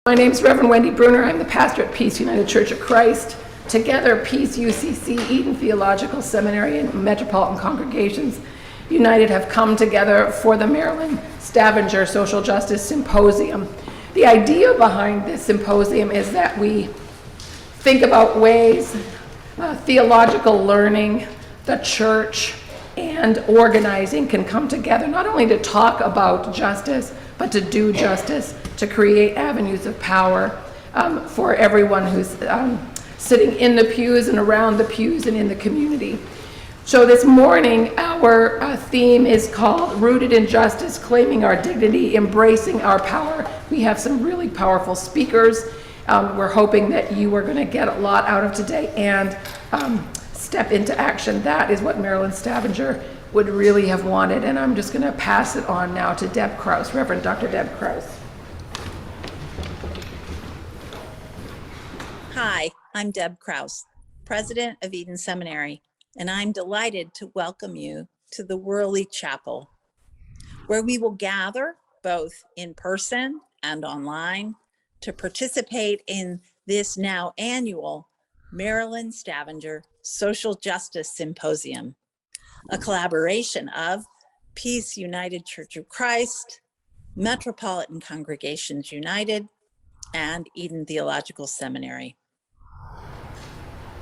My name is Reverend Wendy Bruner. I'm the pastor at Peace United Church of Christ. Together, Peace UCC, Eden Theological Seminary, and Metropolitan Congregations United have come together for the Marilyn Stavenger Social Justice Symposium. The idea behind this symposium is that we think about ways theological learning, the church, and organizing can come together, not only to talk about justice, but to do justice, to create avenues of power for everyone who's sitting in the pews and around the pews and in the community. So this morning, our theme is called Rooted in Justice, Claiming Our Dignity, Embracing Our Power. We have some really powerful speakers. We're hoping that you are going to get a lot out of today and step into action. That is what Marilyn Stavenger would really have wanted. And I'm just going to pass it on now to Deb Krause, Reverend Dr. Deb Krause. Hi, I'm Deb Krause, President of Eden Seminary, and I'm delighted to welcome you to the Worley Chapel, where we will gather both in person and online to participate in this now annual Marilyn Stavenger Social Justice Symposium, a collaboration of Peace United Church of Christ, Metropolitan Congregations United, and Eden Theological Seminary.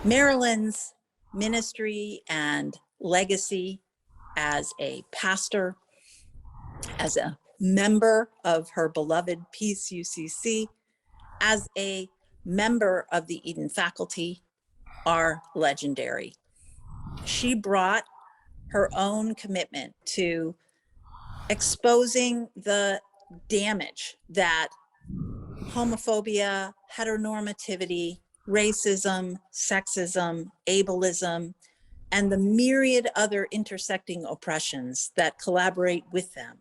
Marilyn's ministry and legacy as a pastor, as a member of her beloved Peace UCC, as a member of the Eden faculty are legendary. She brought her own commitment to exposing the damage that homophobia, heteronormativity, racism, sexism, ableism, and the myriad other intersecting oppressions that collaborate with them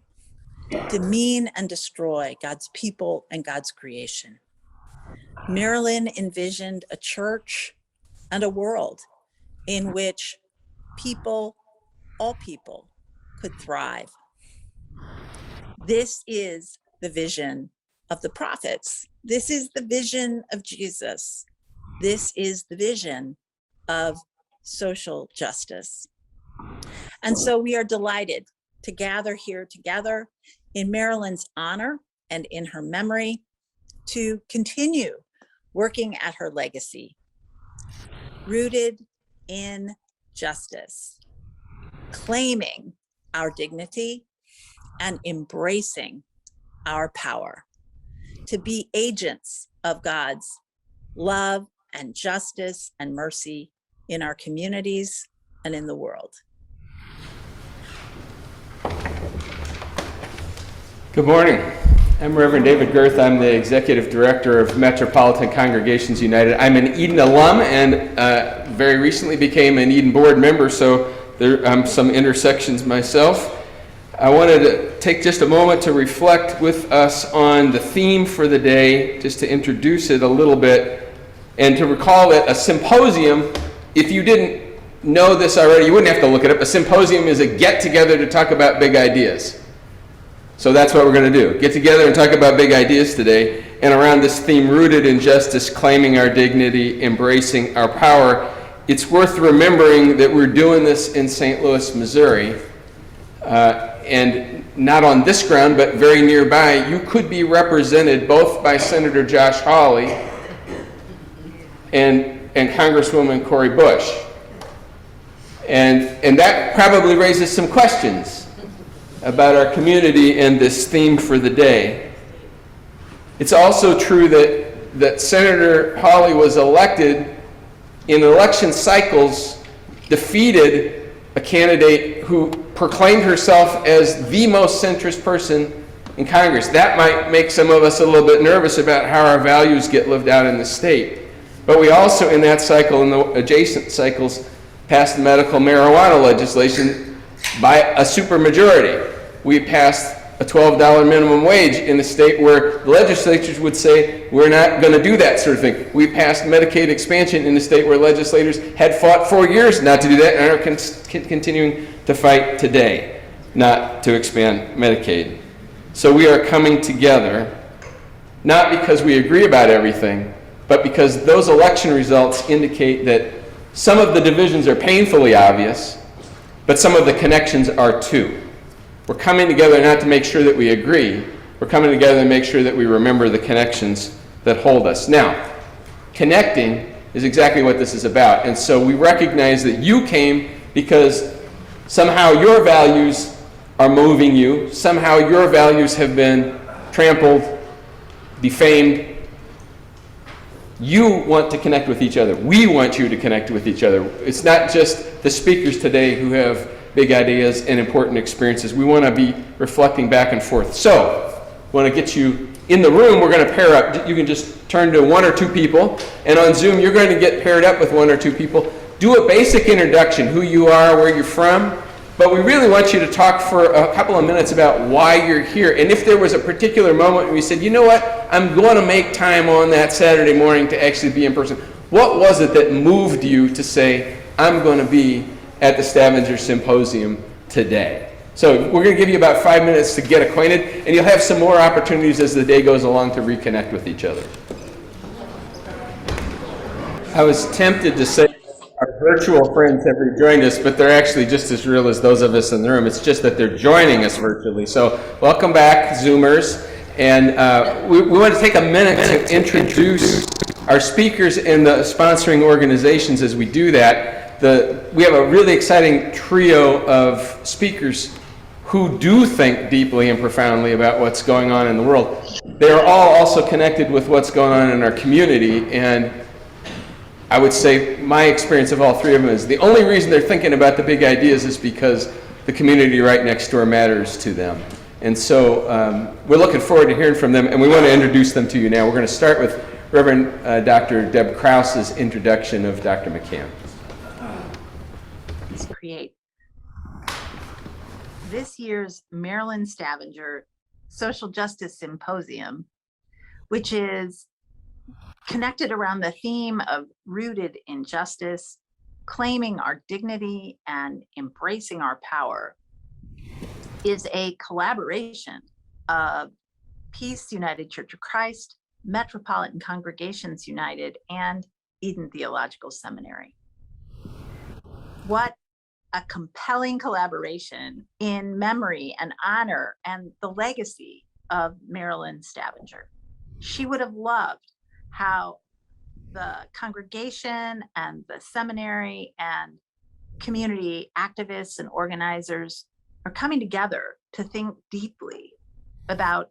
demean and destroy God's people and God's creation. Marilyn envisioned a church and a world in which people, all people, could thrive. This is the vision of the prophets. This is the vision of Jesus. This is the vision of social justice. And so we are delighted to gather here together in Marilyn's honor and in her memory to continue working at her legacy, rooted in justice, claiming our dignity and embracing our power to be agents of God's love and justice and mercy in our communities and in the world. Good morning. I'm Reverend David Girth. I'm the Executive Director of Metropolitan Congregations United. I'm an Eden alum and very recently became an Eden board member, so there are some intersections myself. I wanted to take just a moment to reflect with us on the theme for the day, just to introduce it a little bit, and to recall that a symposium, if you didn't know this already, you wouldn't have to look it up. A symposium is a get-together to talk about big ideas. So that's what we're going to do. Get together and talk about big ideas today. And around this theme, rooted in justice, claiming our dignity, embracing our power, it's worth remembering that we're doing this in St. Louis, Missouri. And not on this ground, but very nearby, you could be represented both by Senator Josh Hawley and Congresswoman Cori Bush. And that probably raises some questions about our community and this theme for the day. It's also true that Senator Hawley was elected in election cycles, defeated a candidate who proclaimed herself as the most centrist person in Congress. That might make some of us a little bit nervous about how our values get lived out in the state. But we also, in that cycle and the adjacent cycles, passed medical marijuana legislation by a supermajority. We passed a $12 minimum wage in a state where the legislatures would say, we're not going to do that sort of thing. We passed Medicaid expansion in a state where legislators had fought for years not to do that and are continuing to fight today not to expand Medicaid. So we are coming together not because we agree about everything, but because those election results indicate that some of the divisions are painfully obvious, but some of the connections are too. We're coming together not to make sure that we agree, we're coming together to make sure that we remember the connections that hold us. Now, connecting is exactly what this is about, and so we recognize that you came because somehow your values are moving you, somehow your values have been trampled, defamed. You want to connect with each other. We want you to connect with each other. It's not just the speakers today who have big ideas and important experiences. We want to be reflecting back and forth. So, we want to get you in the room. We're going to pair up. You can just turn to one or two people, and on Zoom you're going to get paired up with one or two people. Do a basic introduction, who you are, where you're from, but we really want you to talk for a couple of minutes about why you're here. And if there was a particular moment when you said, you know what, I'm going to make time on that Saturday morning to actually be in person, what was it that moved you to say, I'm going to be at the Stavenger Symposium today? So we're going to give you about 5 minutes to get acquainted, and you'll have some more opportunities as the day goes along to reconnect with each other. I was tempted to say our virtual friends have rejoined us, but they're actually just as real as those of us in the room. It's just that they're joining us virtually. So welcome back, Zoomers. And we want to take a minute to introduce our speakers and the sponsoring organizations as we do that. We have a really exciting trio of speakers who do think deeply and profoundly about what's going on in the world. They are all also connected with what's going on in our community, and I would say my experience of all three of them is the only reason they're thinking about the big ideas is because the community right next door matters to them. And so we're looking forward to hearing from them, and we want to introduce them to you now. We're going to start with Reverend Dr. Deb Krause's introduction of Dr. McCann. Let's create this year's Marilyn Stavenger Social Justice Symposium, which is connected around the theme of rooted in justice, claiming our dignity and embracing our power, is a collaboration of Peace United Church of Christ, Metropolitan Congregations United, and Eden Theological Seminary. What a compelling collaboration in memory and honor and the legacy of Marilyn Stavenger. She would have loved how the congregation and the seminary and community activists and organizers are coming together to think deeply about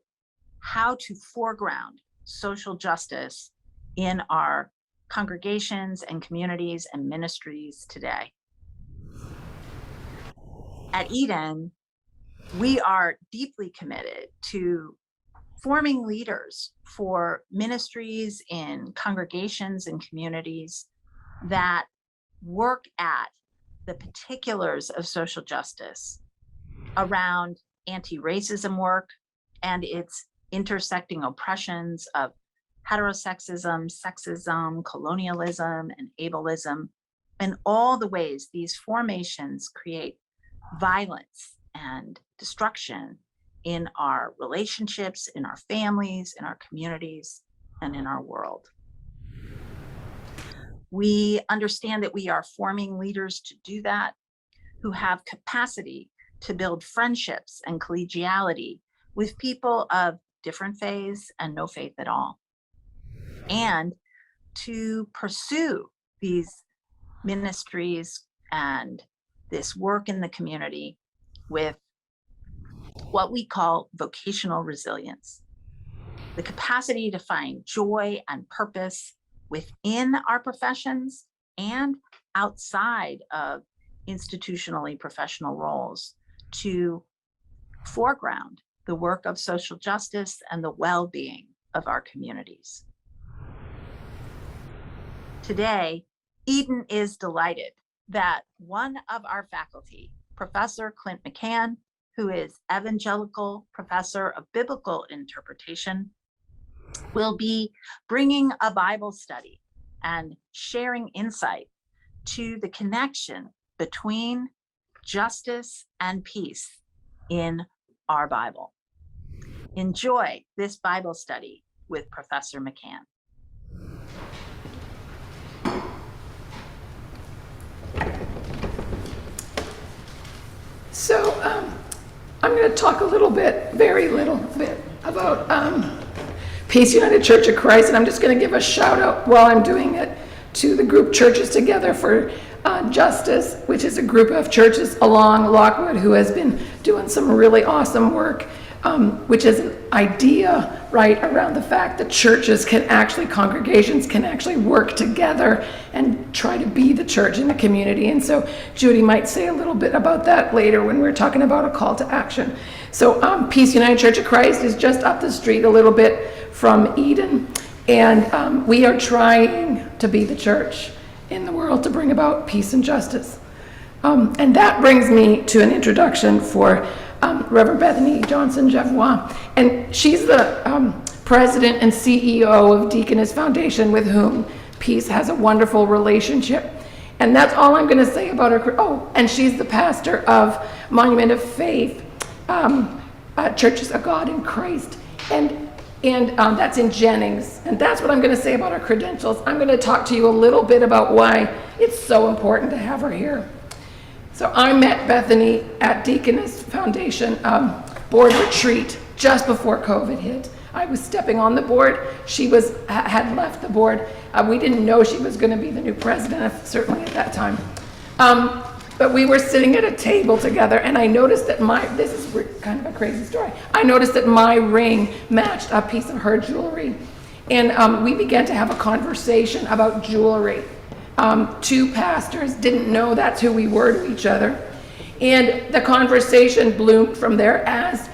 how to foreground social justice in our congregations and communities and ministries today. At Eden, we are deeply committed to forming leaders for ministries in congregations and communities that work at the particulars of social justice around anti-racism work and its intersecting oppressions of heterosexism, sexism, colonialism, and ableism, and all the ways these formations create violence and destruction in our relationships, in our families, in our communities, and in our world. We understand that we are forming leaders to do that, who have capacity to build friendships and collegiality with people of different faiths and no faith at all, and to pursue these ministries and this work in the community with what we call vocational resilience, the capacity to find joy and purpose within our professions and outside of institutionally professional roles to foreground the work of social justice and the well-being of our communities. Today, Eden is delighted that one of our faculty, Professor Clint McCann, who is Evangelical Professor of Biblical Interpretation, will be bringing a Bible study and sharing insight to the connection between justice and peace in our Bible. Enjoy this Bible study with Professor McCann. So I'm going to talk a little bit, very little bit, about Peace United Church of Christ, and I'm just going to give a shout out while I'm doing it to the group Churches Together for Justice, which is a group of churches along Lockwood who has been doing some really awesome work, which is an idea right around the fact that churches can actually, congregations can actually work together and try to be the church in the community. And so Judy might say a little bit about that later when we're talking about a call to action. So Peace United Church of Christ is just up the street a little bit from Eden, and we are trying to be the church in the world to bring about peace and justice. And that brings me to an introduction for Reverend Bethany Johnson Javon. And she's the president and CEO of Deaconess Foundation, with whom Peace has a wonderful relationship. And that's all I'm going to say about her. Oh, and she's the pastor of Monument of Faith, Churches of God in Christ. And that's in Jennings. And that's what I'm going to say about her credentials. I'm going to talk to you a little bit about why it's so important to have her here. So I met Bethany at Deaconess Foundation board retreat just before COVID hit. I was stepping on the board. She had left the board. We didn't know she was going to be the new president, certainly at that time. But we were sitting at a table together, and I noticed that this is kind of a crazy story. I noticed that my ring matched a piece of her jewelry. And we began to have a conversation about jewelry. Two pastors didn't know that's who we were to each other. And the conversation bloomed from there as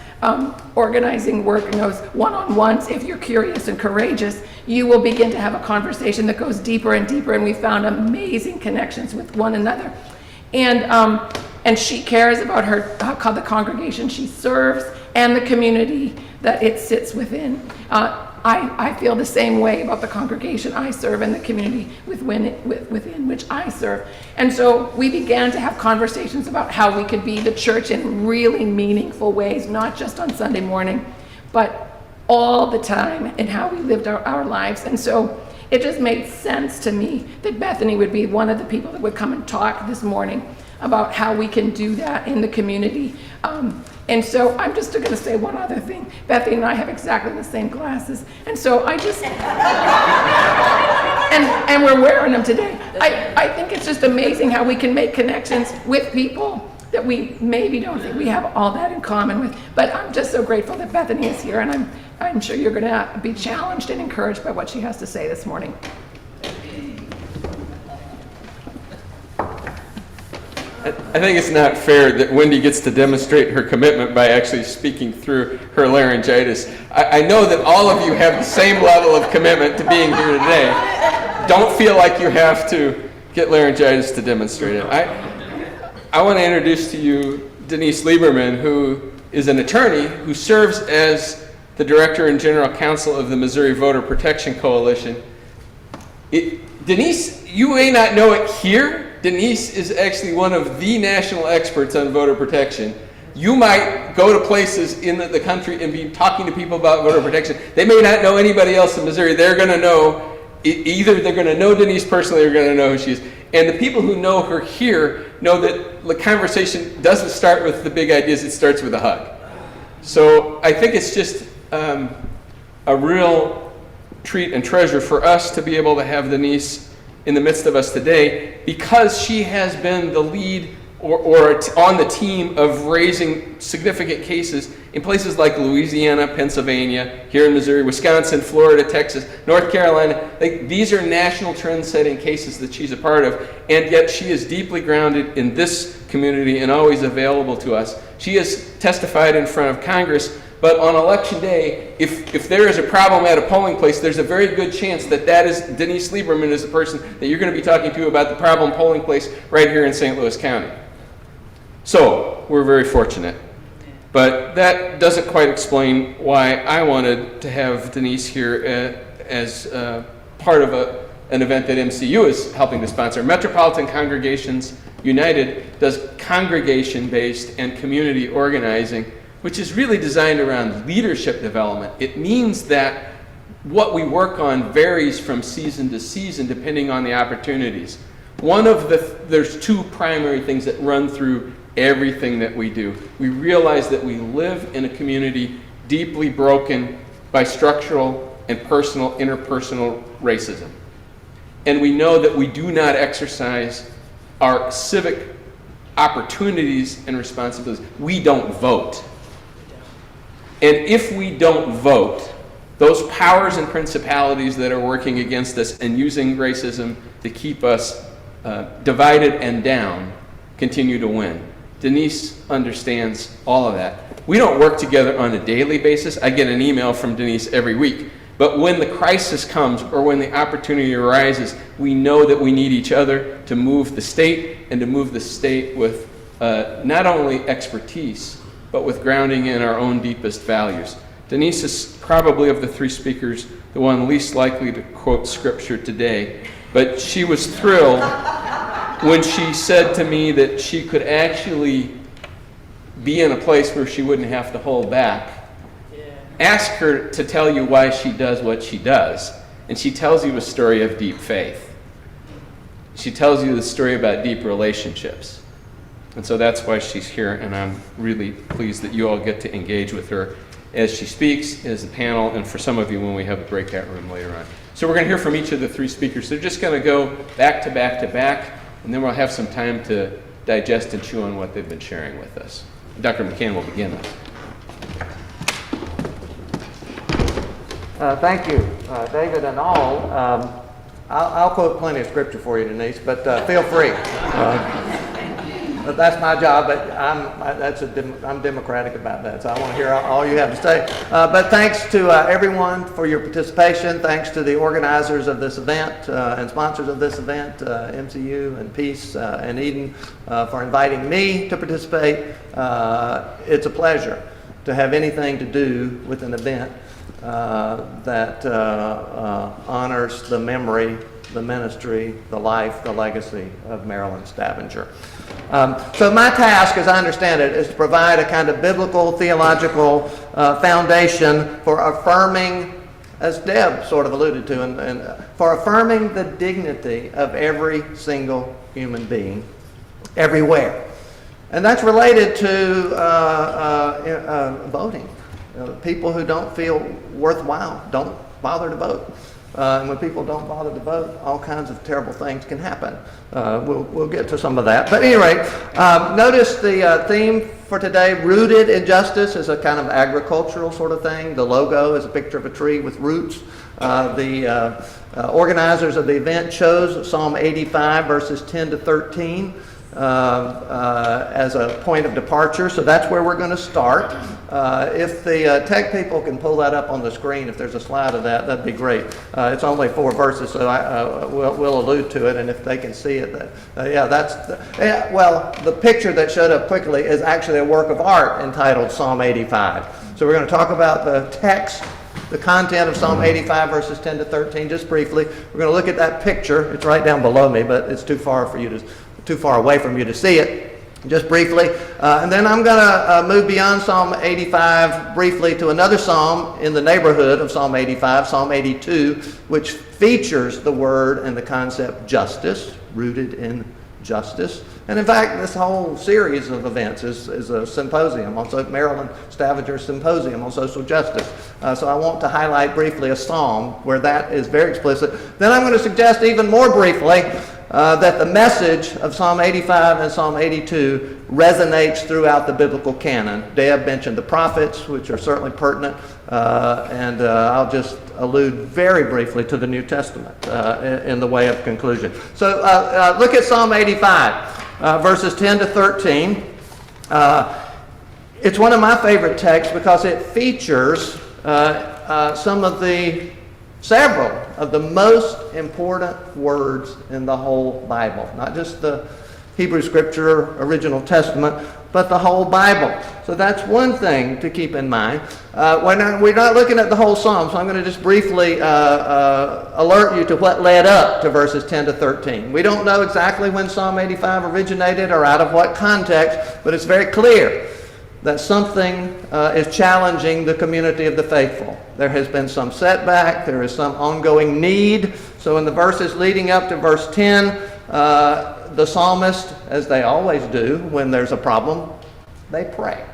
organizing work and those one-on-ones. If you're curious and courageous, you will begin to have a conversation that goes deeper and deeper, and we found amazing connections with one another. And she cares about the congregation she serves and the community that it sits within. I feel the same way about the congregation I serve and the community within which I serve. And so we began to have conversations about how we could be the church in really meaningful ways, not just on Sunday morning, but all the time, in how we lived our lives. And so it just made sense to me that Bethany would be one of the people that would come and talk this morning about how we can do that in the community. And so I'm just going to say one other thing. Bethany and I have exactly the same glasses. And so I just, and we're wearing them today. I think it's just amazing how we can make connections with people that we maybe don't think we have all that in common with. But I'm just so grateful that Bethany is here, and I'm sure you're going to be challenged and encouraged by what she has to say this morning. I think it's not fair that Wendy gets to demonstrate her commitment by actually speaking through her laryngitis. I know that all of you have the same level of commitment to being here today. Don't feel like you have to get laryngitis to demonstrate it. I want to introduce to you Denise Lieberman, who is an attorney who serves as the Director and General Counsel of the Missouri Voter Protection Coalition. Denise, you may not know it here. Denise is actually one of the national experts on voter protection. You might go to places in the country and be talking to people about voter protection. They may not know anybody else in Missouri. They're going to know, either they're going to know Denise personally or going to know who she is. And the people who know her here know that the conversation doesn't start with the big ideas, it starts with a hug. So I think it's just a real treat and treasure for us to be able to have Denise in the midst of us today, because she has been the lead or on the team of raising significant cases in places like Louisiana, Pennsylvania, here in Missouri, Wisconsin, Florida, Texas, North Carolina. These are national trend-setting cases that she's a part of, and yet she is deeply grounded in this community and always available to us. She has testified in front of Congress, but on election day, if there is a problem at a polling place, there's a very good chance that Denise Lieberman is the person that you're going to be talking to about the problem polling place right here in St. Louis County. So we're very fortunate. But that doesn't quite explain why I wanted to have Denise here as part of an event that MCU is helping to sponsor. Metropolitan Congregations United does congregation-based and community organizing, which is really designed around leadership development. It means that what we work on varies from season to season depending on the opportunities. There's two primary things that run through everything that we do. We realize that we live in a community deeply broken by structural and interpersonal racism. And we know that we do not exercise our civic opportunities and responsibilities. We don't vote. And if we don't vote, those powers and principalities that are working against us and using racism to keep us divided and down continue to win. Denise understands all of that. We don't work together on a daily basis. I get an email from Denise every week. But when the crisis comes or when the opportunity arises, we know that we need each other to move the state and to move the state with not only expertise, but with grounding in our own deepest values. Denise is probably, of the three speakers, the one least likely to quote scripture today, but she was thrilled when she said to me that she could actually be in a place where she wouldn't have to hold back. Ask her to tell you why she does what she does, and she tells you a story of deep faith. She tells you the story about deep relationships. And so that's why she's here, and I'm really pleased that you all get to engage with her as she speaks, as a panel, and for some of you when we have a breakout room later on. So we're going to hear from each of the three speakers. They're just going to go back to back to back, and then we'll have some time to digest and chew on what they've been sharing with us. Dr. McCann will begin. Thank you, David and all. I'll quote plenty of scripture for you, Denise, but feel free. But that's my job, but I'm democratic about that, so I want to hear all you have to say. But thanks to everyone for your participation. Thanks to the organizers of this event and sponsors of this event, MCU and Peace and Eden, for inviting me to participate. It's a pleasure to have anything to do with an event that honors the memory, the ministry, the life, the legacy of Marilyn Stavenger. So my task, as I understand it, is to provide a kind of biblical, theological foundation for affirming, as Deb sort of alluded to, and for affirming the dignity of every single human being, everywhere. And that's related to voting. People who don't feel worthwhile don't bother to vote. And when people don't bother to vote, all kinds of terrible things can happen. We'll get to some of that. But at any rate, notice the theme for today, rooted in justice, is a kind of agricultural sort of thing. The logo is a picture of a tree with roots. The organizers of the event chose Psalm 85, verses 10 to 13. As a point of departure, so that's where we're going to start. If the tech people can pull that up on the screen, if there's a slide of that, that'd be great. It's only 4 verses, so we'll allude to it, and if they can see it, the picture that showed up quickly is actually a work of art entitled Psalm 85. So we're going to talk about the text, the content of Psalm 85, verses 10 to 13, just briefly. We're going to look at that picture. It's right down below me, but it's too far away from you to see it, just briefly. And then I'm going to move beyond Psalm 85 briefly to another psalm in the neighborhood of Psalm 85, Psalm 82, which features the word and the concept justice, rooted in justice. And in fact, this whole series of events is a symposium, also Marilyn Stavenger Symposium on social justice. So I want to highlight briefly a psalm where that is very explicit. Then I'm going to suggest even more briefly that the message of Psalm 85 and Psalm 82 resonates throughout the biblical canon. Deb mentioned the prophets, which are certainly pertinent, and I'll just allude very briefly to the New Testament in the way of conclusion. So look at Psalm 85, verses 10 to 13. It's one of my favorite texts because it features several of the most important words in the whole Bible. Not just the Hebrew Scripture, original Testament, but the whole Bible. So that's one thing to keep in mind. We're not looking at the whole psalm, so I'm going to just briefly alert you to what led up to verses 10 to 13. We don't know exactly when Psalm 85 originated or out of what context, but it's very clear that something is challenging the community of the faithful. There has been some setback, there is some ongoing need. So in the verses leading up to verse 10, the psalmist, as they always do when there's a problem, they pray.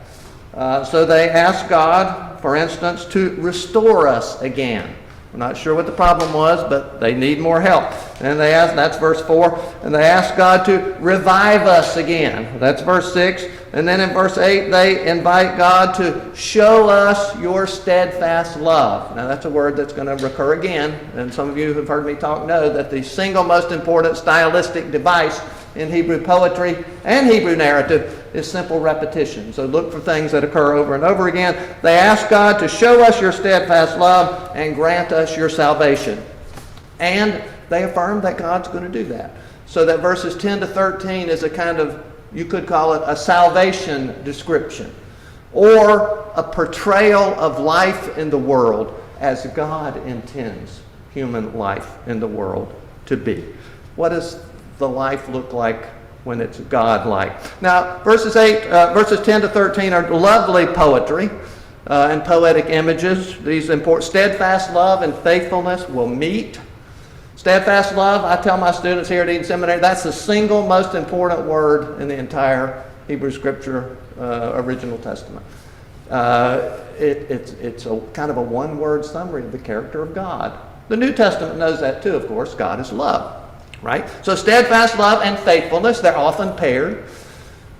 So they ask God, for instance, to restore us again. We're not sure what the problem was, but they need more help. And they ask, that's verse 4, and they ask God to revive us again. That's verse 6. And then in verse 8, they invite God to show us your steadfast love. Now that's a word that's going to recur again, and some of you who've heard me talk know that the single most important stylistic device in Hebrew poetry and Hebrew narrative is simple repetition. So look for things that occur over and over again. They ask God to show us your steadfast love and grant us your salvation. And they affirm that God's going to do that. So that verses 10 to 13 is a kind of, you could call it a salvation description, or a portrayal of life in the world as God intends human life in the world to be. What does the life look like when it's God-like? Now, verses 10 to 13 are lovely poetry and poetic images. These important steadfast love and faithfulness will meet. Steadfast love, I tell my students here at Eden Seminary, that's the single most important word in the entire Hebrew Scripture original Testament. It's a kind of a one-word summary of the character of God. The New Testament knows that too, of course. God is love. Right? So steadfast love and faithfulness, they're often paired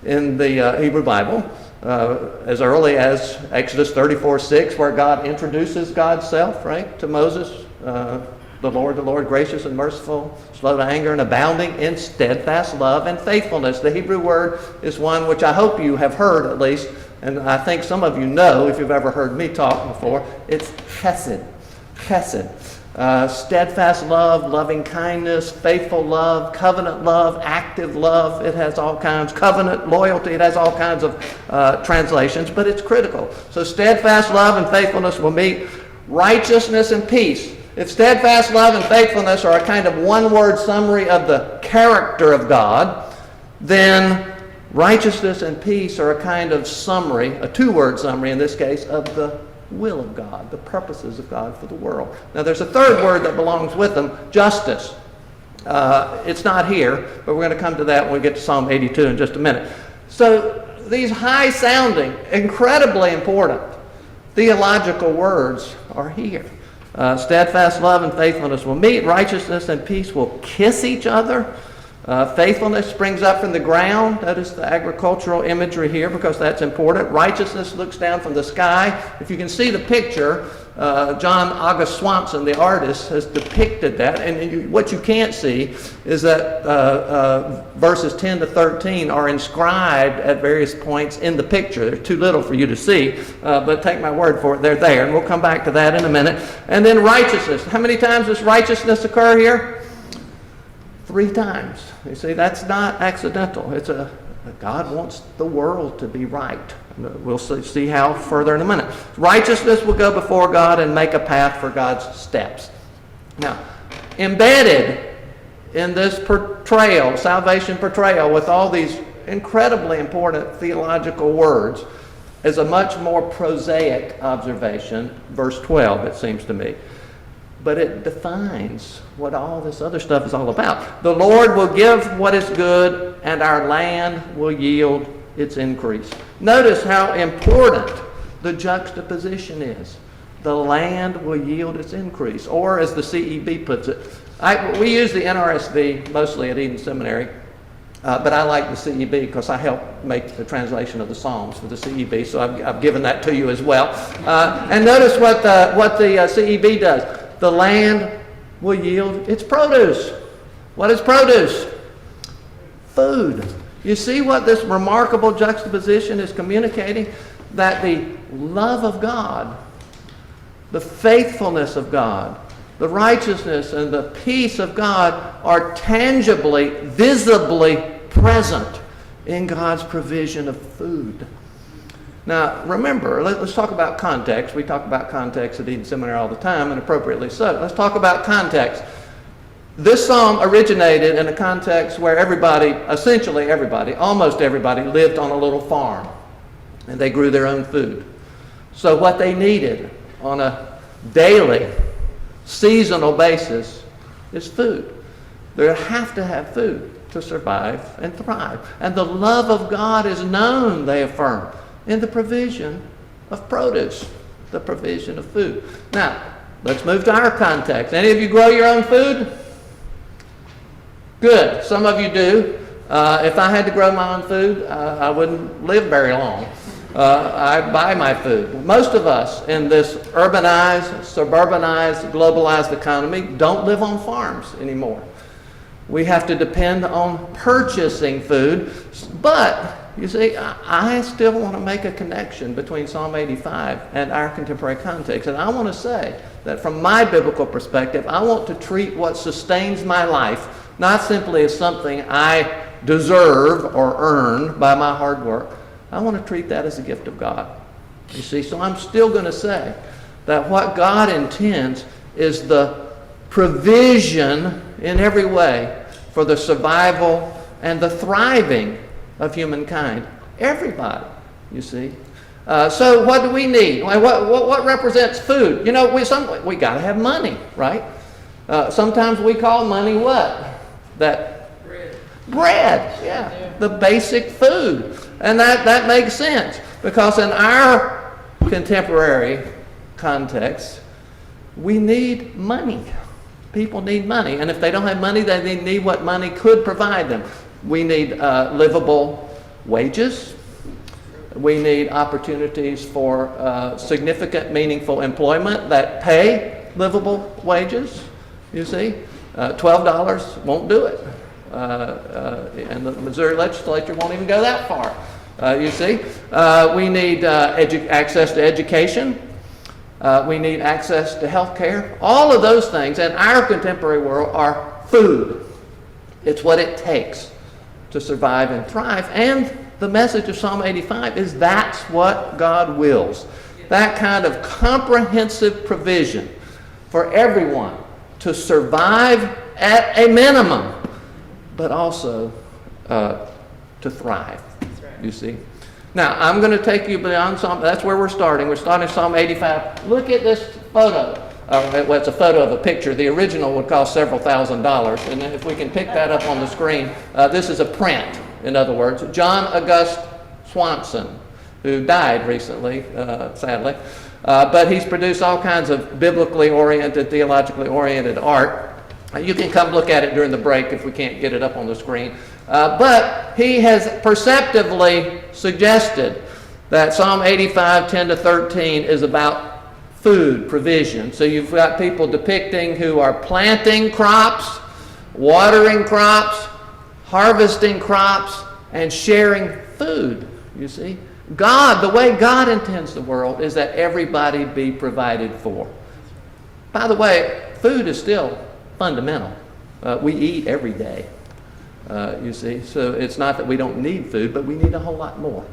in the Hebrew Bible, as early as Exodus 34:6, where God introduces God's self, right, to Moses. The Lord, gracious and merciful, slow to anger and abounding in steadfast love and faithfulness. The Hebrew word is one which I hope you have heard at least, and I think some of you know if you've ever heard me talk before. It's chesed. Chesed. Steadfast love, loving kindness, faithful love, covenant love, active love. It has all kinds. Covenant, loyalty, it has all kinds of translations, but it's critical. So steadfast love and faithfulness will meet. Righteousness and peace. If steadfast love and faithfulness are a kind of one-word summary of the character of God, then righteousness and peace are a kind of summary, a two-word summary in this case, of the will of God, the purposes of God for the world. Now there's a third word that belongs with them, justice. It's not here, but we're going to come to that when we get to Psalm 82 in just a minute. So these high-sounding, incredibly important theological words are here. Steadfast love and faithfulness will meet. Righteousness and peace will kiss each other. Faithfulness springs up from the ground. Notice the agricultural imagery here because that's important. Righteousness looks down from the sky. If you can see the picture, John August Swanson, the artist, has depicted that. And what you can't see is that verses 10 to 13 are inscribed at various points in the picture. They're too little for you to see, but take my word for it, they're there. And we'll come back to that in a minute. And then righteousness. How many times does righteousness occur here? 3 times. You see, that's not accidental. It's God wants the world to be right. We'll see how further in a minute. Righteousness will go before God and make a path for God's steps. Now, embedded in this portrayal, salvation portrayal, with all these incredibly important theological words, is a much more prosaic observation, verse 12, it seems to me. But it defines what all this other stuff is all about. The Lord will give what is good, and our land will yield its increase. Notice how important the juxtaposition is. The land will yield its increase. Or as the CEB puts it, we use the NRSV mostly at Eden Seminary, but I like the CEB because I helped make the translation of the Psalms for the CEB, so I've given that to you as well. And notice what the CEB does. The land will yield its produce. What is produce? Food. You see what this remarkable juxtaposition is communicating? That the love of God, the faithfulness of God, the righteousness and the peace of God are tangibly, visibly present in God's provision of food. Now, remember, let's talk about context. We talk about context at Eden Seminary all the time, and appropriately so. Let's talk about context. This psalm originated in a context where everybody, essentially everybody, almost everybody, lived on a little farm. and they grew their own food. So what they needed on a daily, seasonal basis is food. They have to have food to survive and thrive. And the love of God is known, they affirm, in the provision of produce, the provision of food. Now, let's move to our context. Any of you grow your own food? Good. Some of you do. If I had to grow my own food, I wouldn't live very long. I buy my food. Most of us in this urbanized, suburbanized, globalized economy don't live on farms anymore. We have to depend on purchasing food. But, you see, I still want to make a connection between Psalm 85 and our contemporary context. And I want to say that from my biblical perspective, I want to treat what sustains my life not simply as something I deserve or earn by my hard work. I want to treat that as a gift of God. You see, so I'm still going to say that what God intends is the provision in every way for the survival and the thriving of humankind. Everybody, you see. So what do we need? What represents food? You know, we got to have money, right? Sometimes we call money what? Bread, yeah. The basic food. And that makes sense because in our contemporary context, we need money. People need money. And if they don't have money, then they need what money could provide them. We need livable wages. We need opportunities for significant, meaningful employment that pay livable wages, you see. $12 won't do it. And the Missouri legislature won't even go that far, you see. We need access to education. We need access to health care. All of those things in our contemporary world are food. It's what it takes to survive and thrive. And the message of Psalm 85 is that's what God wills. That kind of comprehensive provision for everyone to survive at a minimum, but also to thrive, you see. Now, I'm going to take you beyond Psalm, that's where we're starting. We're starting Psalm 85. Look at this photo. Well, it's a photo of a picture. The original would cost several $1,000s. And if we can pick that up on the screen, this is a print, in other words. John August Swanson, who died recently, sadly. But he's produced all kinds of biblically oriented, theologically oriented art. You can come look at it during the break if we can't get it up on the screen. But he has perceptively suggested that Psalm 85, 10 to 13 is about food provision. So you've got people depicting who are planting crops, watering crops, harvesting crops, and sharing food, you see. God, the way God intends the world is that everybody be provided for. By the way, food is still fundamental. We eat every day, you see. So it's not that we don't need food, but we need a whole lot more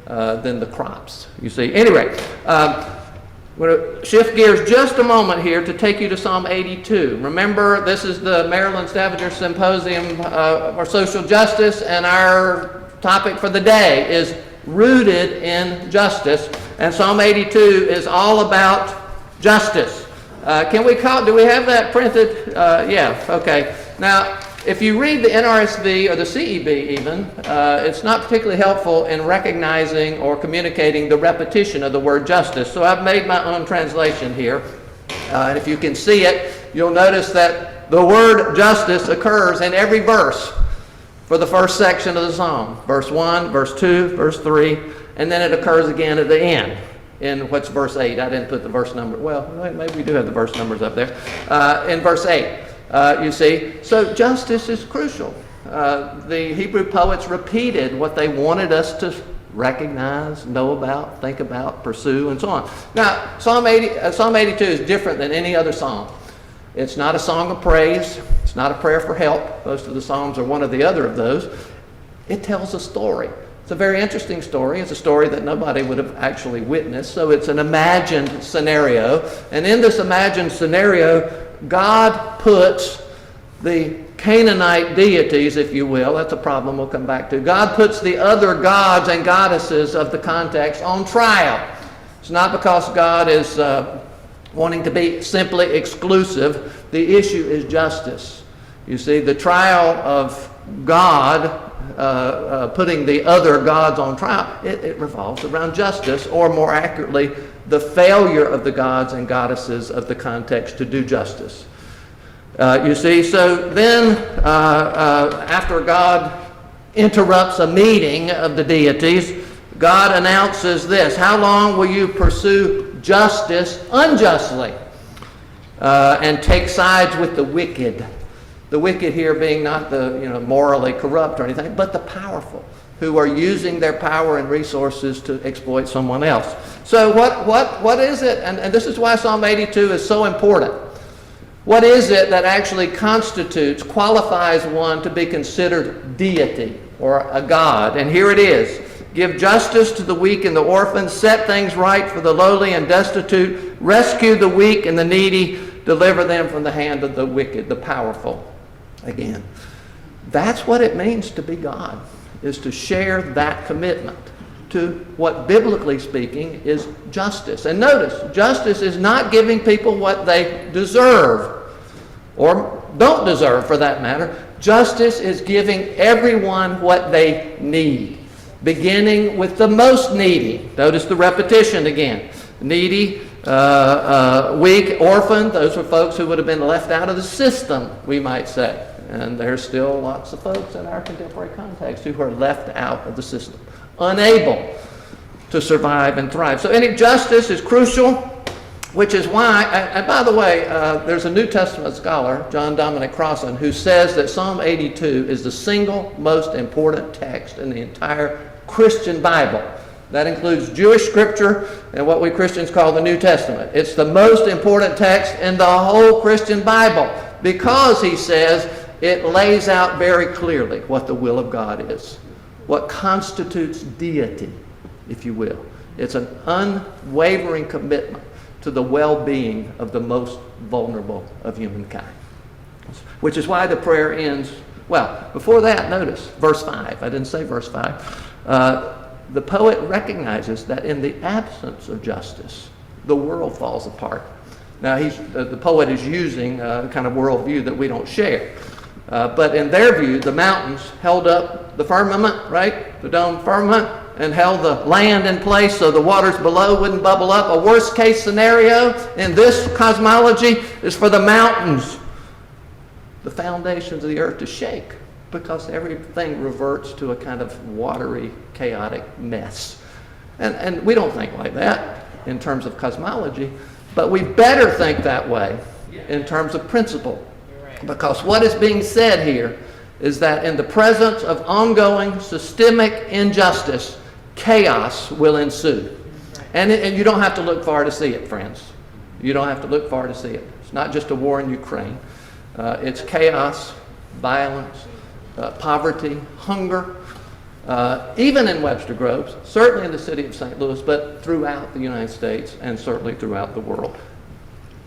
than the crops, you see. Anyway, I'm going to shift gears just a moment here to take you to Psalm 82. Remember, this is the Marilyn Stavenger Symposium for Social Justice, and our topic for the day is rooted in justice. And Psalm 82 is all about justice. Do we have that printed? Yeah, okay. Now, if you read the NRSV or the CEB even, it's not particularly helpful in recognizing or communicating the repetition of the word justice. So I've made my own translation here. And if you can see it, you'll notice that the word justice occurs in every verse for the first section of the psalm. Verse 1, verse 2, verse 3, and then it occurs again at the end. In what's verse 8? I didn't put the verse number. Well, maybe we do have the verse numbers up there. In verse 8, you see. So justice is crucial. The Hebrew poets repeated what they wanted us to recognize, know about, think about, pursue, and so on. Now, Psalm 82 is different than any other psalm. It's not a song of praise. It's not a prayer for help. Most of the psalms are one or the other of those. It tells a story. It's a very interesting story. It's a story that nobody would have actually witnessed. So it's an imagined scenario. And in this imagined scenario, God puts the Canaanite deities, if you will. That's a problem we'll come back to. God puts the other gods and goddesses of the context on trial. It's not because God is wanting to be simply exclusive. The issue is justice. You see, the trial of God, putting the other gods on trial, it revolves around justice, or more accurately, the failure of the gods and goddesses of the context to do justice. You see, so then after God interrupts a meeting of the deities, God announces this: how long will you pursue justice unjustly and take sides with the wicked? The wicked here being not the morally corrupt or anything, but the powerful, who are using their power and resources to exploit someone else. So what is it? And this is why Psalm 82 is so important. What is it that actually qualifies one to be considered deity or a god? And here it is: give justice to the weak and the orphan, set things right for the lowly and destitute, rescue the weak and the needy, deliver them from the hand of the wicked, the powerful. Again, that's what it means to be God, is to share that commitment to what, biblically speaking, is justice. And notice, justice is not giving people what they deserve, or don't deserve for that matter. Justice is giving everyone what they need, beginning with the most needy. Notice the repetition again. Needy, weak, orphan, those were folks who would have been left out of the system, we might say. And there's still lots of folks in our contemporary context who are left out of the system, unable to survive and thrive. So any justice is crucial, which is why, and by the way, there's a New Testament scholar, John Dominic Crossan, who says that Psalm 82 is the single most important text in the entire Christian Bible. That includes Jewish scripture and what we Christians call the New Testament. It's the most important text in the whole Christian Bible because, he says, it lays out very clearly what the will of God is, what constitutes deity, if you will. It's an unwavering commitment to the well-being of the most vulnerable of humankind, which is why the prayer ends. Well, before that, notice verse 5. I didn't say verse 5. The poet recognizes that in the absence of justice, the world falls apart. Now, the poet is using a kind of worldview that we don't share. But in their view, the mountains held up the firmament, right? The dome firmament, and held the land in place so the waters below wouldn't bubble up. A worst case scenario in this cosmology is for the mountains, the foundations of the earth, to shake, because everything reverts to a kind of watery, chaotic mess. And we don't think like that in terms of cosmology, but we better think that way in terms of principle. Because what is being said here is that in the presence of ongoing systemic injustice, chaos will ensue. And you don't have to look far to see it, friends. You don't have to look far to see it. It's not just a war in Ukraine. It's chaos, violence, poverty, hunger, even in Webster Groves, certainly in the city of St. Louis, but throughout the United States and certainly throughout the world.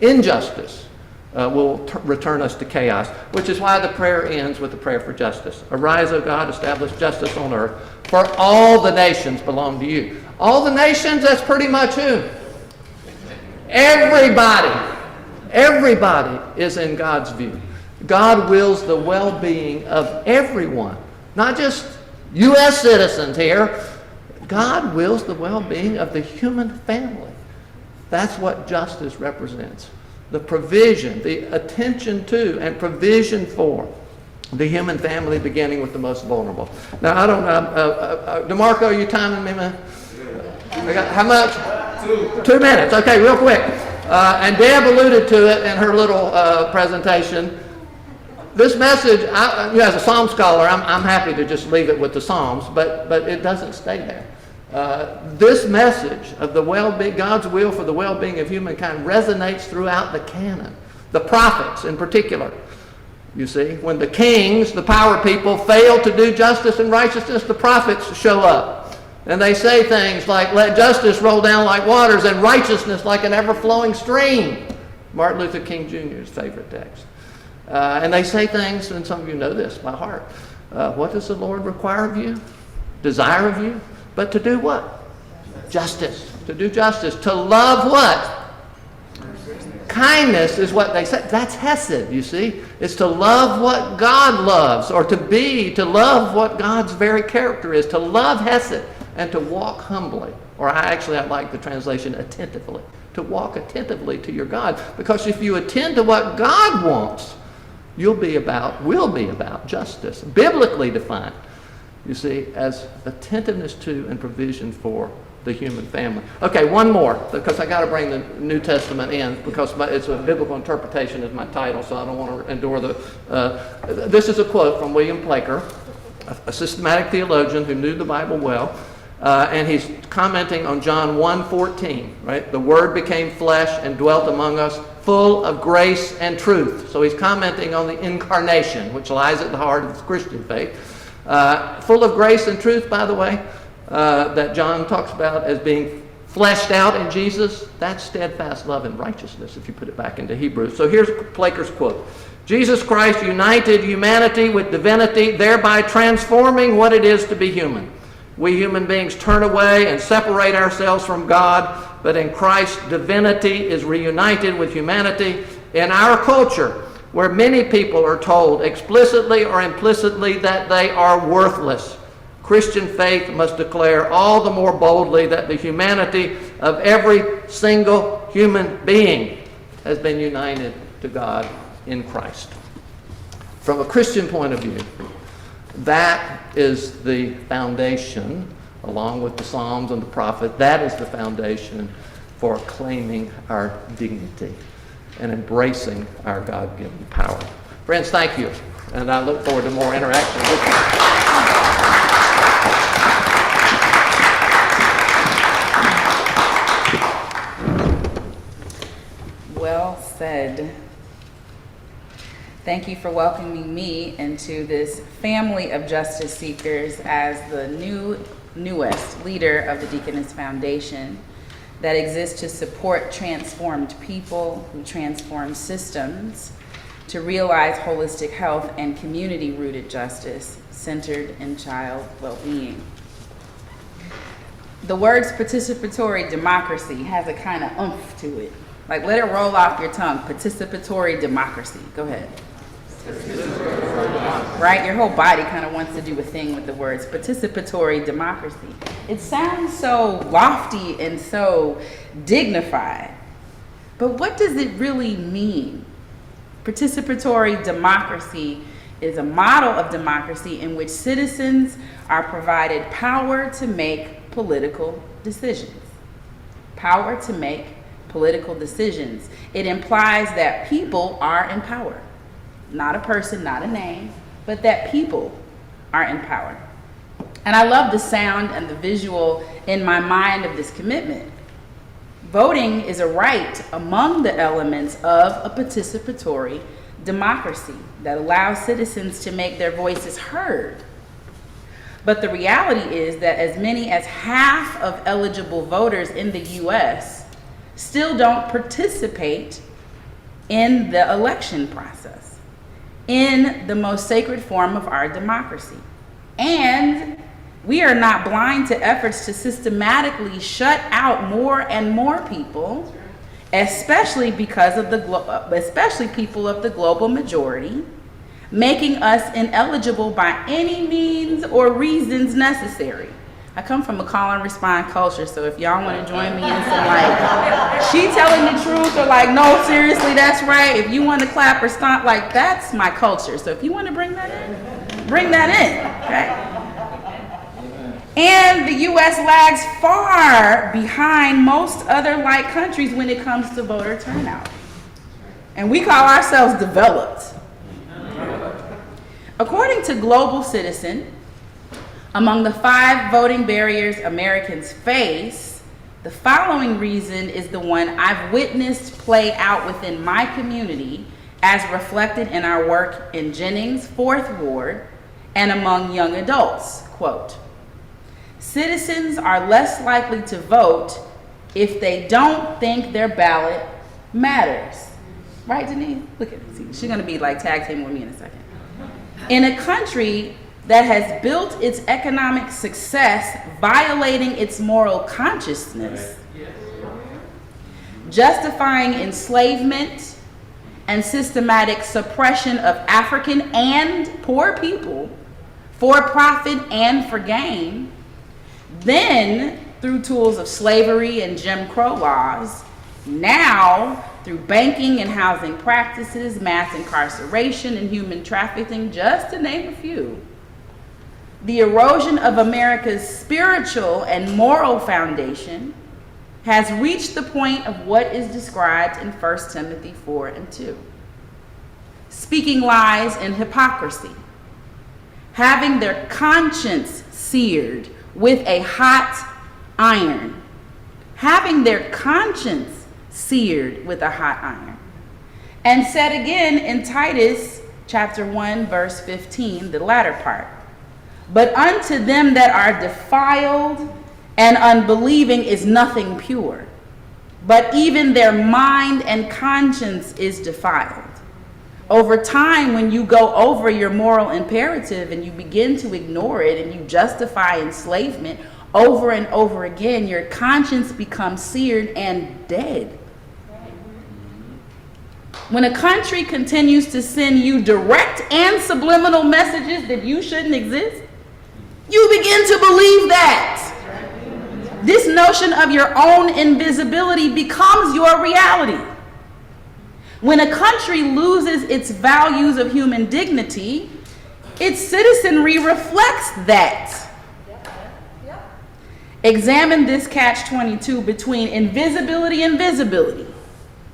Injustice will return us to chaos, which is why the prayer ends with the prayer for justice. Arise, O God, establish justice on earth, for all the nations belong to you. All the nations, that's pretty much who? Everybody. Everybody is in God's view. God wills the well-being of everyone, not just U.S. citizens here. God wills the well-being of the human family. That's what justice represents. The provision, the attention to and provision for the human family, beginning with the most vulnerable. Now, I don't know, DeMarco, are you timing me, man? How much? 2 minutes. Okay, real quick. And Deb alluded to it in her little presentation. This message, as a Psalm scholar, I'm happy to just leave it with the Psalms, but it doesn't stay there. This message of the well-being, God's will for the well-being of humankind, resonates throughout the canon. The prophets, in particular. You see, when the kings, the power people, fail to do justice and righteousness, the prophets show up. And they say things like, let justice roll down like waters and righteousness like an ever-flowing stream. Martin Luther King Jr.'s favorite text. And they say things, and some of you know this by heart. What does the Lord require of you? Desire of you? But to do what? Justice. To do justice. To love what? Kindness is what they say. That's Hesed, you see. It's to love what God loves, or to love what God's very character is. To love Hesed and to walk humbly. Or I like the translation attentively. To walk attentively to your God. Because if you attend to what God wants, will be about justice. Biblically defined, you see, as attentiveness to and provision for the human family. Okay, one more, because I got to bring the New Testament in, because it's a biblical interpretation is my title, so I don't want to endure this is a quote from William Plaker, a systematic theologian who knew the Bible well, and he's commenting on John 1:14, right? The Word became flesh and dwelt among us, full of grace and truth. So he's commenting on the incarnation, which lies at the heart of the Christian faith. Full of grace and truth, by the way, that John talks about as being fleshed out in Jesus. That's steadfast love and righteousness, if you put it back into Hebrew. So here's Plaker's quote. Jesus Christ united humanity with divinity, thereby transforming what it is to be human. We human beings turn away and separate ourselves from God, but in Christ, divinity is reunited with humanity. In our culture, where many people are told explicitly or implicitly that they are worthless, Christian faith must declare all the more boldly that the humanity of every single human being has been united to God in Christ. From a Christian point of view, that is the foundation, along with the Psalms and the prophet, that is the foundation for claiming our dignity and embracing our God-given power. Friends, thank you, and I look forward to more interaction with you. Well said. Thank you for welcoming me into this family of justice seekers as the newest leader of the Deaconess Foundation that exists to support transformed people who transform systems to realize holistic health and community-rooted justice centered in child well-being. The words participatory democracy has a kind of oomph to it. Like, let it roll off your tongue. Participatory democracy. Go ahead. Right? Your whole body kind of wants to do a thing with the words participatory democracy. It sounds so lofty and so dignified. But what does it really mean? Participatory democracy is a model of democracy in which citizens are provided power to make political decisions. Power to make political decisions. It implies that people are in power. Not a person, not a name, but that people are in power. And I love the sound and the visual in my mind of this commitment. Voting is a right among the elements of a participatory democracy that allows citizens to make their voices heard. But the reality is that as many as half of eligible voters in the US still don't participate in the election process, in the most sacred form of our democracy. And we are not blind to efforts to systematically shut out more and more people, especially because of especially people of the global majority, making us ineligible by any means or reasons necessary. I come from a call and respond culture, so if y'all want to join me in some like, she telling the truth, or like, no, seriously, that's right. If you want to clap or stomp, like, that's my culture. So if you want to bring that in, okay? And the U.S. lags far behind most other like countries when it comes to voter turnout. And we call ourselves developed. According to Global Citizen, among the 5 voting barriers Americans face, the following reason is the one I've witnessed play out within my community as reflected in our work in Jennings' 4th Ward and among young adults. Quote, citizens are less likely to vote if they don't think their ballot matters. Right, Denise? Look at it. See, she's going to be like tag teaming with me in a second. In a country that has built its economic success violating its moral consciousness, justifying enslavement and systematic suppression of African and poor people for profit and for gain, then through tools of slavery and Jim Crow laws, now through banking and housing practices, mass incarceration and human trafficking, just to name a few, the erosion of America's spiritual and moral foundation has reached the point of what is described in 1 Timothy 4:2. Speaking lies and hypocrisy, having their conscience seared with a hot iron, having their conscience seared with a hot iron. And said again in Titus chapter 1, verse 15, the latter part, but unto them that are defiled and unbelieving is nothing pure, but even their mind and conscience is defiled. Over time, when you go over your moral imperative and you begin to ignore it and you justify enslavement over and over again, your conscience becomes seared and dead. When a country continues to send you direct and subliminal messages that you shouldn't exist, you begin to believe that. This notion of your own invisibility becomes your reality. When a country loses its values of human dignity, its citizenry reflects that. Examine this catch-22 between invisibility and visibility.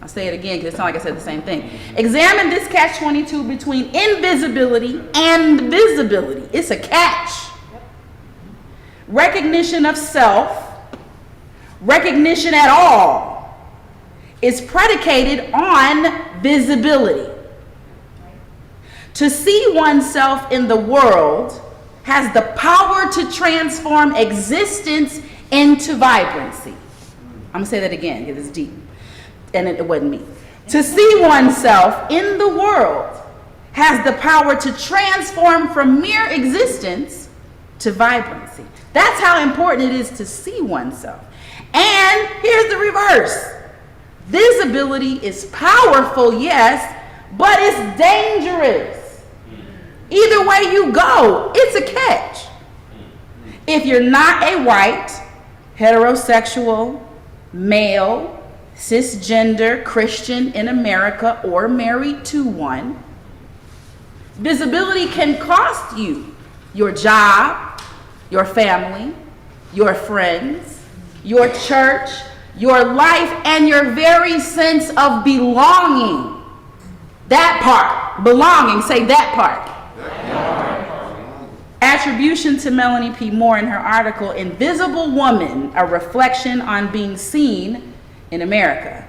I'll say it again because it sounds like I said the same thing. Examine this catch-22 between invisibility and visibility. It's a catch. Recognition of self, recognition at all, is predicated on visibility. To see oneself in the world has the power to transform existence into vibrancy. I'm going to say that again because it's deep. And it wasn't me. To see oneself in the world has the power to transform from mere existence to vibrancy. That's how important it is to see oneself. And here's the reverse. Visibility is powerful, yes, but it's dangerous. Either way you go, it's a catch. If you're not a white, heterosexual, male, cisgender Christian in America or married to one, visibility can cost you your job, your family, your friends, your church, your life, and your very sense of belonging. That part, belonging, say that part. Attribution to Melanie P. Moore in her article, Invisible Woman, a reflection on being seen in America.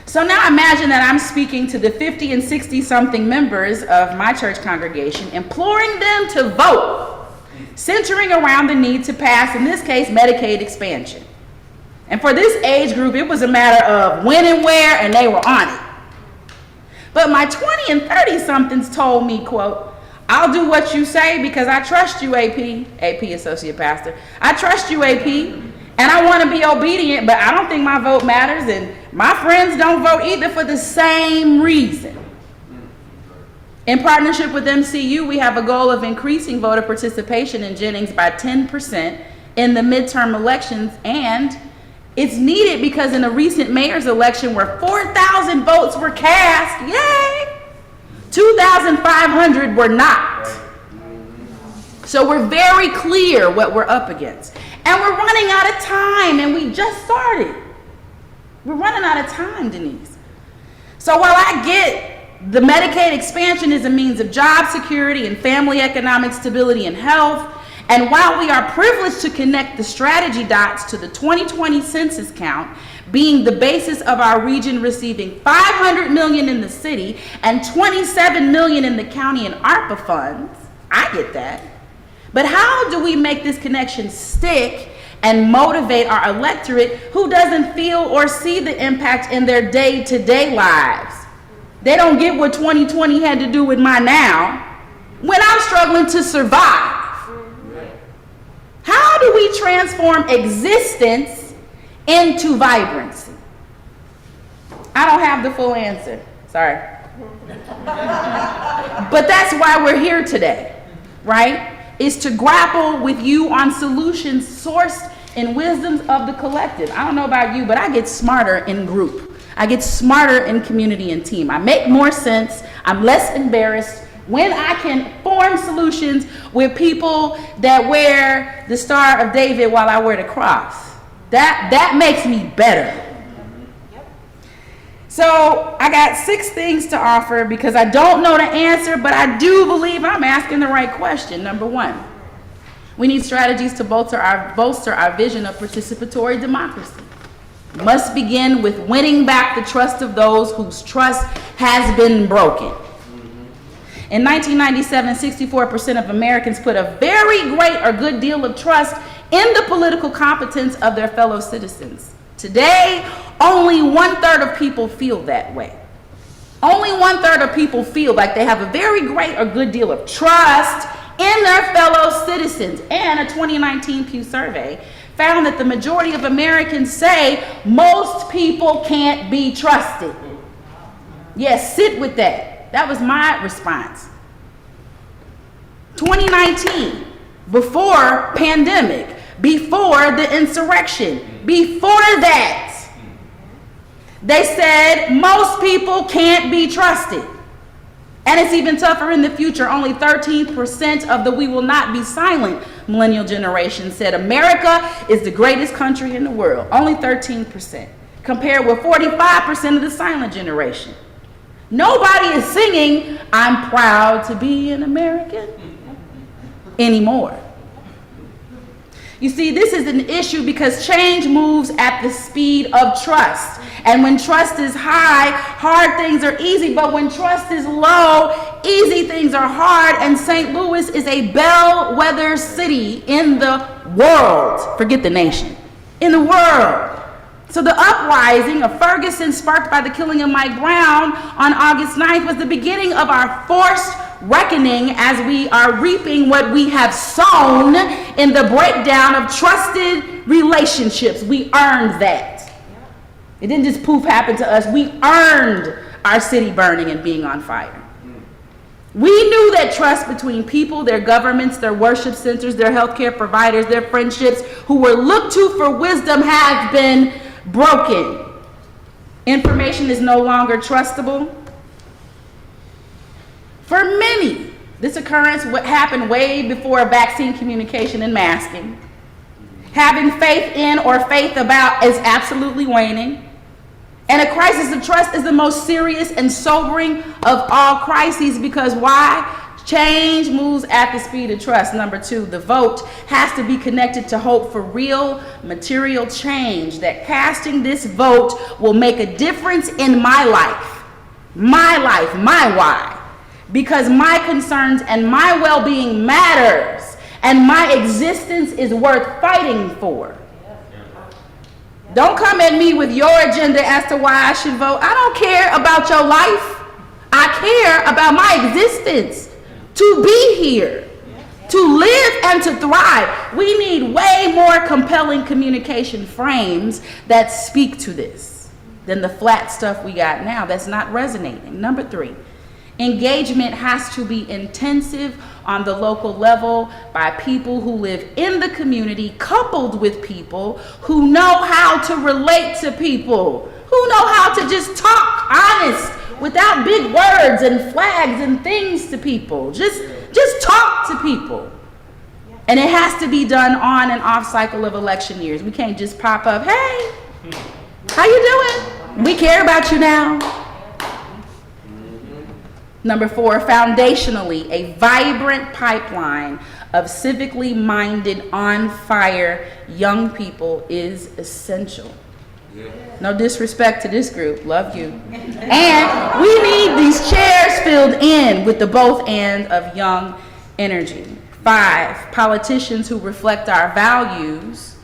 So now imagine that I'm speaking to the 50 and 60 something members of my church congregation, imploring them to vote, centering around the need to pass, in this case, Medicaid expansion. And for this age group, it was a matter of when and where, and they were on it. But my 20 and 30 somethings told me, quote, I'll do what you say because I trust you, AP Associate Pastor. I trust you, AP, and I want to be obedient, but I don't think my vote matters, and my friends don't vote either for the same reason. In partnership with MCU, we have a goal of increasing voter participation in Jennings by 10% in the midterm elections, and it's needed because in a recent mayor's election where 4,000 votes were cast, yay, 2,500 were not. So we're very clear what we're up against. And we're running out of time, and we just started. We're running out of time, Denise. So while I get the Medicaid expansion is a means of job security and family economic stability and health, and while we are privileged to connect the strategy dots to the 2020 census count being the basis of our region receiving $500 million in the city and $27 million in the county in ARPA funds, I get that. But how do we make this connection stick and motivate our electorate who doesn't feel or see the impact in their day-to-day lives They don't get what 2020 had to do with my now when I'm struggling to survive. How do we transform existence into vibrancy? I don't have the full answer. Sorry. But that's why we're here today, right? Is to grapple with you on solutions sourced in wisdoms of the collective. I don't know about you, but I get smarter in group. I get smarter in community and team. I make more sense. I'm less embarrassed when I can form solutions with people that wear the Star of David while I wear the cross. That makes me better. So I got 6 things to offer because I don't know the answer, but I do believe I'm asking the right question. Number 1, we need strategies to bolster our vision of participatory democracy. Must begin with winning back the trust of those whose trust has been broken. In 1997, 64% of Americans put a very great or good deal of trust in the political competence of their fellow citizens. Today, only 1/3 of people feel that way. Only 1/3 of people feel like they have a very great or good deal of trust in their fellow citizens. And a 2019 Pew survey found that the majority of Americans say most people can't be trusted. Yes, sit with that. That was my response. 2019, before pandemic, before the insurrection, before that, they said most people can't be trusted. And it's even tougher in the future. Only 13% of the we will not be silent millennial generation said America is the greatest country in the world. Only 13%, compared with 45% of the silent generation. Nobody is singing, I'm proud to be an American anymore. You see, this is an issue because change moves at the speed of trust. And when trust is high, hard things are easy. But when trust is low, easy things are hard. And St. Louis is a bellwether city in the world. Forget the nation. In the world. So the uprising of Ferguson, sparked by the killing of Mike Brown on August 9th, was the beginning of our forced reckoning as we are reaping what we have sown in the breakdown of trusted relationships. We earned that. It didn't just poof happen to us. We earned our city burning and being on fire. We knew that trust between people, their governments, their worship centers, their healthcare providers, their friendships, who were looked to for wisdom, has been broken. Information is no longer trustable. For many, this occurrence happened way before vaccine communication and masking. Having faith in or faith about is absolutely waning. And a crisis of trust is the most serious and sobering of all crises, because why? Change moves at the speed of trust. Number 2, the vote has to be connected to hope for real material change, that casting this vote will make a difference in my life, my why. Because my concerns and my well-being matters, and my existence is worth fighting for. Don't come at me with your agenda as to why I should vote. I don't care about your life. I care about my existence, to be here, to live and to thrive. We need way more compelling communication frames that speak to this than the flat stuff we got now that's not resonating. Number 3, engagement has to be intensive on the local level by people who live in the community, coupled with people who know how to relate to people, who know how to just talk honest without big words and flags and things to people. Just talk to people. And it has to be done on and off cycle of election years. We can't just pop up, hey, how you doing? We care about you now. Number 4, foundationally, a vibrant pipeline of civically minded, on fire young people is essential. No disrespect to this group, love you. And we need these chairs filled in with the both and of young energy. 5, politicians who reflect our values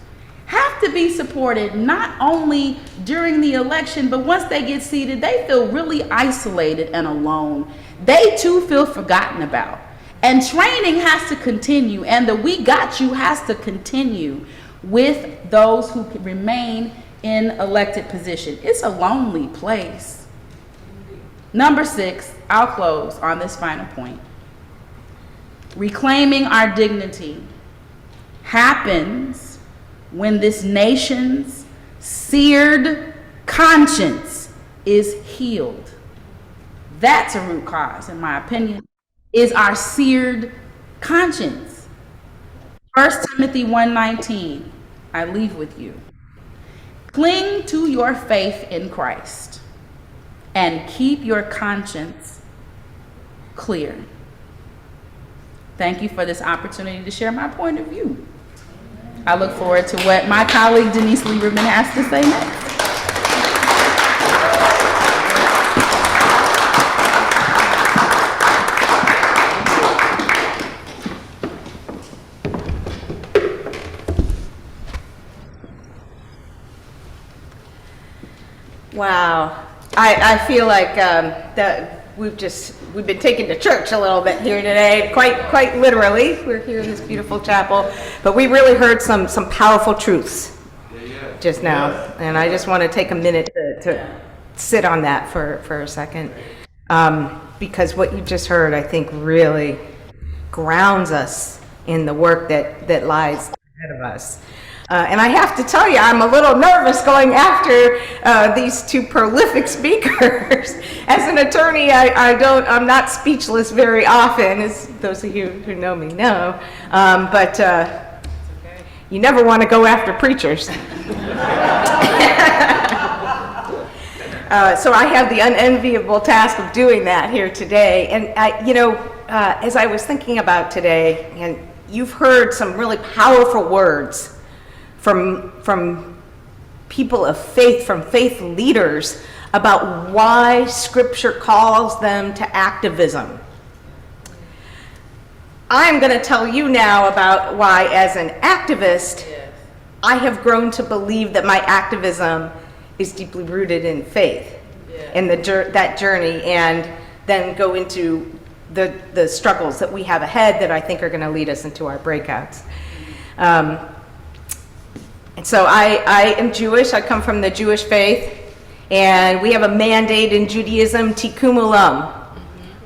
have to be supported not only during the election, but once they get seated, they feel really isolated and alone. They too feel forgotten about. And training has to continue, and the We Got You has to continue with those who can remain in elected position. It's a lonely place. Number 6, I'll close on this final point. Reclaiming our dignity happens when this nation's seared conscience is healed. That's a root cause, in my opinion, is our seared conscience. 1 Timothy 1:19, I leave with you. Cling to your faith in Christ and keep your conscience clear. Thank you for this opportunity to share my point of view. I look forward to what my colleague Denise Lieberman has to say next. Wow, I feel like that we've been taken to church a little bit here today, quite literally. We're here in this beautiful chapel, but we really heard some powerful truths just now, and I just want to take a minute to sit on that for a second, because what you just heard, I think, really grounds us in the work that lies ahead of us. And I have to tell you, I'm a little nervous going after these two prolific speakers. As an attorney, I'm not speechless very often, as those of you who know me know. But you never want to go after preachers. So I have the unenviable task of doing that here today. And as I was thinking about today, and you've heard some really powerful words from people of faith, from faith leaders, about why Scripture calls them to activism. I'm going to tell you now about why, as an activist, I have grown to believe that my activism is deeply rooted in faith, in that journey, and then go into the struggles that we have ahead that I think are going to lead us into our breakouts. And so I am Jewish. I come from the Jewish faith, and we have a mandate in Judaism, tikkun olam,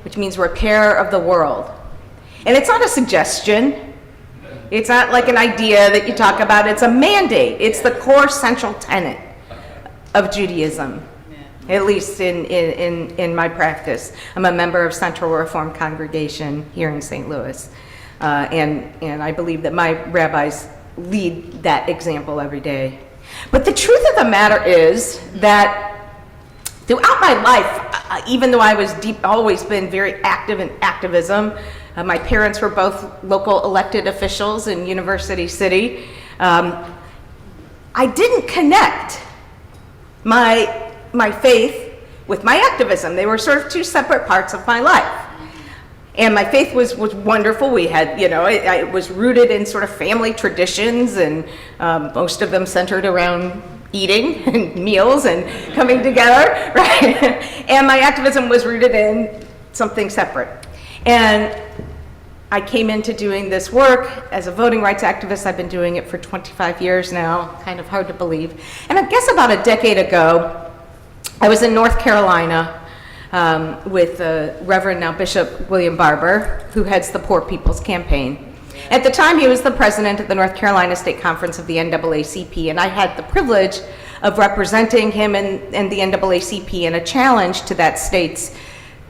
which means repair of the world. And it's not a suggestion. It's not like an idea that you talk about. It's a mandate. It's the core central tenet of Judaism, at least in my practice. I'm a member of Central Reform Congregation here in St. Louis, and I believe that my rabbis lead that example every day. But the truth of the matter is that throughout my life, even though I was always been very active in activism, my parents were both local elected officials in University City, I didn't connect my faith with my activism. They were sort of two separate parts of my life. And my faith was wonderful. We had, it was rooted in sort of family traditions, and most of them centered around eating and meals and coming together, right? And my activism was rooted in something separate. And I came into doing this work as a voting rights activist. I've been doing it for 25 years now, kind of hard to believe. And I guess about a decade ago, I was in North Carolina with Reverend, now Bishop William Barber, who heads the Poor People's Campaign. At the time, he was the president of the North Carolina State Conference of the NAACP, and I had the privilege of representing him and the NAACP in a challenge to that state's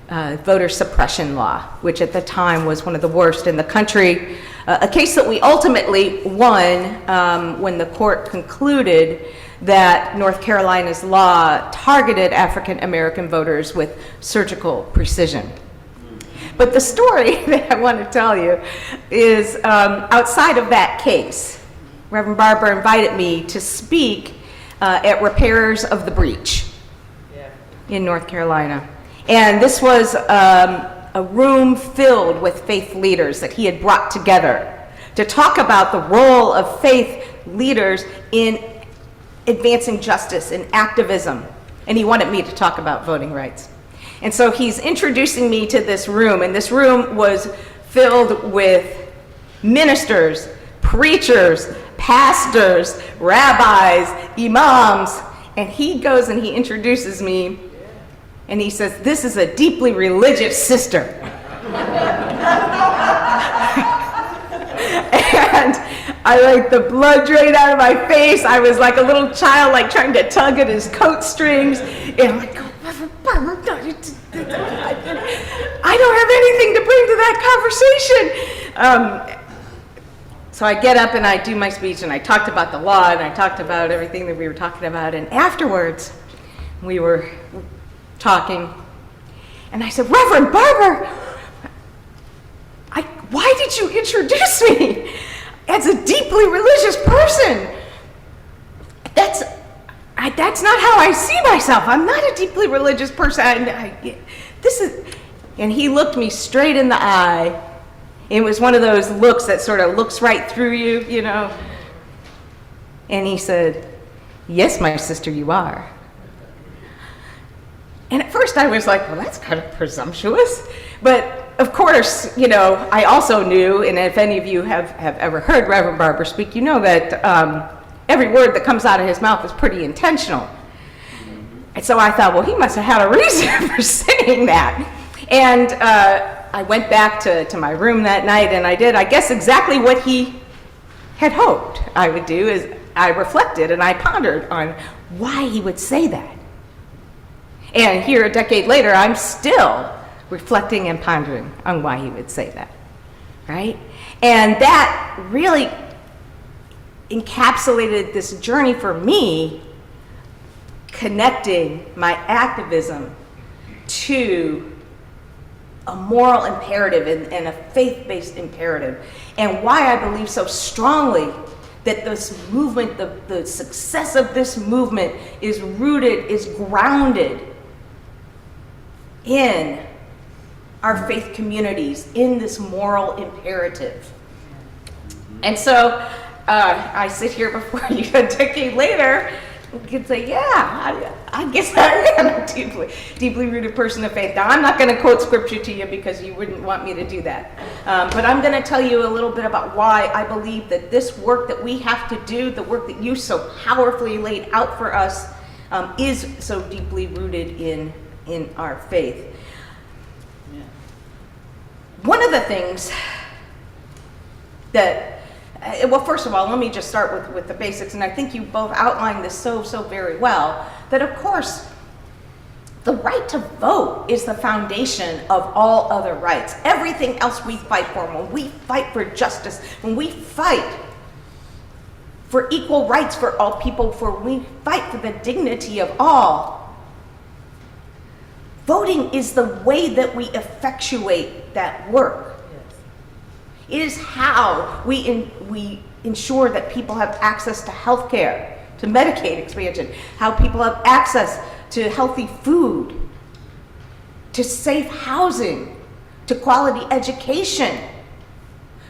voter suppression law, which at the time was one of the worst in the country. A case that we ultimately won when the court concluded that North Carolina's law targeted African American voters with surgical precision. But the story that I want to tell you is outside of that case. Reverend Barber invited me to speak at Repairers of the Breach in North Carolina. And this was a room filled with faith leaders that he had brought together to talk about the role of faith leaders in advancing justice and activism. And he wanted me to talk about voting rights. And so he's introducing me to this room, and this room was filled with ministers, preachers, pastors, rabbis, imams, and he goes and he introduces me, and he says, "This is a deeply religious sister." And I, like, the blood drained out of my face. I was like a little child, like trying to tug at his coat strings, and I'm like, I don't have anything to bring to that conversation. So I get up and I do my speech, and I talked about the law, and I talked about everything that we were talking about. And afterwards, we were talking, and I said, "Reverend Barber, why did you introduce me as a deeply religious person? That's not how I see myself. I'm not a deeply religious person. And he looked me straight in the eye. It was one of those looks that sort of looks right through you, you know. And he said, "Yes, my sister, you are." And at first I was like, well, that's kind of presumptuous. But of course, you know, I also knew, and if any of you have ever heard Reverend Barber speak, you know that every word that comes out of his mouth is pretty intentional. And so I thought, well, he must have had a reason for saying that. And I went back to my room that night, and I did, I guess, exactly what he had hoped I would do. Is I reflected and I pondered on why he would say that. And here, a decade later, I'm still reflecting and pondering on why he would say that, right? And that really encapsulated this journey for me, connecting my activism to a moral imperative and a faith-based imperative, and why I believe so strongly that this movement, the success of this movement is rooted, is grounded in our faith communities, in this moral imperative. And so I sit here before you a decade later and can say, yeah, I guess I am a deeply rooted person of faith. Now, I'm not going to quote scripture to you because you wouldn't want me to do that. But I'm going to tell you a little bit about why I believe that this work that we have to do, the work that you so powerfully laid out for us, is so deeply rooted in our faith. One of the things that, well, first of all, let me just start with the basics, and I think you both outlined this so very well, that of course, the right to vote is the foundation of all other rights. Everything else we fight for, when we fight for justice, when we fight for equal rights for all people, when we fight for the dignity of all, voting is the way that we effectuate that work. It is how we ensure that people have access to health care, to Medicaid expansion, how people have access to healthy food, to safe housing, to quality education,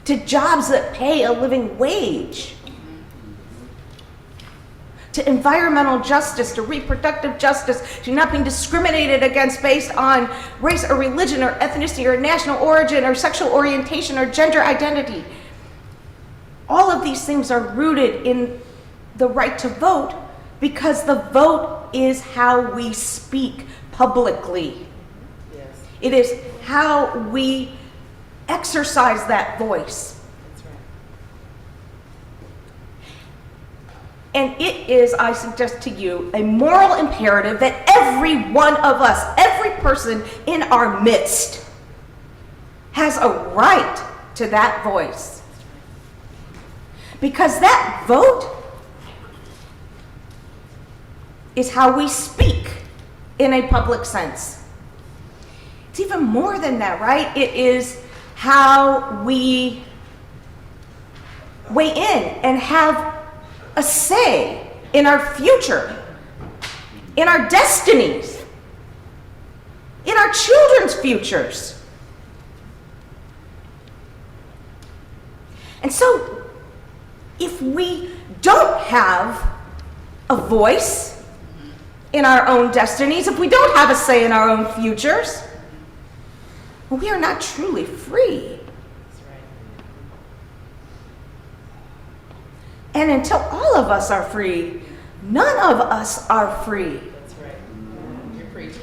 to jobs that pay a living wage, to environmental justice, to reproductive justice, to not being discriminated against based on race or religion or ethnicity or national origin or sexual orientation or gender identity. All of these things are rooted in the right to vote because the vote is how we speak publicly. Yes. It is how we exercise that voice. And it is, I suggest to you, a moral imperative that every one of us, every person in our midst, has a right to that voice. Because that vote is how we speak in a public sense. It's even more than that, right? It is how we weigh in and have a say in our future, in our destinies, in our children's futures. And so, if we don't have a voice in our own destinies, if we don't have a say in our own futures, well, we are not truly free. And until all of us are free, none of us are free. That's right. You're preaching.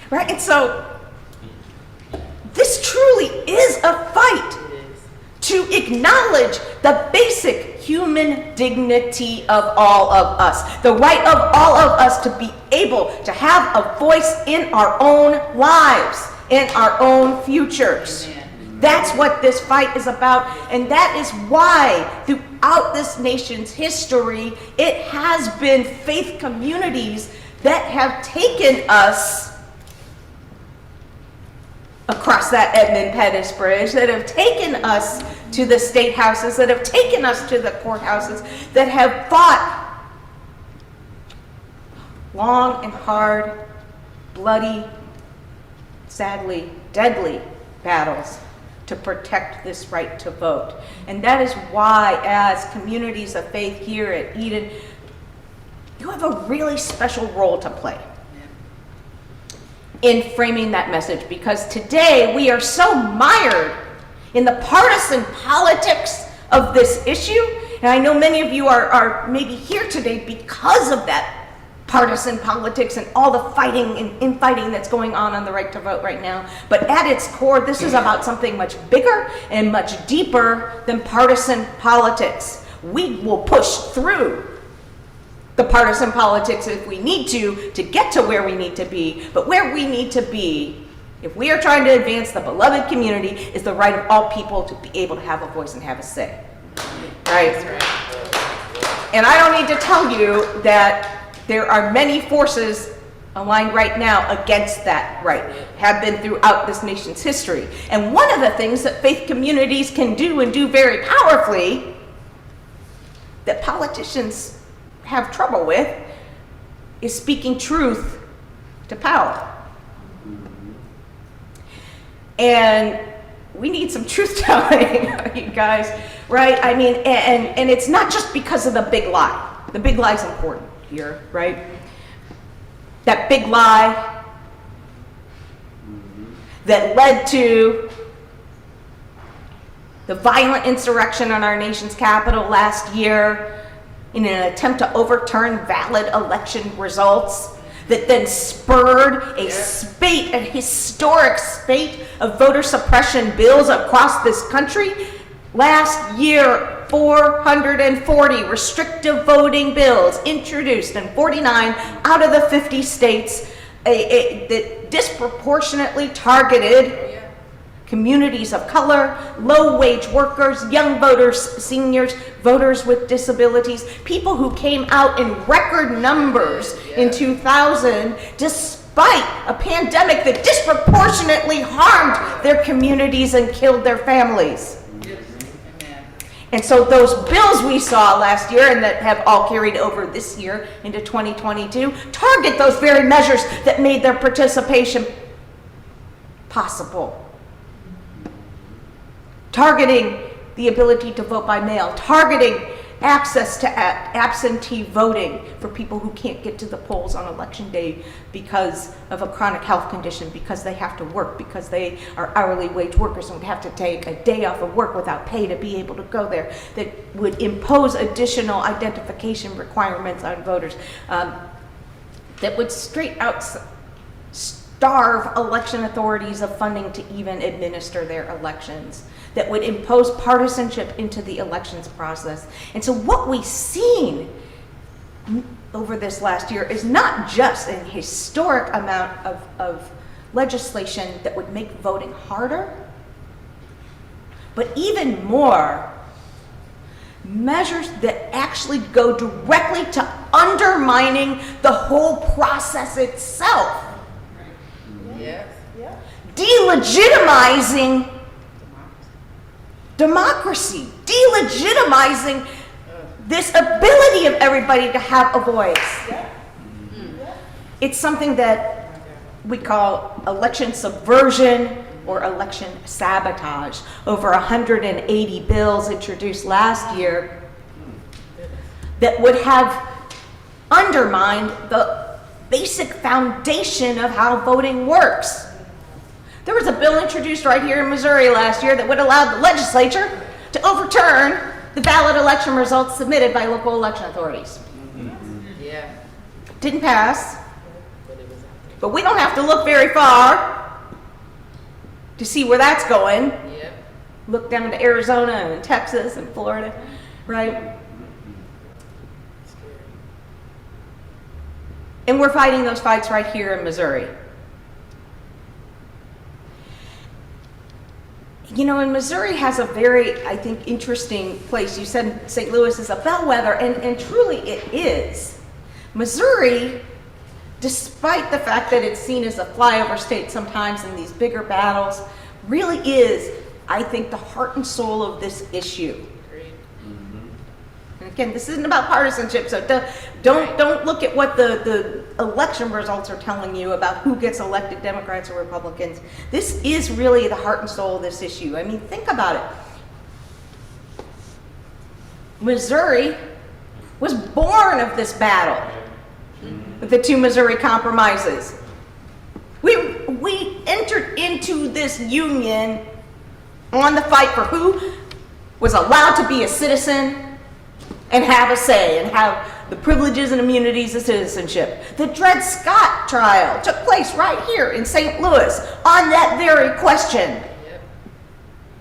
Right? And so, this truly is a fight to acknowledge the basic human dignity of all of us, the right of all of us to be able to have a voice in our own lives, in our own futures. Amen. That's what this fight is about, and that is why throughout this nation's history, it has been faith communities that have taken us across that Edmund Pettus Bridge, that have taken us to the state houses, that have taken us to the courthouses, that have fought long and hard, bloody, sadly, deadly battles to protect this right to vote. And that is why, as communities of faith here at Eden, you have a really special role to play in framing that message, because today we are so mired in the partisan politics of this issue. And I know many of you are maybe here today because of that partisan politics and all the fighting and infighting that's going on the right to vote right now. But at its core, this is about something much bigger and much deeper than partisan politics. We will push through the partisan politics if we need to get to where we need to be. But where we need to be, if we are trying to advance the beloved community, is the right of all people to be able to have a voice and have a say. Right? And I don't need to tell you that there are many forces aligned right now against that right, have been throughout this nation's history. And one of the things that faith communities can do, and do very powerfully, that politicians have trouble with, is speaking truth to power. And we need some truth telling, you guys, right? I mean, and it's not just because of the big lie. The big lie is important here, right? That big lie that led to the violent insurrection on our nation's capital last year in an attempt to overturn valid election results, that then spurred a historic spate of voter suppression bills across this country. Last year, 440 restrictive voting bills introduced in 49 out of the 50 states that disproportionately targeted communities of color, low-wage workers, young voters, seniors, voters with disabilities, people who came out in record numbers in 2000 despite a pandemic that disproportionately harmed their communities and killed their families. And so those bills we saw last year and that have all carried over this year into 2022 target those very measures that made their participation possible. Targeting the ability to vote by mail, targeting access to absentee voting for people who can't get to the polls on election day because of a chronic health condition, because they have to work, because they are hourly wage workers and would have to take a day off of work without pay to be able to go there, that would impose additional identification requirements on voters, that would straight out starve election authorities of funding to even administer their elections, that would impose partisanship into the elections process. And so what we've seen over this last year is not just an historic amount of legislation that would make voting harder, but even more, measures that actually go directly to undermining the whole process itself. Yes. Delegitimizing democracy, delegitimizing this ability of everybody to have a voice. It's something that we call election subversion, or election sabotage. Over 180 bills introduced last year that would have undermined the basic foundation of how voting works. There was a bill introduced right here in Missouri last year that would allow the legislature to overturn the valid election results submitted by local election authorities. Yeah. Didn't pass, but we don't have to look very far to see where that's going. Yep. Look down to Arizona and Texas and Florida, right? And we're fighting those fights right here in Missouri. You know, and Missouri has a very, I think, interesting place. You said St. Louis is a bellwether, and truly it is. Missouri, despite the fact that it's seen as a flyover state sometimes in these bigger battles, really is, I think, the heart and soul of this issue. And again, this isn't about partisanship, so don't look at what the election results are telling you about who gets elected, Democrats or Republicans. This is really the heart and soul of this issue. I mean, think about it. Missouri was born of this battle with the two Missouri compromises. We entered into this union on the fight for who was allowed to be a citizen and have a say and have the privileges and immunities of citizenship. The Dred Scott trial took place right here in St. Louis on that very question,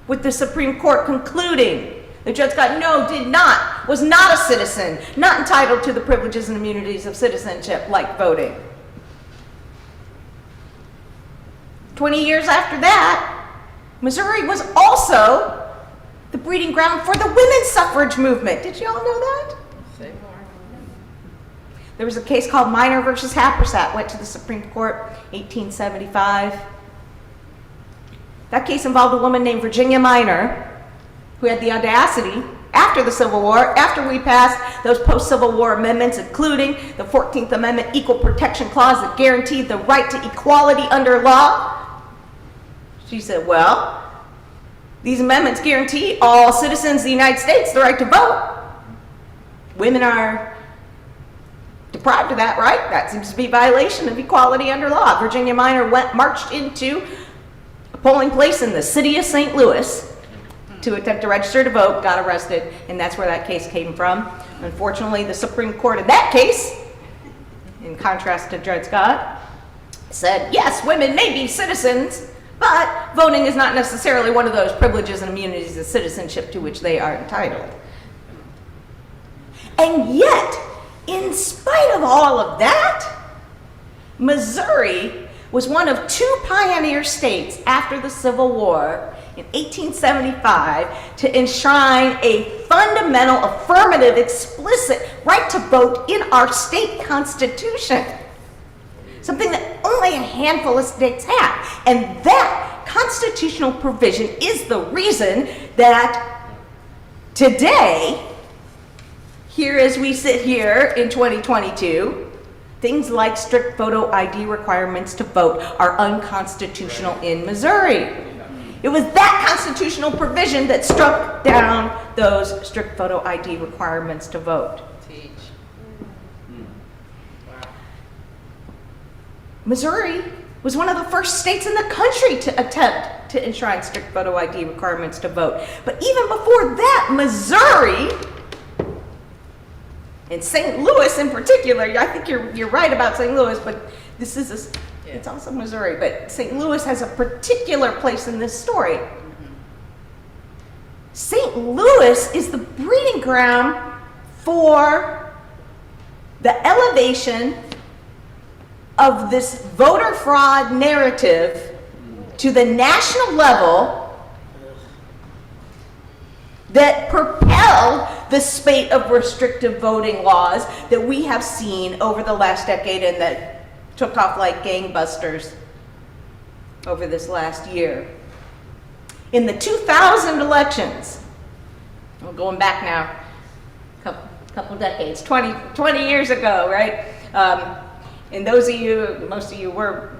with the Supreme Court concluding that Dred Scott was not a citizen, not entitled to the privileges and immunities of citizenship like voting. 20 years after that, Missouri was also the breeding ground for the women's suffrage movement. Did you all know that? Say more. There was a case called Minor versus Happersett, went to the Supreme Court, 1875. That case involved a woman named Virginia Minor, who had the audacity, after the Civil War, after we passed those post-Civil War amendments, including the 14th Amendment Equal Protection Clause that guaranteed the right to equality under law. She said, well, these amendments guarantee all citizens of the United States the right to vote. Women are deprived of that right. That seems to be a violation of equality under law. Virginia Minor marched into a polling place in the city of St. Louis to attempt to register to vote, got arrested, and that's where that case came from. Unfortunately, the Supreme Court in that case, in contrast to Dred Scott, said, yes, women may be citizens, but voting is not necessarily one of those privileges and immunities of citizenship to which they are entitled. And yet, in spite of all of that, Missouri was one of two pioneer states after the Civil War in 1875 to enshrine a fundamental, affirmative, explicit right to vote in our state constitution. Something that only a handful of states have. And that constitutional provision is the reason that today, here as we sit here in 2022, things like strict photo ID requirements to vote are unconstitutional in Missouri. It was that constitutional provision that struck down those strict photo ID requirements to vote. Missouri was one of the first states in the country to attempt to enshrine strict photo ID requirements to vote. But even before that, Missouri, and St. Louis in particular, I think you're right about St. Louis, but this is it's also Missouri, but St. Louis has a particular place in this story. St. Louis is the breeding ground for the elevation of this voter fraud narrative to the national level that propelled the spate of restrictive voting laws that we have seen over the last decade and that took off like gangbusters over this last year. In the 2000 elections, we're going back now, couple decades, 20 years ago, right? And those of you, most of you were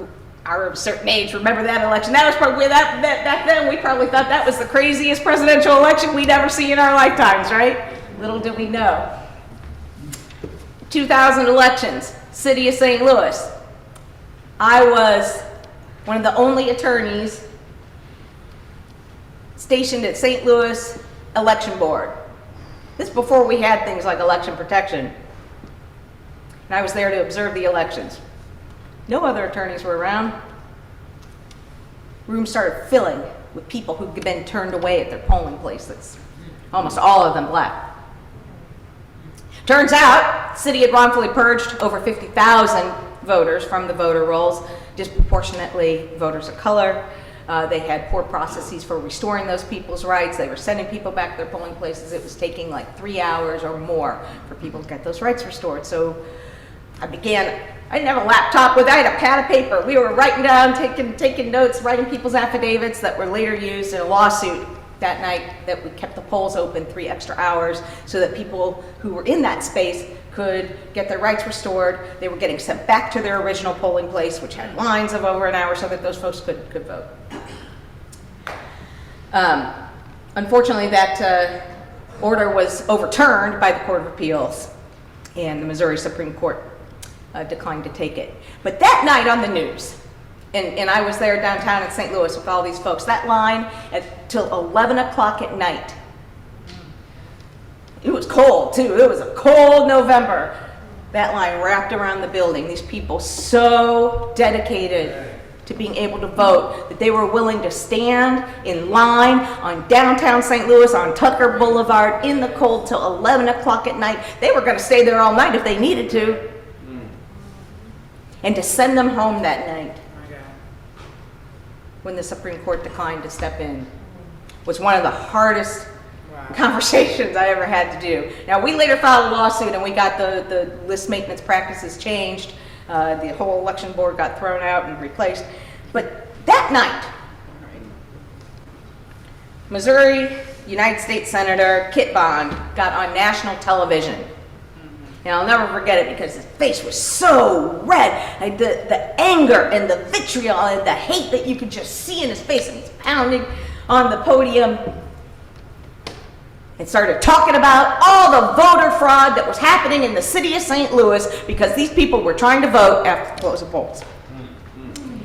are of a certain age remember that election. That was probably that back then we probably thought that was the craziest presidential election we'd ever see in our lifetimes, right? Little did we know. 2000 elections, city of St. Louis. I was one of the only attorneys stationed at St. Louis Election Board. This is before we had things like election protection. And I was there to observe the elections. No other attorneys were around. Rooms started filling with people who'd been turned away at their polling places. Almost all of them black. Turns out, the city had wrongfully purged over 50,000 voters from the voter rolls, disproportionately voters of color. They had poor processes for restoring those people's rights. They were sending people back to their polling places. It was taking like 3 hours or more for people to get those rights restored. So I didn't have a laptop with, I had a pad of paper. We were writing down, taking notes, writing people's affidavits that were later used in a lawsuit that night that we kept the polls open 3 extra hours so that people who were in that space could get their rights restored. They were getting sent back to their original polling place, which had lines of over an hour so that those folks could vote. Unfortunately, that order was overturned by the Court of Appeals, and the Missouri Supreme Court declined to take it. But that night on the news, and I was there downtown in St. Louis with all these folks, that line till 11 o'clock at night. It was cold too, it was a cold November. That line wrapped around the building. These people so dedicated to being able to vote that they were willing to stand in line on downtown St. Louis on Tucker Boulevard in the cold till 11 o'clock at night. They were going to stay there all night if they needed to. And to send them home that night when the Supreme Court declined to step in was one of the hardest conversations I ever had to do. Now, we later filed a lawsuit and we got the list maintenance practices changed. The whole election board got thrown out and replaced. But that night, Missouri United States Senator Kit Bond got on national television. And I'll never forget it because his face was so red. Like the anger and the vitriol and the hate that you could just see in his face. And he's pounding on the podium and started talking about all the voter fraud that was happening in the city of St. Louis because these people were trying to vote after the close of polls.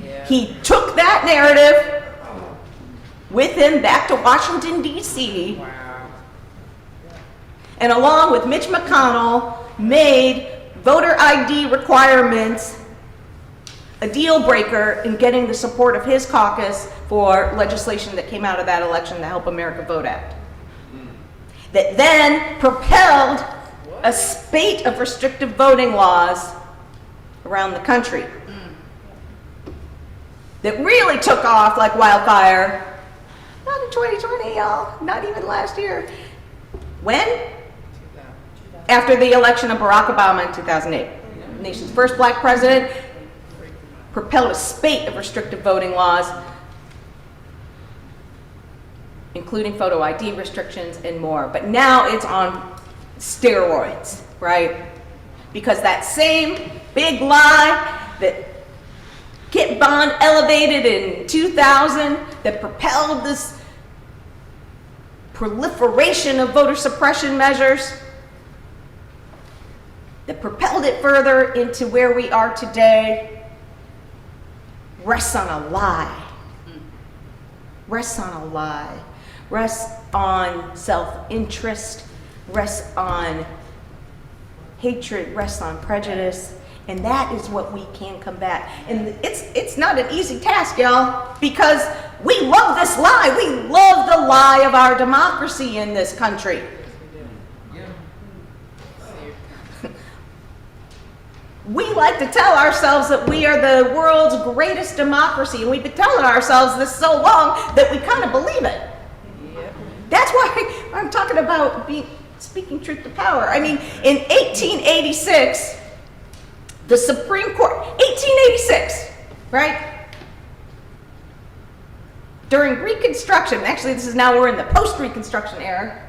Yeah. He took that narrative with him back to Washington, D.C. Wow. And along with Mitch McConnell, made voter ID requirements a deal breaker in getting the support of his caucus for legislation that came out of that election, the Help America Vote Act. That then propelled a spate of restrictive voting laws around the country that really took off like wildfire. Not in 2020, y'all, not even last year. When? After the election of Barack Obama in 2008. The nation's first black president propelled a spate of restrictive voting laws, including photo ID restrictions and more. But now it's on steroids, right? Because that same big lie that Kit Bond elevated in 2000 that propelled this proliferation of voter suppression measures, that propelled it further into where we are today, rests on a lie. Rests on a lie. Rests on self-interest, rests on hatred, rests on prejudice, and that is what we can combat. And it's not an easy task, y'all, because we love this lie. We love the lie of our democracy in this country. We like to tell ourselves that we are the world's greatest democracy, and we've been telling ourselves this so long that we kind of believe it. Yep. That's why I'm talking about speaking truth to power. I mean, in 1886, the Supreme Court, 1886, right? During Reconstruction, actually this is now we're in the post-Reconstruction era,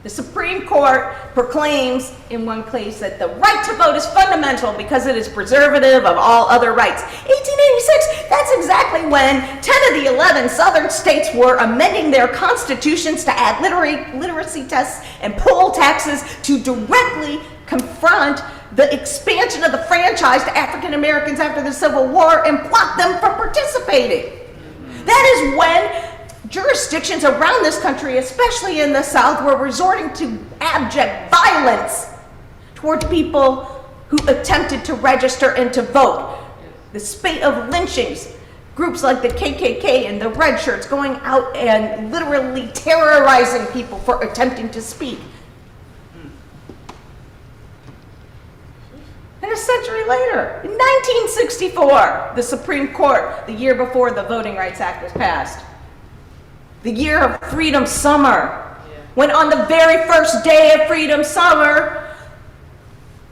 the Supreme Court proclaims in one case that the right to vote is fundamental because it is preservative of all other rights. 1886. 1886, that's exactly when 10 of the 11 southern states were amending their constitutions to add literacy tests and poll taxes to directly confront the expansion of the franchise to African Americans after the Civil War and block them from participating. That is when jurisdictions around this country, especially in the South, were resorting to abject violence towards people who attempted to register and to vote. The spate of lynchings, groups like the KKK and the Red Shirts going out and literally terrorizing people for attempting to speak. And a century later, in 1964, the Supreme Court, the year before the Voting Rights Act was passed, the year of Freedom Summer, when on the very first day of Freedom Summer,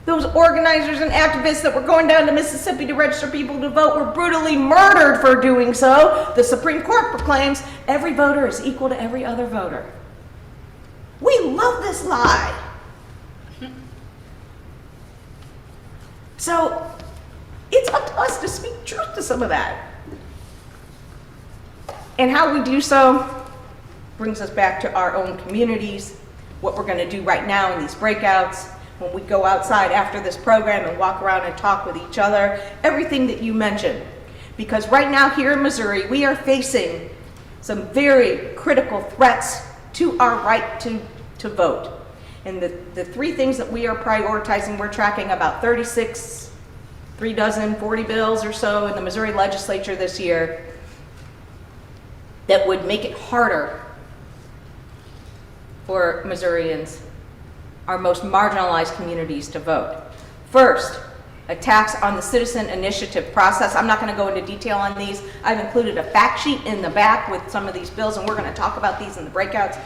those organizers and activists that were going down to Mississippi to register people to vote were brutally murdered for doing so. The Supreme Court proclaims every voter is equal to every other voter. We love this lie. So it's up to us to speak truth to some of that. And how we do so brings us back to our own communities, what we're going to do right now in these breakouts, when we go outside after this program and walk around and talk with each other, everything that you mentioned. Because right now here in Missouri, we are facing some very critical threats to our right to vote. And the three things that we are prioritizing, we're tracking about 40 bills or so in the Missouri legislature this year that would make it harder for Missourians, our most marginalized communities, to vote. First, attacks on the citizen initiative process. I'm not going to go into detail on these. I've included a fact sheet in the back with some of these bills, and we're going to talk about these in the breakouts.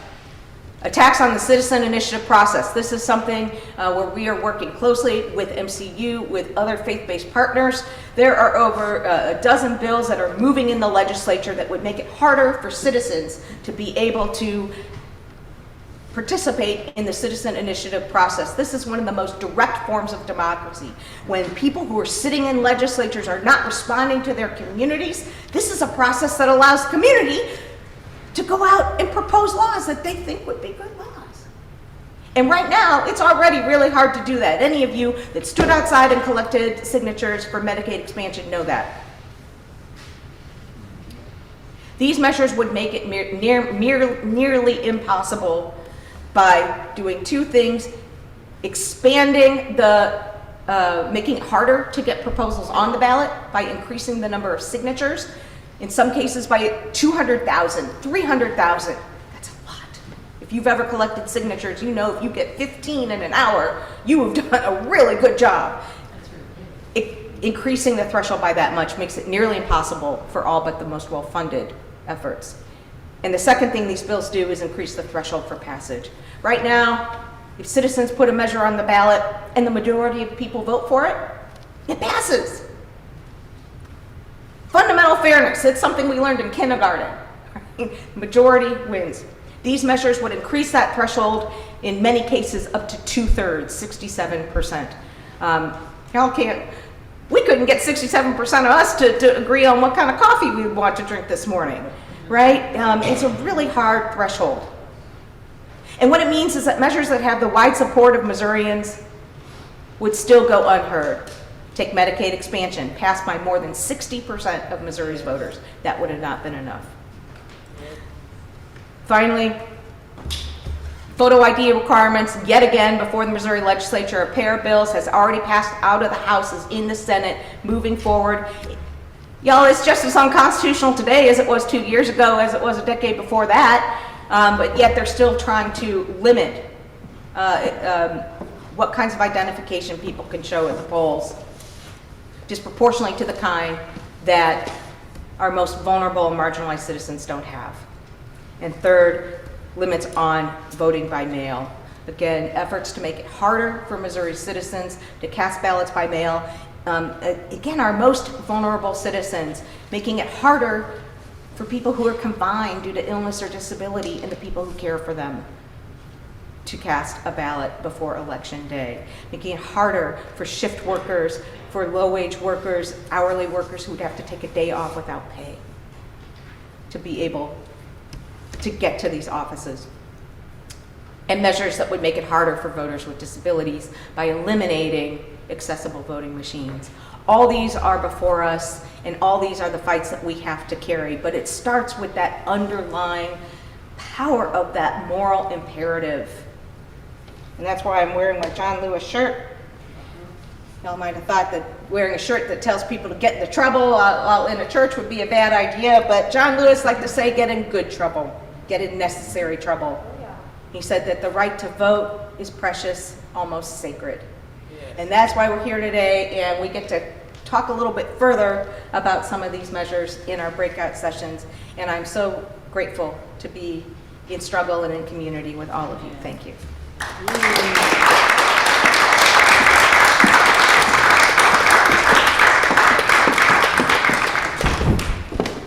Attacks on the citizen initiative process. This is something where we are working closely with MCU, with other faith-based partners. There are over a dozen bills that are moving in the legislature that would make it harder for citizens to be able to participate in the citizen initiative process. This is one of the most direct forms of democracy. When people who are sitting in legislatures are not responding to their communities, this is a process that allows the community to go out and propose laws that they think would be good laws. And right now, it's already really hard to do that. Any of you that stood outside and collected signatures for Medicaid expansion know that. These measures would make it nearly impossible by doing two things: expanding making it harder to get proposals on the ballot by increasing the number of signatures, in some cases by 200,000, 300,000. That's a lot. If you've ever collected signatures, you know if you get 15 in an hour, you have done a really good job. Increasing the threshold by that much makes it nearly impossible for all but the most well-funded efforts. And the second thing these bills do is increase the threshold for passage. Right now, if citizens put a measure on the ballot and the majority of people vote for it, it passes. Fundamental fairness, it's something we learned in kindergarten. Majority wins. These measures would increase that threshold in many cases up to 2/3, 67%. We couldn't get 67% of us to agree on what kind of coffee we want to drink this morning, right? It's a really hard threshold. And what it means is that measures that have the wide support of Missourians would still go unheard. Take Medicaid expansion, passed by more than 60% of Missouri's voters. That would have not been enough. Finally, photo ID requirements, yet again, before the Missouri legislature. A pair of bills has already passed out of the House, is in the Senate, moving forward. Y'all, it's just as unconstitutional today as it was 2 years ago, as it was a decade before that, but yet they're still trying to limit what kinds of identification people can show at the polls, disproportionately to the kind that our most vulnerable and marginalized citizens don't have. And third, limits on voting by mail. Again, efforts to make it harder for Missouri citizens to cast ballots by mail. Again, our most vulnerable citizens, making it harder for people who are confined due to illness or disability and the people who care for them. to cast a ballot before election day, making it harder for shift workers, for low-wage workers, hourly workers who would have to take a day off without pay to be able to get to these offices. And measures that would make it harder for voters with disabilities by eliminating accessible voting machines. All these are before us, and all these are the fights that we have to carry, but it starts with that underlying power of that moral imperative. And that's why I'm wearing my John Lewis shirt. Y'all might have thought that wearing a shirt that tells people to get into trouble while in a church would be a bad idea, but John Lewis liked to say get in good trouble, get in necessary trouble. He said that the right to vote is precious, almost sacred. And that's why we're here today, and we get to talk a little bit further about some of these measures in our breakout sessions. And I'm so grateful to be in struggle and in community with all of you. Thank you.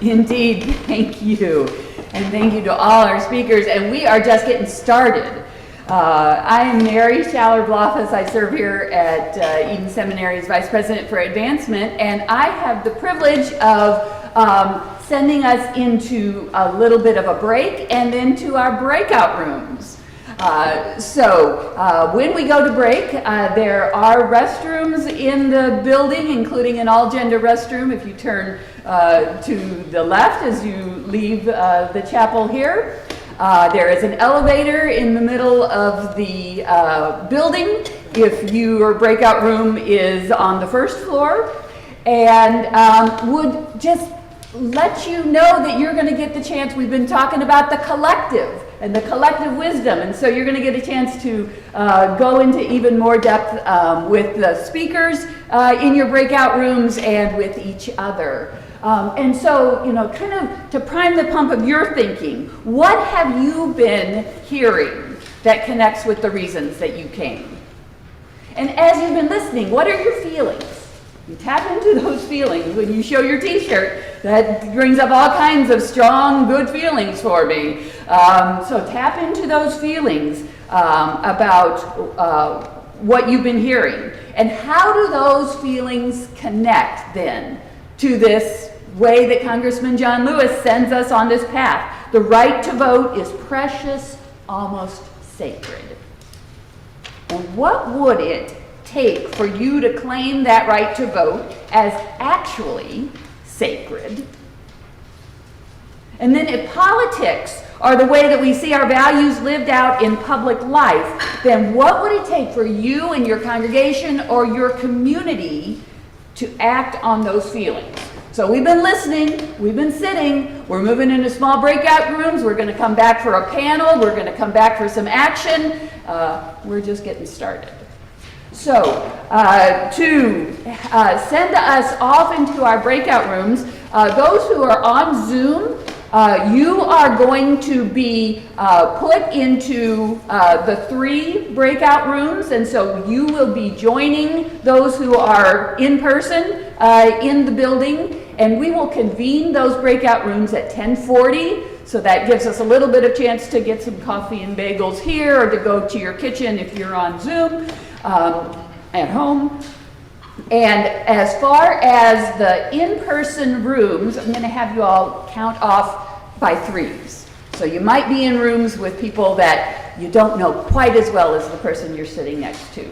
Indeed, thank you. And thank you to all our speakers. And we are just getting started. I am Mary Schaller-Blofus. I serve here at Eden Seminary as Vice President for Advancement. And I have the privilege of sending us into a little bit of a break and then to our breakout rooms. So when we go to break, there are restrooms in the building, including an all-gender restroom if you turn to the left as you leave the chapel here. There is an elevator in the middle of the building if your breakout room is on the first floor, and would just let you know that you're going to get the chance. We've been talking about the collective and the collective wisdom, and so you're going to get a chance to go into even more depth with the speakers in your breakout rooms and with each other. And so, you know, kind of to prime the pump of your thinking, what have you been hearing that connects with the reasons that you came? And as you've been listening, what are your feelings? You tap into those feelings when you show your t-shirt. That brings up all kinds of strong, good feelings for me. So tap into those feelings about what you've been hearing. And how do those feelings connect then to this way that Congressman John Lewis sends us on this path? The right to vote is precious, almost sacred. And what would it take for you to claim that right to vote as actually sacred? And then if politics are the way that we see our values lived out in public life, then what would it take for you and your congregation or your community to act on those feelings? So we've been listening, we've been sitting, we're moving into small breakout rooms, we're going to come back for a panel, we're going to come back for some action. We're just getting started. So to send us off into our breakout rooms, those who are on Zoom, you are going to be put into the 3 breakout rooms, and so you will be joining those who are in person in the building, and we will convene those breakout rooms at 10:40. So that gives us a little bit of chance to get some coffee and bagels here, or to go to your kitchen if you're on Zoom at home. And as far as the in-person rooms, I'm going to have you all count off by 3s. So you might be in rooms with people that you don't know quite as well as the person you're sitting next to.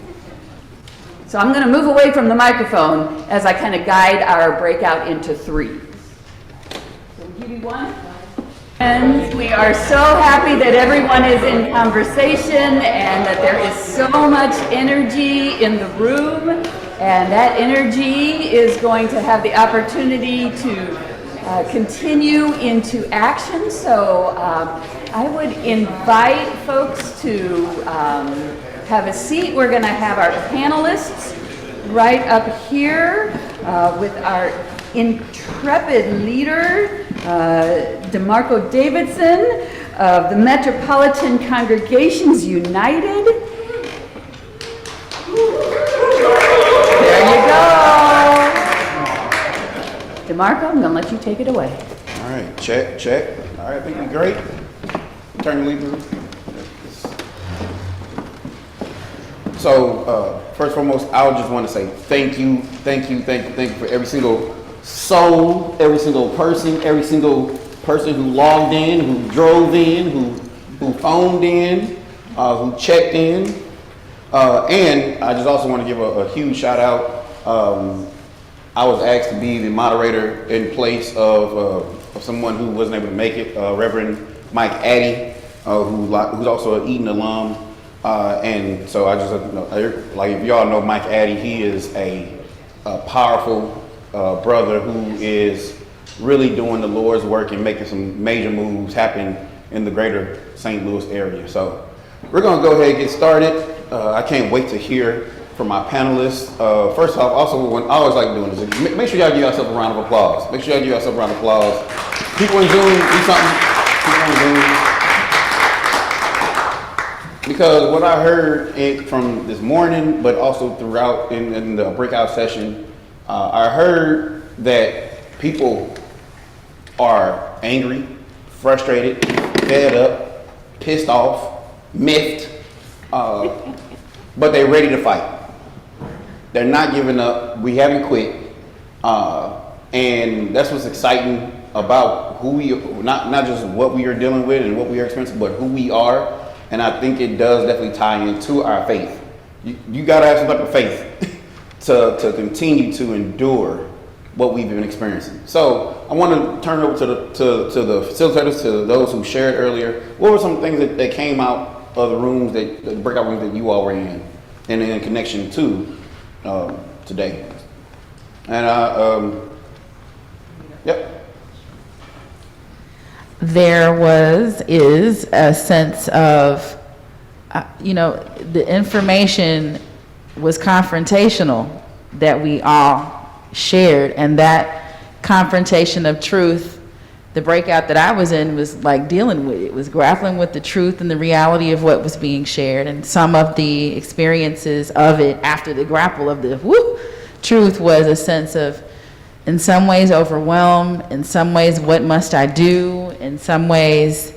So I'm going to move away from the microphone as I kind of guide our breakout into 3. So we'll give you 1. And we are so happy that everyone is in conversation and that there is so much energy in the room, and that energy is going to have the opportunity to continue into action. So I would invite folks to have a seat. We're going to have our panelists right up here with our intrepid leader, DeMarco Davidson of the Metropolitan Congregations United. There you go. DeMarco, I'm going to let you take it away. All right, check. All right, I think we're great. Turn the lever. So, first and foremost, I would just want to say thank you for every single soul, every single person who logged in, who drove in, who phoned in, who checked in. And I just also want to give a huge shout out. I was asked to be the moderator in place of someone who wasn't able to make it, Reverend Mike Addy, who's also an Eaton alum. And so I just, like if y'all know Mike Addy, he is a powerful brother who is really doing the Lord's work and making some major moves happen in the greater St. Louis area. So we're gonna go ahead and get started. I can't wait to hear from my panelists. First off, also, I always like doing this. Make sure y'all give yourself a round of applause. Make sure y'all give yourself a round of applause. People in Zoom, do something. People in Zoom. Because what I heard from this morning, but also throughout in the breakout session, I heard that people are angry, frustrated, fed up, pissed off, miffed, but they're ready to fight. They're not giving up. We haven't quit. And that's what's exciting about who we, not just what we are dealing with and what we are experiencing, but who we are. And I think it does definitely tie into our faith. You gotta have some type of faith to continue to endure what we've been experiencing. So I want to turn it over to the facilitators, to those who shared earlier. What were some things that came out of the rooms, the breakout rooms that you all were in connection to today? And yep. There is a sense of, the information was confrontational that we all shared, and that confrontation of truth, the breakout that I was in was like dealing with it, was grappling with the truth and the reality of what was being shared, and some of the experiences of it after the grapple of the truth was a sense of, in some ways, overwhelmed, in some ways, what must I do, in some ways,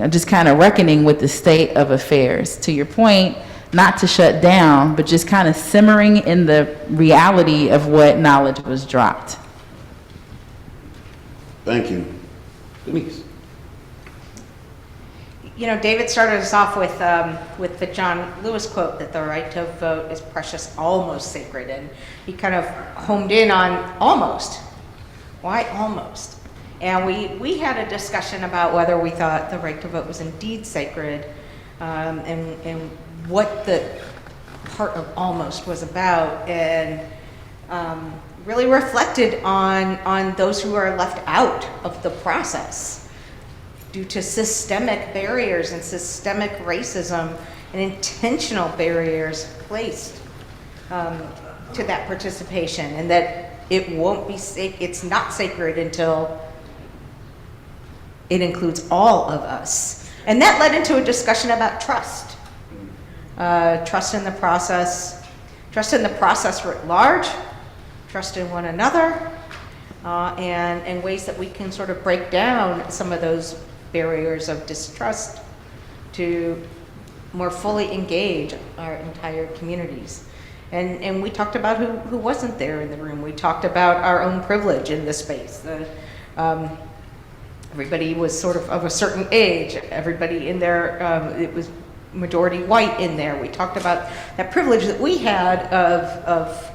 just kind of reckoning with the state of affairs. To your point, not to shut down, but just kind of simmering in the reality of what knowledge was dropped. Thank you. Denise. David started us off with the John Lewis quote that the right to vote is precious, almost sacred, and he kind of homed in on almost. Why almost? And we had a discussion about whether we thought the right to vote was indeed sacred, and what the part of almost was about, and really reflected on those who are left out of the process due to systemic barriers and systemic racism and intentional barriers placed to that participation, and that it won't be it's not sacred until it includes all of us. And that led into a discussion about trust. Trust in the process writ large, trust in one another, and ways that we can sort of break down some of those barriers of distrust to more fully engage our entire communities. And we talked about who wasn't there in the room. We talked about our own privilege in this space. Everybody was sort of a certain age. Everybody in there, it was majority white in there. We talked about that privilege that we had of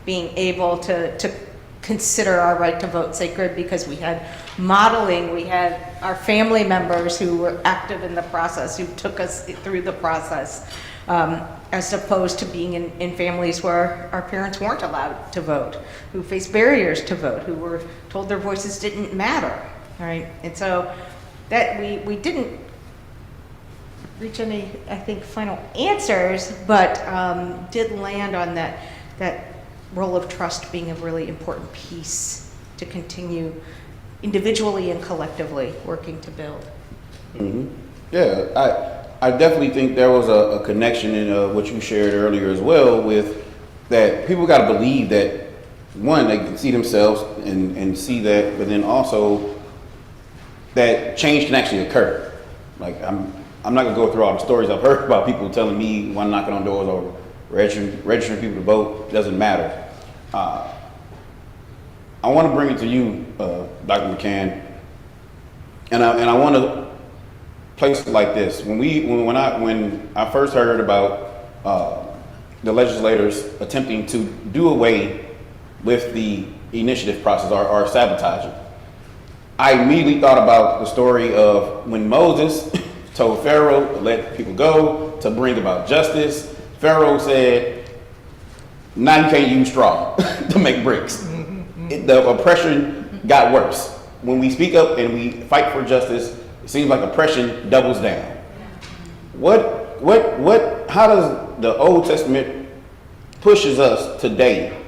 being able to consider our right to vote sacred, because we had modeling, we had our family members who were active in the process, who took us through the process, as opposed to being in families where our parents weren't allowed to vote, who faced barriers to vote, who were told their voices didn't matter, right? And so that we didn't reach any, I think, final answers, but did land on that role of trust being a really important piece to continue individually and collectively working to build. Mm-hmm. Yeah, I definitely think there was a connection in what you shared earlier as well, with that people got to believe that, one, they can see themselves and see that, but then also that change can actually occur. Like I'm not gonna go through all the stories I've heard about people telling me when I'm knocking on doors or registering people to vote, doesn't matter. I want to bring it to you, Dr. McCann, and I want to place it like this. When I first heard about the legislators attempting to do away with the initiative process or sabotage it, I immediately thought about the story of when Moses told Pharaoh to let people go to bring about justice. Pharaoh said, now you can't use straw to make bricks. The oppression got worse. When we speak up and we fight for justice, it seems like oppression doubles down. How does the Old Testament pushes us today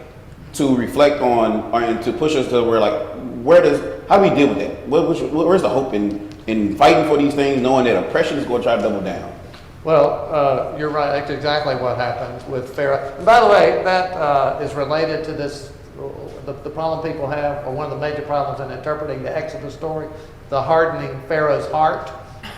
to reflect on, and to push us to where, like, how do we deal with that? Where's the hope in fighting for these things, knowing that oppression is going to try to double down? Well, you're right. That's exactly what happened with Pharaoh. And by the way, that is related to this, the problem people have, or one of the major problems in interpreting the Exodus story, the hardening Pharaoh's heart,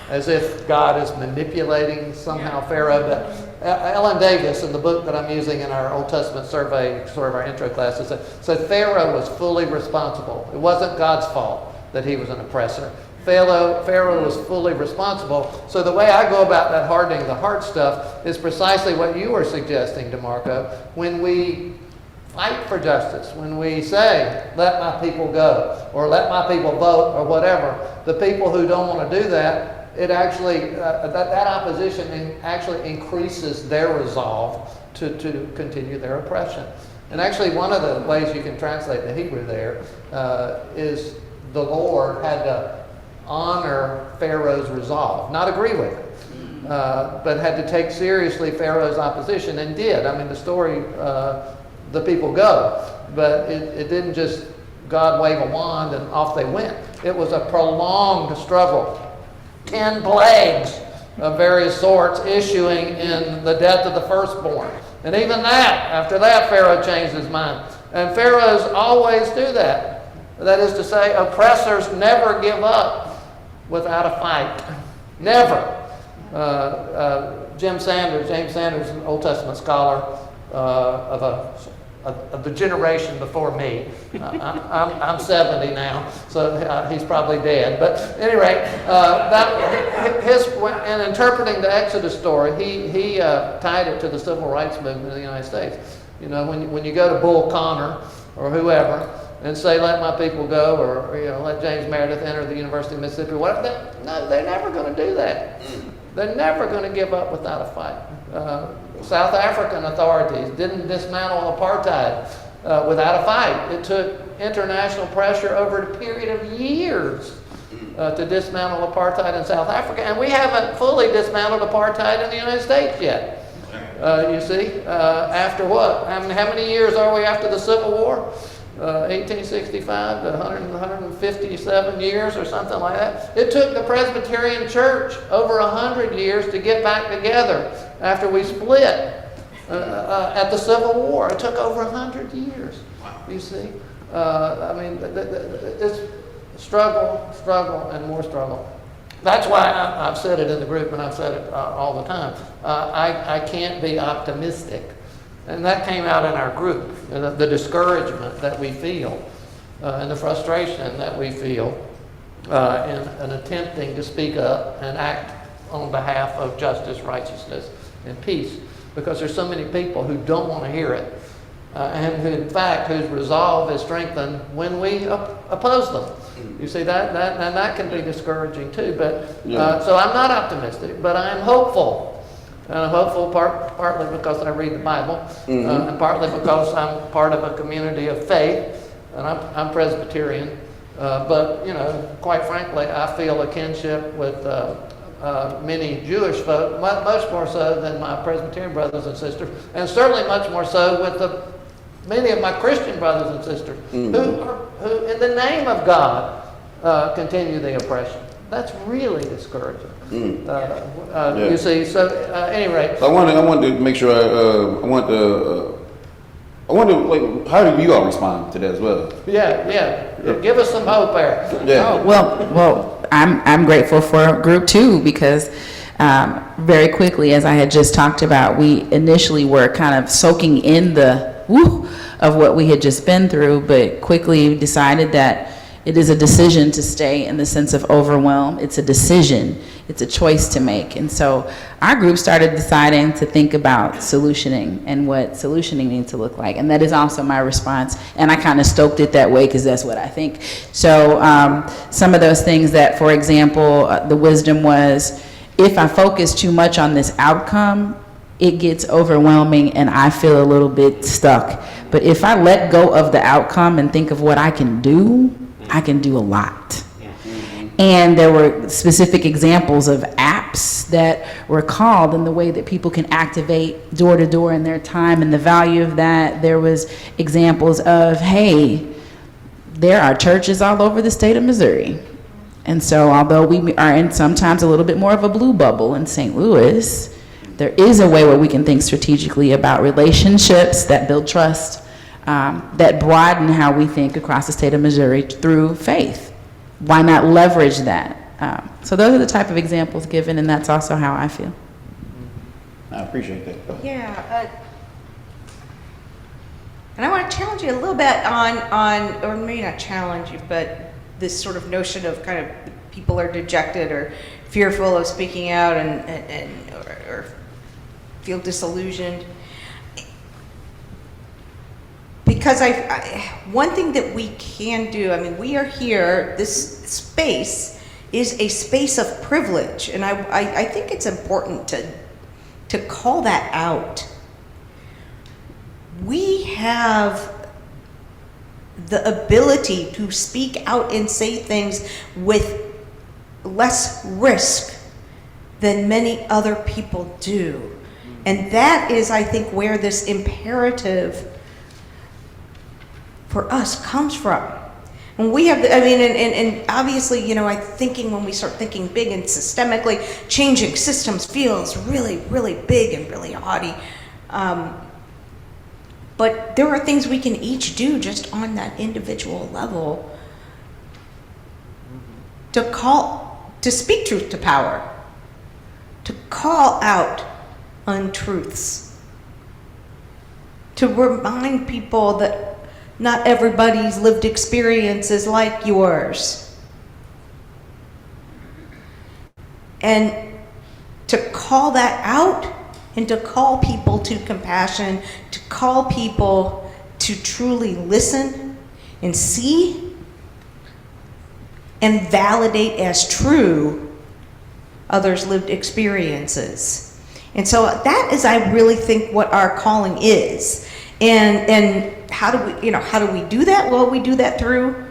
as if God is manipulating somehow Pharaoh. Ellen Davis, in the book that I'm using in our Old Testament survey, sort of our intro classes, said Pharaoh was fully responsible. It wasn't God's fault that he was an oppressor. Pharaoh was fully responsible. So the way I go about that hardening the heart stuff is precisely what you were suggesting, DeMarco. When we fight for justice, when we say, let my people go, or let my people vote, or whatever, the people who don't want to do that, it actually, that opposition actually increases their resolve to continue their oppression. And actually, one of the ways you can translate the Hebrew there is the Lord had to honor Pharaoh's resolve, not agree with it, but had to take seriously Pharaoh's opposition, and did. I mean, the story, the people go, but it didn't just God wave a wand and off they went. It was a prolonged struggle. 10 plagues of various sorts issuing in the death of the firstborn. And even that, after that, Pharaoh changed his mind. And pharaohs always do that. That is to say, oppressors never give up without a fight. Never. James Sanders, an Old Testament scholar of the generation before me. I'm 70 now, so he's probably dead. But at any rate, in interpreting the Exodus story, he tied it to the civil rights movement in the United States. You know, when you go to Bull Connor or whoever and say, let my people go, or let James Meredith enter the University of Mississippi, whatever, no, they're never going to do that. They're never going to give up without a fight. South African authorities didn't dismantle apartheid without a fight. It took international pressure over a period of years to dismantle apartheid in South Africa, and we haven't fully dismantled apartheid in the United States yet. You see, after what? How many years are we after the Civil War? 1865 to 157 years or something like that. It took the Presbyterian Church over 100 years to get back together after we split at the Civil War. It took over 100 years, you see. I mean, it's struggle, and more struggle. That's why I've said it in the group, and I've said it all the time. I can't be optimistic. And that came out in our group, the discouragement that we feel and the frustration that we feel in attempting to speak up and act on behalf of justice, righteousness, and peace. Because there's so many people who don't want to hear it, and who, in fact, whose resolve is strengthened when we oppose them. You see, that can be discouraging too. But so I'm not optimistic, but I'm hopeful. And I'm hopeful partly because I read the Bible, and partly because I'm part of a community of faith, and I'm Presbyterian. But, quite frankly, I feel a kinship with many Jewish folk, much more so than my Presbyterian brothers and sisters, and certainly much more so with many of my Christian brothers and sisters who, in the name of God, continue the oppression. That's really discouraging. You see, so anyway. I wanted to make sure I wonder, like, how do you all respond to that as well? Yeah. Give us some hope there. Yeah. Oh, well, I'm grateful for group 2 because very quickly, as I had just talked about, we initially were kind of soaking in the woo of what we had just been through, but quickly decided that it is a decision to stay in the sense of overwhelm. It's a decision. It's a choice to make. And so our group started deciding to think about solutioning and what solutioning needs to look like. And that is also my response. And I kind of stoked it that way because that's what I think. So some of those things that, for example, the wisdom was, if I focus too much on this outcome, it gets overwhelming and I feel a little bit stuck. But if I let go of the outcome and think of what I can do a lot. And there were specific examples of apps that were called and the way that people can activate door to door in their time and the value of that. There was examples of, hey, there are churches all over the state of Missouri. And so although we are in sometimes a little bit more of a blue bubble in St. Louis, there is a way where we can think strategically about relationships that build trust, that broaden how we think across the state of Missouri through faith. Why not leverage that? So those are the type of examples given, and that's also how I feel. I appreciate that. Yeah, and I want to challenge you a little bit on, or maybe not challenge you, but this sort of notion of kind of people are dejected or fearful of speaking out or feel disillusioned. Because one thing that we can do, I mean, we are here, this space is a space of privilege, and I think it's important to call that out. We have the ability to speak out and say things with less risk than many other people do. And that is, I think, where this imperative for us comes from. And we have, and obviously, you know, when we start thinking big and systemically, changing systems feels really, really big and really haughty. But there are things we can each do just on that individual level to speak truth to power, to call out untruths, to remind people that not everybody's lived experience is like yours. And to call that out and to call people to compassion, to call people to truly listen and see and validate as true others' lived experiences. And so that is, I really think, what our calling is. And how do we do that? Well, we do that through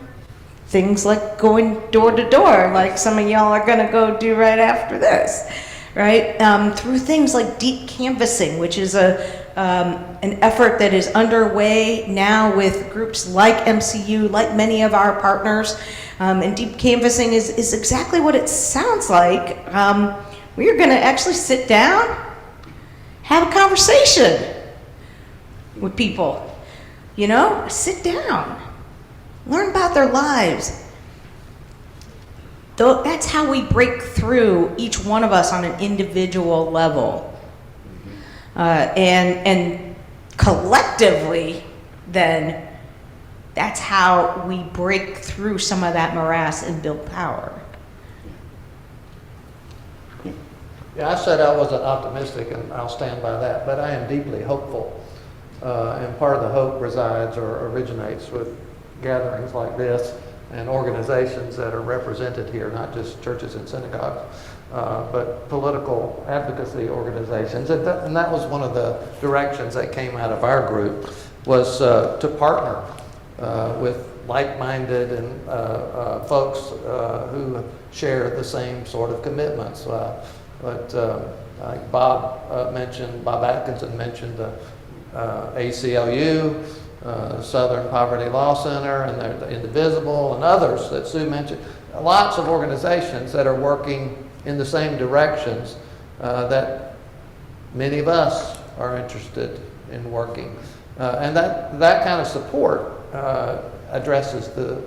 things like going door to door, like some of y'all are gonna go do right after this, right? Through things like deep canvassing, which is an effort that is underway now with groups like MCU, like many of our partners. And deep canvassing is exactly what it sounds like. We are gonna actually sit down, have a conversation with people. You know, sit down, learn about their lives. That's how we break through, each one of us on an individual level. And collectively, then, that's how we break through some of that morass and build power. Yeah, I said I wasn't optimistic, and I'll stand by that, but I am deeply hopeful. And part of the hope resides or originates with gatherings like this and organizations that are represented here, not just churches and synagogues, but political advocacy organizations. And that was one of the directions that came out of our group, was to partner with like-minded and folks who share the same sort of commitments. Like Bob Atkinson mentioned the ACLU, Southern Poverty Law Center, and the Indivisible, and others that Sue mentioned. Lots of organizations that are working in the same directions that many of us are interested in working. And that kind of support addresses the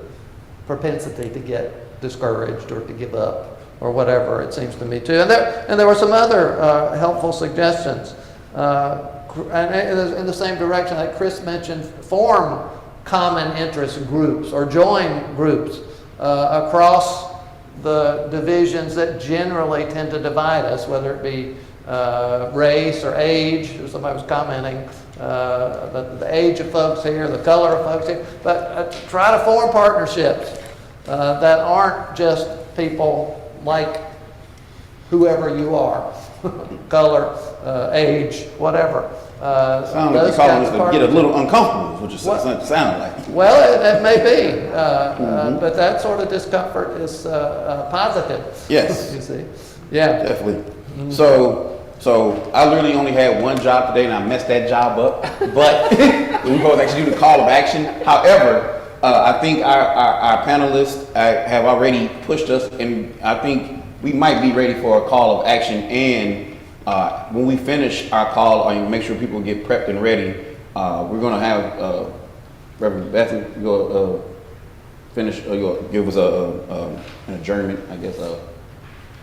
propensity to get discouraged or to give up or whatever, it seems to me too. And there were some other helpful suggestions and in the same direction that Chris mentioned, form common interest groups or join groups across the divisions that generally tend to divide us, whether it be race or age. Somebody was commenting the age of folks here, the color of folks here, but try to form partnerships that aren't just people like whoever you are, color, age, whatever. Sounds like you're calling us to get a little uncomfortable, which is what it sounded like. Well, it may be, but that sort of discomfort is positive. Yes. You see, yeah, definitely. So I literally only had one job today, and I messed that job up. But we're going to actually do the call of action. However, I think our panelists have already pushed us, and I think we might be ready for a call of action. And when we finish our call, and make sure people get prepped and ready, we're going to have Reverend Bethany go finish. You'll give us an adjournment, I guess, a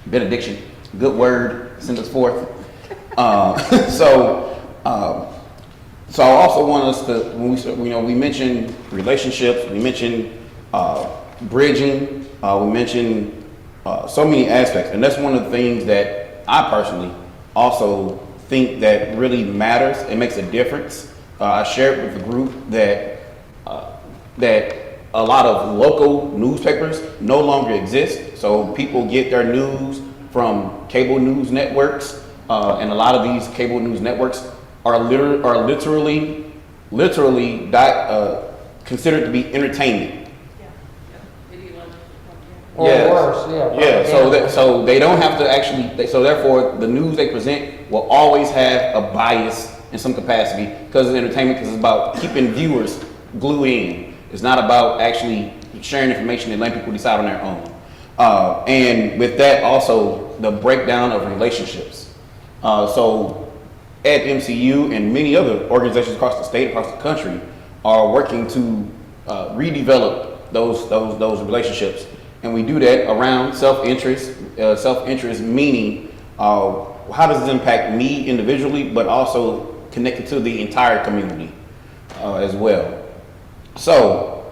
benediction. Good word, send us forth. So I also want us to, when we mentioned relationships, we mentioned bridging, we mentioned so many aspects, and that's one of the things that I personally also think that really matters. It makes a difference. I shared with the group that a lot of local newspapers no longer exist, so people get their news from cable news networks, and a lot of these cable news networks are literally considered to be entertainment. or worse, Yeah. So they don't have to actually. So therefore, the news they present will always have a bias in some capacity because it's entertainment. Because it's about keeping viewers glued in. It's not about actually sharing information and letting people decide on their own. And with that, also the breakdown of relationships. So at MCU and many other organizations across the state, across the country, are working to redevelop those relationships, and we do that around self-interest. Self-interest meaning how does this impact me individually, but also connected to the entire community as well. So,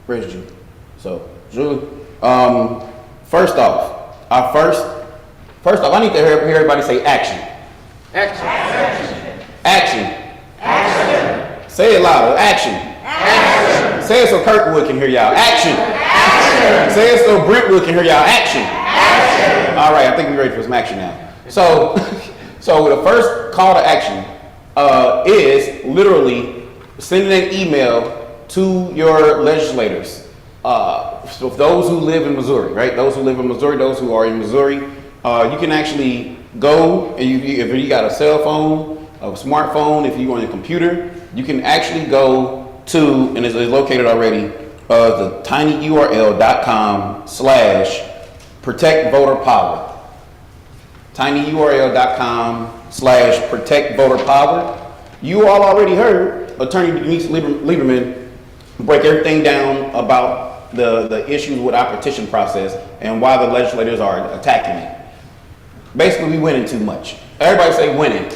where's Julie? So, Julie, first off, I need to hear everybody say action. Action. Action. Action. Action. Say it louder. Action. Action. Say it so Kirkwood can hear y'all. Action. Action. Say it so Brentwood can hear y'all. Action. Action. All right, I think we're ready for some action now. So the first call to action is literally sending an email to your legislators. So those who live in Missouri, right? Those who live in Missouri, those who are in Missouri, you can actually go, and if you got a cell phone, a smartphone, if you're on your computer, you can actually go to, and it's located already, the tinyurl.com/protectvoterpower. tinyurl.com/protectvoterpower. You all already heard Attorney Denise Lieberman break everything down about the issues with our petition process and why the legislators are attacking it. Basically, we winning too much. Everybody say winning.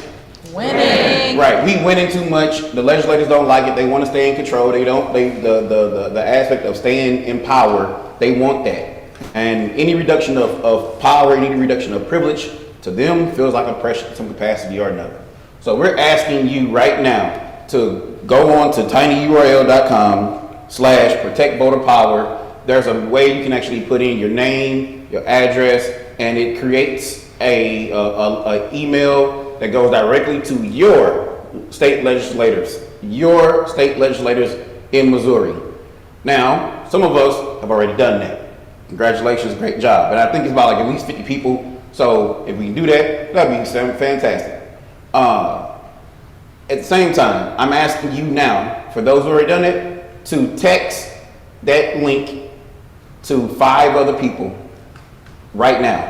Winning. Right, we winning too much. The legislators don't like it. They want to stay in control. The aspect of staying in power, they want that. And any reduction of power, any reduction of privilege to them feels like oppression in some capacity or another. So we're asking you right now to go on to tinyurl.com/protectvoterpower. There's a way you can actually put in your name, your address, and it creates a email that goes directly to your state legislators in Missouri. Now, some of us have already done that. Congratulations, great job. But I think it's about like at least 50 people. So if we can do that, that'd be fantastic. At the same time, I'm asking you now, for those who already done it, to text that link to 5 other people right now.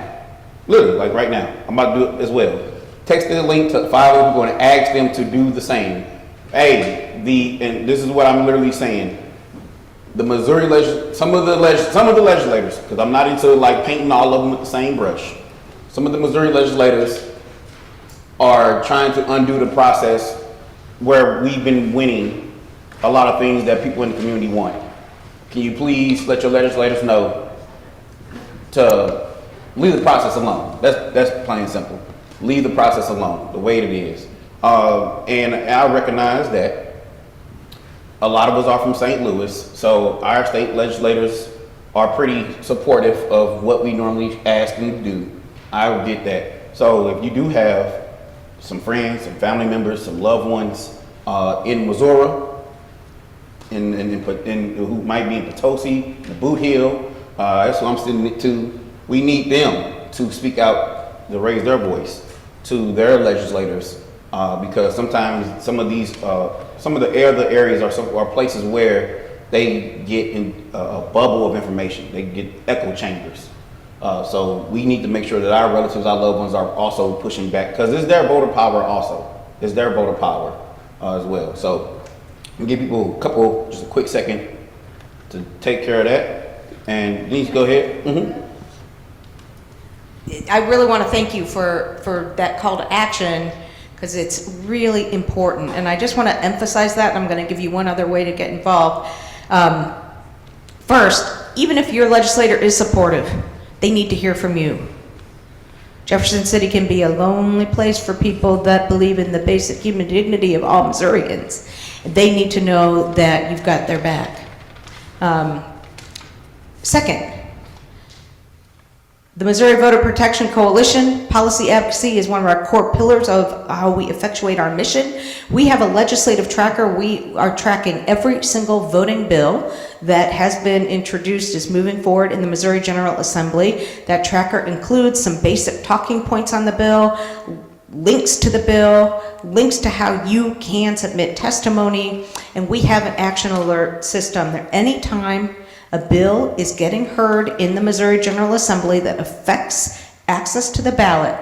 Literally, like right now. I'm about to do it as well. Text the link to 5 other people and ask them to do the same. Hey, and this is what I'm literally saying. the Missouri some of the legislators, because I'm not into like painting all of them with the same brush. Some of the Missouri legislators are trying to undo the process where we've been winning a lot of things that people in the community want. Can you please let your legislators know to leave the process alone? That's plain and simple. Leave the process alone, the way it is. And I recognize that a lot of us are from St. Louis, so our state legislators are pretty supportive of what we normally ask them to do. I get that. So if you do have some friends, some family members, some loved ones in Missouri, who might be in Potosi, the Boot Hill, that's what I'm sitting to. We need them to speak out, to raise their voice to their legislators, because sometimes some of the other areas are places where they get in a bubble of information. They get echo chambers. So we need to make sure that our relatives, our loved ones are also pushing back, because it's their voter power also. It's their voter power as well. So I'm gonna give people just a quick second to take care of that. And Denise, go ahead. Mm-hmm. I really want to thank you for that call to action, because it's really important. And I just want to emphasize that. I'm going to give you one other way to get involved. First, even if your legislator is supportive, they need to hear from you. Jefferson City can be a lonely place for people that believe in the basic human dignity of all Missourians. They need to know that you've got their back. Second, the Missouri Voter Protection Coalition policy advocacy is one of our core pillars of how we effectuate our mission. We have a legislative tracker. We are tracking every single voting bill that has been introduced, is moving forward in the Missouri General Assembly. That tracker includes some basic talking points on the bill, links to the bill, links to how you can submit testimony, and we have an action alert system that anytime a bill is getting heard in the Missouri General Assembly that affects access to the ballot,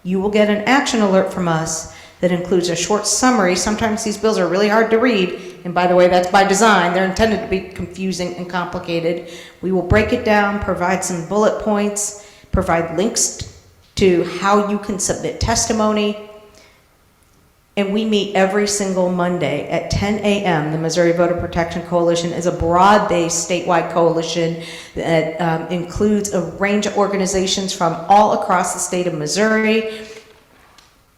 you will get an action alert from us that includes a short summary. Sometimes these bills are really hard to read, and by the way, that's by design. They're intended to be confusing and complicated. We will break it down, provide some bullet points, provide links to how you can submit testimony. And we meet every single Monday at 10 a.m. The Missouri Voter Protection Coalition is a broad-based statewide coalition that includes a range of organizations from all across the state of Missouri,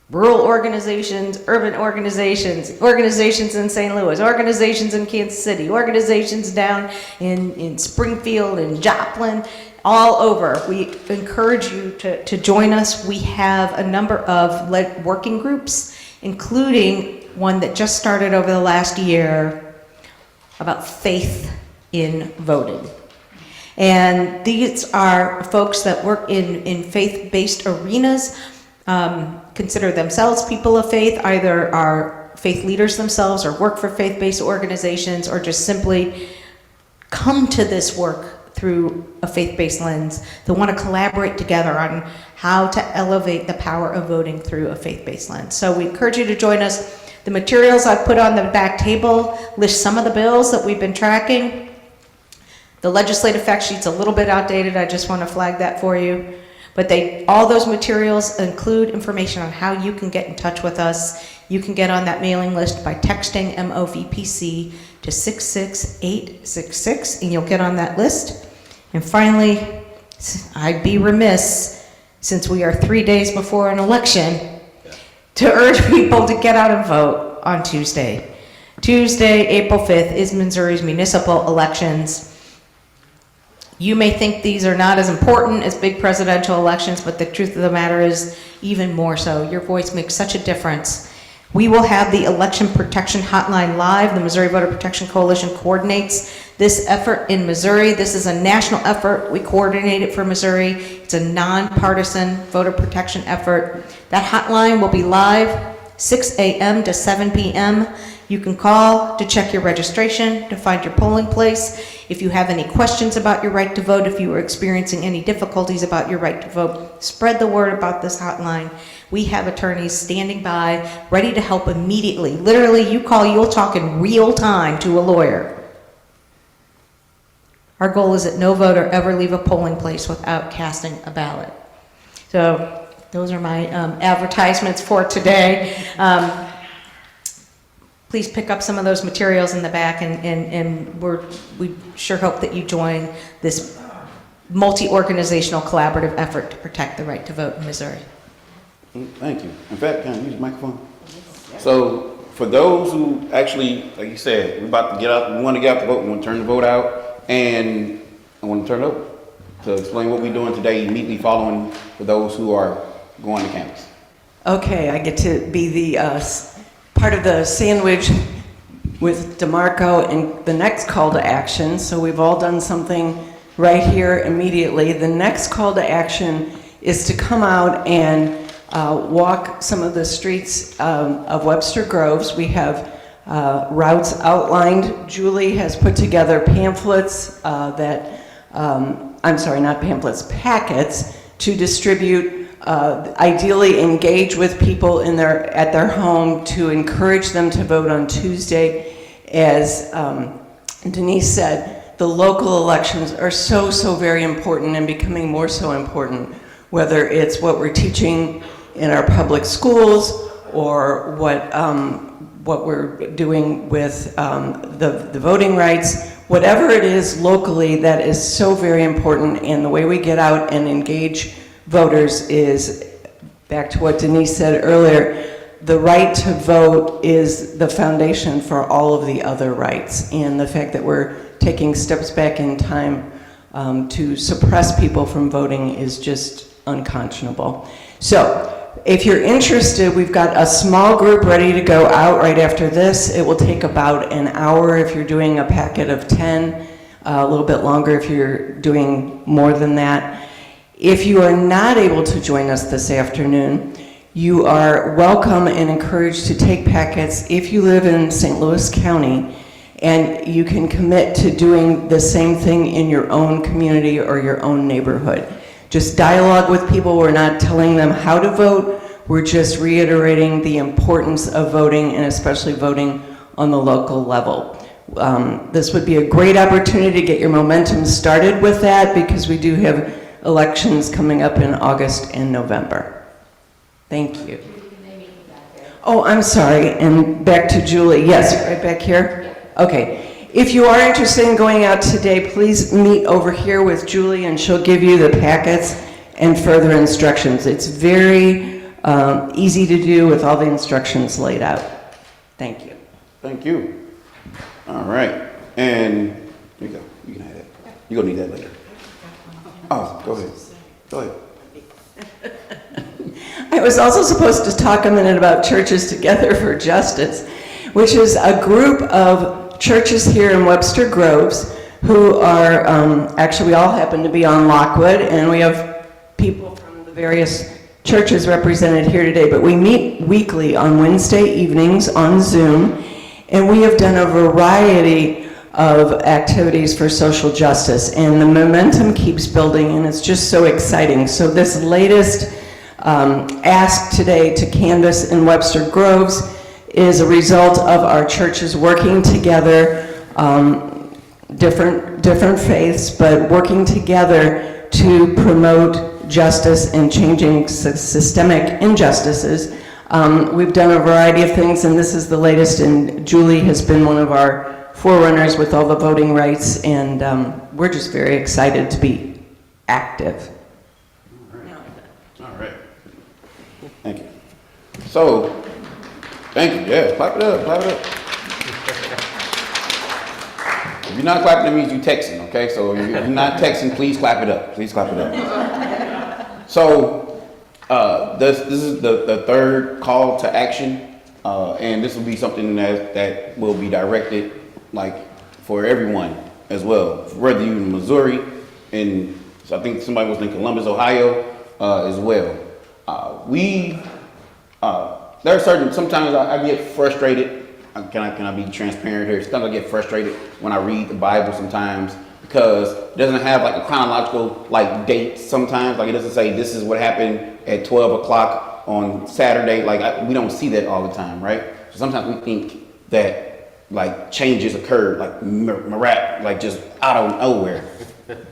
rural organizations, urban organizations, organizations in St. Louis, organizations in Kansas City, organizations down in Springfield and Joplin, all over. We encourage you to join us. We have a number of working groups, including one that just started over the last year about faith in voting. And these are folks that work in faith-based arenas, consider themselves people of faith, either are faith leaders themselves or work for faith-based organizations, or just simply come to this work through a faith-based lens. They want to collaborate together on how to elevate the power of voting through a faith-based lens. So we encourage you to join us. The materials I've put on the back table list some of the bills that we've been tracking. The legislative fact sheet's a little bit outdated. I just want to flag that for you. But all those materials include information on how you can get in touch with us. You can get on that mailing list by texting MOVPC to 66866, and you'll get on that list. And finally, I'd be remiss, since we are 3 days before an election, to urge people to get out and vote on Tuesday. Tuesday, April 5th, is Missouri's municipal elections. You may think these are not as important as big presidential elections, but the truth of the matter is even more so. Your voice makes such a difference. We will have the Election Protection Hotline live. The Missouri Voter Protection Coalition coordinates this effort in Missouri. This is a national effort. We coordinate it for Missouri. It's a nonpartisan voter protection effort. That hotline will be live 6 a.m. to 7 p.m. You can call to check your registration, to find your polling place. If you have any questions about your right to vote, if you are experiencing any difficulties about your right to vote, spread the word about this hotline. We have attorneys standing by, ready to help immediately. Literally, you call, you'll talk in real time to a lawyer. Our goal is that no voter ever leave a polling place without casting a ballot. So those are my advertisements for today. Please pick up some of those materials in the back, and we sure hope that you join this multi-organizational collaborative effort to protect the right to vote in Missouri. Thank you. In fact, can I use the microphone? So for those who actually, like you said, we're about to get out, we want to get out the vote, we want to turn the vote out, and I want to turn it over to explain what we're doing today, immediately following for those who are going to campus. Okay, I get to be the part of the sandwich with DeMarco and the next call to action. So we've all done something right here immediately. The next call to action is to come out and walk some of the streets of Webster Groves. We have routes outlined. Julie has put together pamphlets packets to distribute, ideally engage with people at their home to encourage them to vote on Tuesday. As Denise said, the local elections are so very important and becoming more so important, whether it's what we're teaching in our public schools or what we're doing with the voting rights. Whatever it is locally that is so very important, and the way we get out and engage voters is, back to what Denise said earlier, the right to vote is the foundation for all of the other rights, and the fact that we're taking steps back in time to suppress people from voting is just unconscionable. So if you're interested, we've got a small group ready to go out right after this. It will take about an hour if you're doing a packet of 10, a little bit longer if you're doing more than that. If you are not able to join us this afternoon, you are welcome and encouraged to take packets if you live in St. Louis County, and you can commit to doing the same thing in your own community or your own neighborhood. Just dialogue with people. We're not telling them how to vote. We're just reiterating the importance of voting, and especially voting on the local level. This would be a great opportunity to get your momentum started with that, because we do have elections coming up in August and November. Thank you. Oh, I'm sorry, and back to Julie. Yes, right back here? Okay. If you are interested in going out today, please meet over here with Julie, and she'll give you the packets and further instructions. It's very easy to do with all the instructions laid out. Thank you. Thank you. All right. And here you go. You can have that. You're going to need that later. Oh, go ahead. Go ahead. I was also supposed to talk a minute about Churches Together for Justice, which is a group of churches here in Webster Groves who are, actually we all happen to be on Lockwood, and we have people from the various churches represented here today, but we meet weekly on Wednesday evenings on Zoom, and we have done a variety of activities for social justice, and the momentum keeps building, and it's just so exciting. So this latest ask today to canvass in Webster Groves is a result of our churches working together, different faiths, but working together to promote justice and changing systemic injustices. We've done a variety of things, and this is the latest, and Julie has been one of our forerunners with all the voting rights, and we're just very excited to be active. All right. Thank you. So, thank you. Yeah, clap it up, clap it up. If you're not clapping, it means you're texting, okay? So if you're not texting, please clap it up. Please clap it up. So this is the third call to action, and this will be something that will be directed like for everyone as well, whether you're in Missouri, and so I think somebody was in Columbus, Ohio, as well. There are certain, sometimes I get frustrated. Can I be transparent here? Sometimes I get frustrated when I read the Bible sometimes, because it doesn't have like a chronological like date sometimes. Like it doesn't say this is what happened at 12 o'clock on Saturday. Like we don't see that all the time, right? So sometimes we think that like changes occurred, like like just out of nowhere.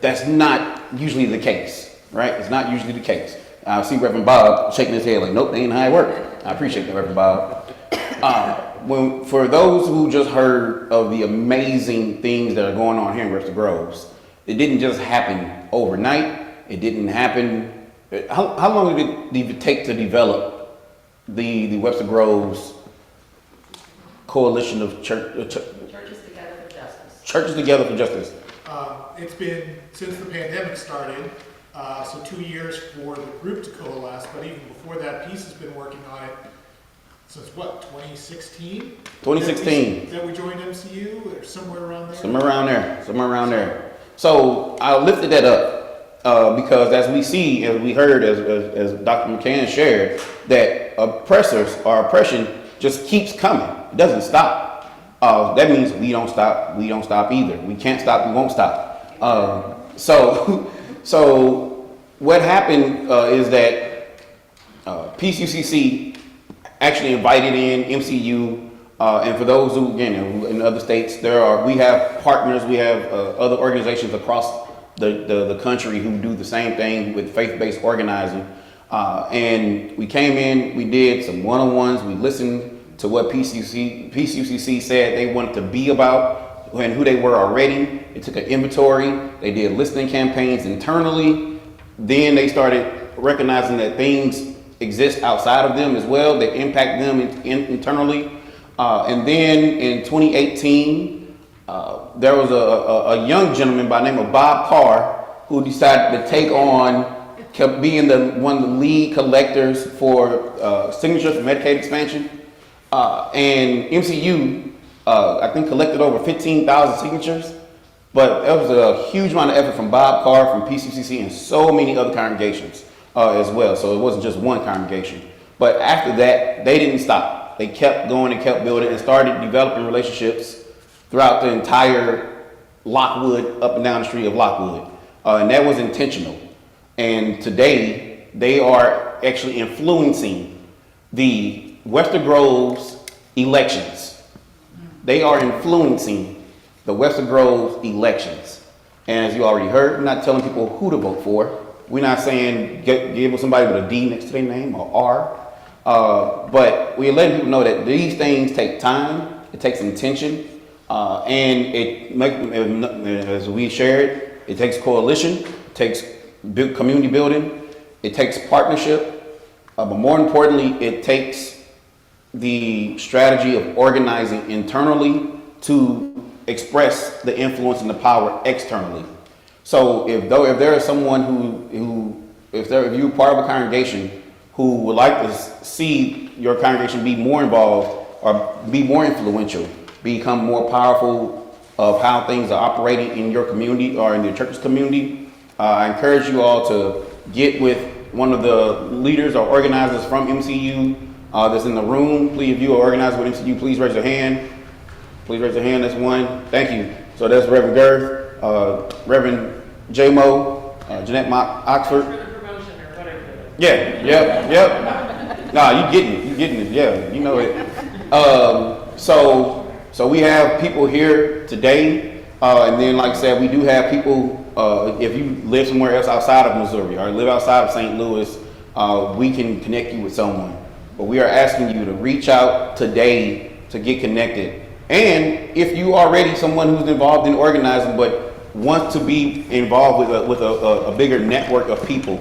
That's not usually the case, right? It's not usually the case. I see Reverend Bob shaking his head like, nope, that ain't how it worked. I appreciate that, Reverend Bob. For those who just heard of the amazing things that are going on here in Webster Groves, it didn't just happen overnight. It didn't happen. How long did it take to develop the Webster Groves coalition of Churches Together for Justice? Churches Together for Justice. It's been since the pandemic started, so 2 years for the group to coalesce, but even before that, Peace has been working on it since what, 2016? 2016. That we joined MCU or somewhere around there? Somewhere around there. So I lifted that up because as we heard, as Dr. McCann shared, that oppression just keeps coming. It doesn't stop. That means we don't stop either. We can't stop, we won't stop. So what happened is that Peace UCC actually invited in MCU, and for those who, again, in other states, we have partners, we have other organizations across the country who do the same thing with faith-based organizing. And we came in, we did some one-on-ones, we listened to what Peace UCC said they wanted to be about and who they were already. They took an inventory, they did listening campaigns internally. Then they started recognizing that things exist outside of them as well that impact them internally. And then in 2018, there was a young gentleman by the name of Bob Carr who decided to take on being one of the lead collectors for signatures for Medicaid expansion. And MCU, I think, collected over 15,000 signatures, but that was a huge amount of effort from Bob Carr, from PCCC, and so many other congregations as well. So it wasn't just one congregation. But after that, they didn't stop. They kept going and kept building and started developing relationships throughout the entire Lockwood, up and down the street of Lockwood. And that was intentional. And today, they are actually influencing the Webster Groves elections. They are influencing the Webster Groves elections. And as you already heard, we're not telling people who to vote for. We're not saying give somebody with a D next to their name or R. But we're letting people know that these things take time, it takes intention, and as we shared, it takes coalition, it takes community building, it takes partnership, but more importantly, it takes the strategy of organizing internally to express the influence and the power externally. So if there is someone if you're part of a congregation who would like to see your congregation be more involved or be more influential, become more powerful of how things are operating in your community or in your church's community, I encourage you all to get with one of the leaders or organizers from MCU that's in the room. Please, if you are organized with MCU, please raise your hand. Please raise your hand. That's one. Thank you. So that's Reverend Girth, Reverend J-Mo, Jeanette Oxford. Yeah, yep. Nah, you getting it. Yeah, you know it. So we have people here today, and then like I said, we do have people. If you live somewhere else outside of Missouri or live outside of St. Louis, we can connect you with someone. But we are asking you to reach out today to get connected. And if you are already someone who's involved in organizing but wants to be involved with a bigger network of people,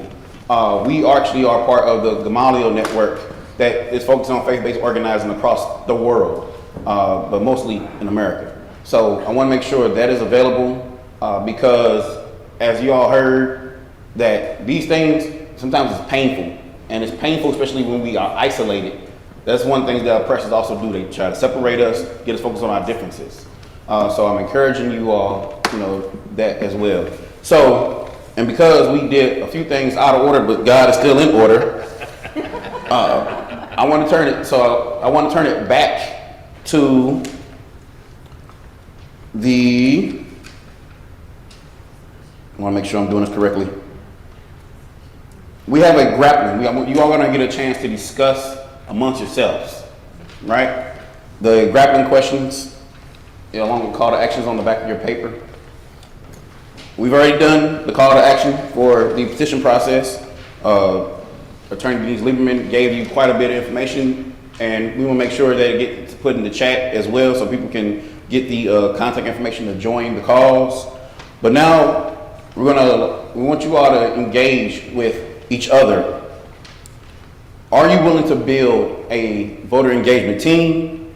we actually are part of the Gamaliel network that is focused on faith-based organizing across the world, but mostly in America. So I want to make sure that is available because as you all heard, that these things sometimes it's painful. And it's painful, especially when we are isolated. That's one thing that oppressors also do. They try to separate us, get us focused on our differences. So I'm encouraging you all, that as well. So, and because we did a few things out of order, but God is still in order, I want to turn it back to I want to make sure I'm doing this correctly. We have a grappling. You all going to get a chance to discuss amongst yourselves, right? The grappling questions. along with call to actions on the back of your paper. We've already done the call to action for the petition process. Attorney Denise Lieberman gave you quite a bit of information, and we will make sure that it gets put in the chat as well so people can get the contact information to join the calls. But now we want you all to engage with each other. Are you willing to build a voter engagement team?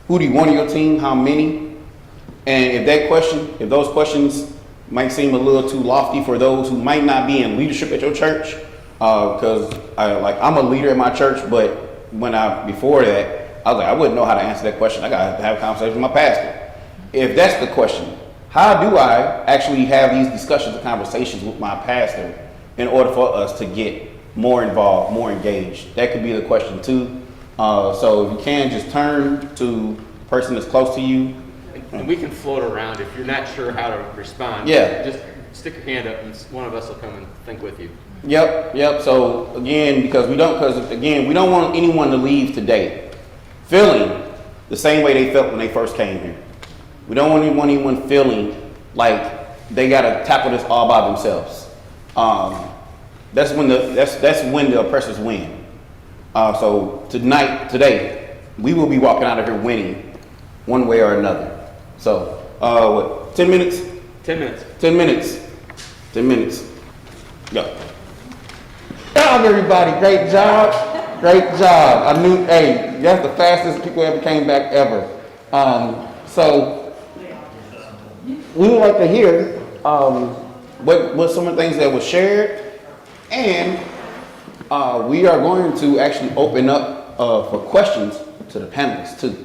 Who do you want on your team? How many? And if those questions might seem a little too lofty for those who might not be in leadership at your church, because I'm a leader at my church, but before that, I was like, I wouldn't know how to answer that question. I got to have a conversation with my pastor. If that's the question, how do I actually have these discussions and conversations with my pastor in order for us to get more involved, more engaged? That could be the question too. So if you can, just turn to the person that's close to you. And we can float around. If you're not sure how to respond, just stick your hand up and one of us will come and think with you. Yep. So again, because we don't want anyone to leave today feeling the same way they felt when they first came here. We don't want anyone feeling like they got to tackle this all by themselves. That's when the oppressors win. So today, we will be walking out of here winning one way or another. So, 10 minutes? 10 minutes. 10 minutes. 10 minutes. Go. Good job, everybody. Great job. Great job. That's the fastest people ever came back ever. So, we would like to hear what some of the things that were shared, and we are going to actually open up for questions to the panelists too.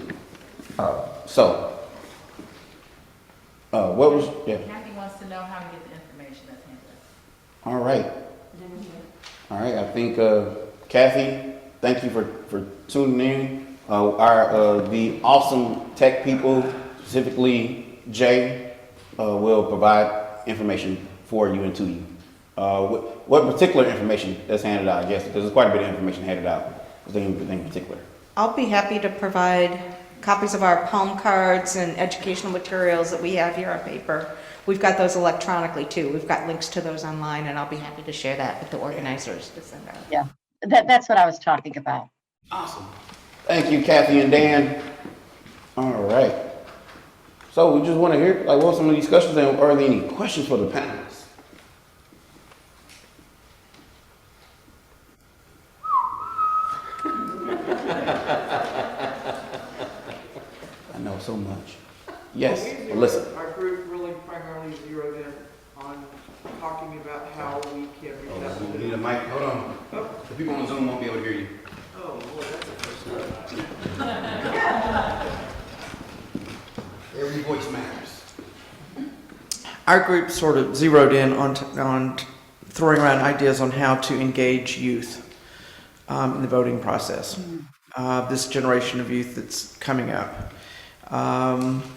Kathy wants to know how to get the information that's handed out. All right. I think Kathy, thank you for tuning in. The awesome tech people, specifically Jay, will provide information for you and to you. What particular information that's handed out? I guess because there's quite a bit of information handed out. Anything in particular? I'll be happy to provide copies of our palm cards and educational materials that we have here on paper. We've got those electronically too. We've got links to those online, and I'll be happy to share that with the organizers to send out. Yeah, that's what I was talking about. Awesome. Thank you, Kathy and Dan. All right. So we just want to hear what some of the discussions and are there any questions for the panelists? I know so much. Yes, listen. Our group really primarily zeroed in on talking about how we can reach out. We need a mic. Hold on. The people on Zoom won't be able to hear you. Oh, boy, that's a first step. Every voice matters. Our group sort of zeroed in on throwing around ideas on how to engage youth in the voting process. This generation of youth that's coming up.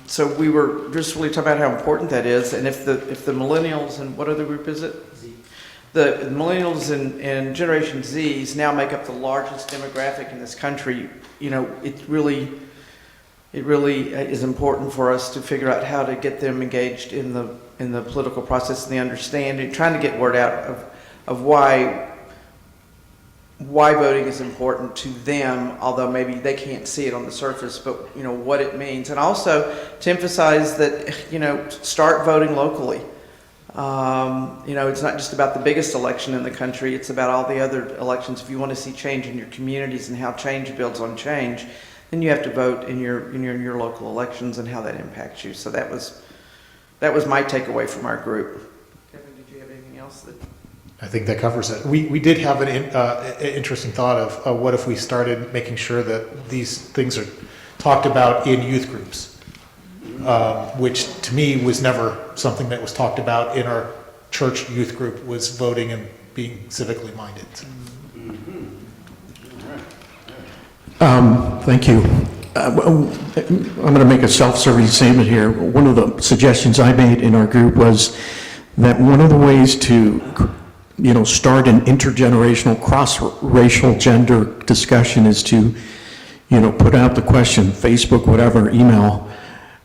So we were just really talking about how important that is, and if the millennials and what other group is it? Z. The millennials and Generation Zs now make up the largest demographic in this country. It really is important for us to figure out how to get them engaged in the political process and the understanding, trying to get word out of why voting is important to them, although maybe they can't see it on the surface, but what it means. And also to emphasize that, start voting locally. It's not just about the biggest election in the country, it's about all the other elections. If you want to see change in your communities and how change builds on change, then you have to vote in your local elections and how that impacts you. So that was my takeaway from our group. Kevin, did you have anything else that... I think that covers it. We did have an interesting thought of what if we started making sure that these things are talked about in youth groups, which to me was never something that was talked about in our church youth group, was voting and being civically minded. Thank you. I'm going to make a self-serving statement here. One of the suggestions I made in our group was that one of the ways to start an intergenerational, cross-racial gender discussion is to, put out the question, Facebook, whatever, email,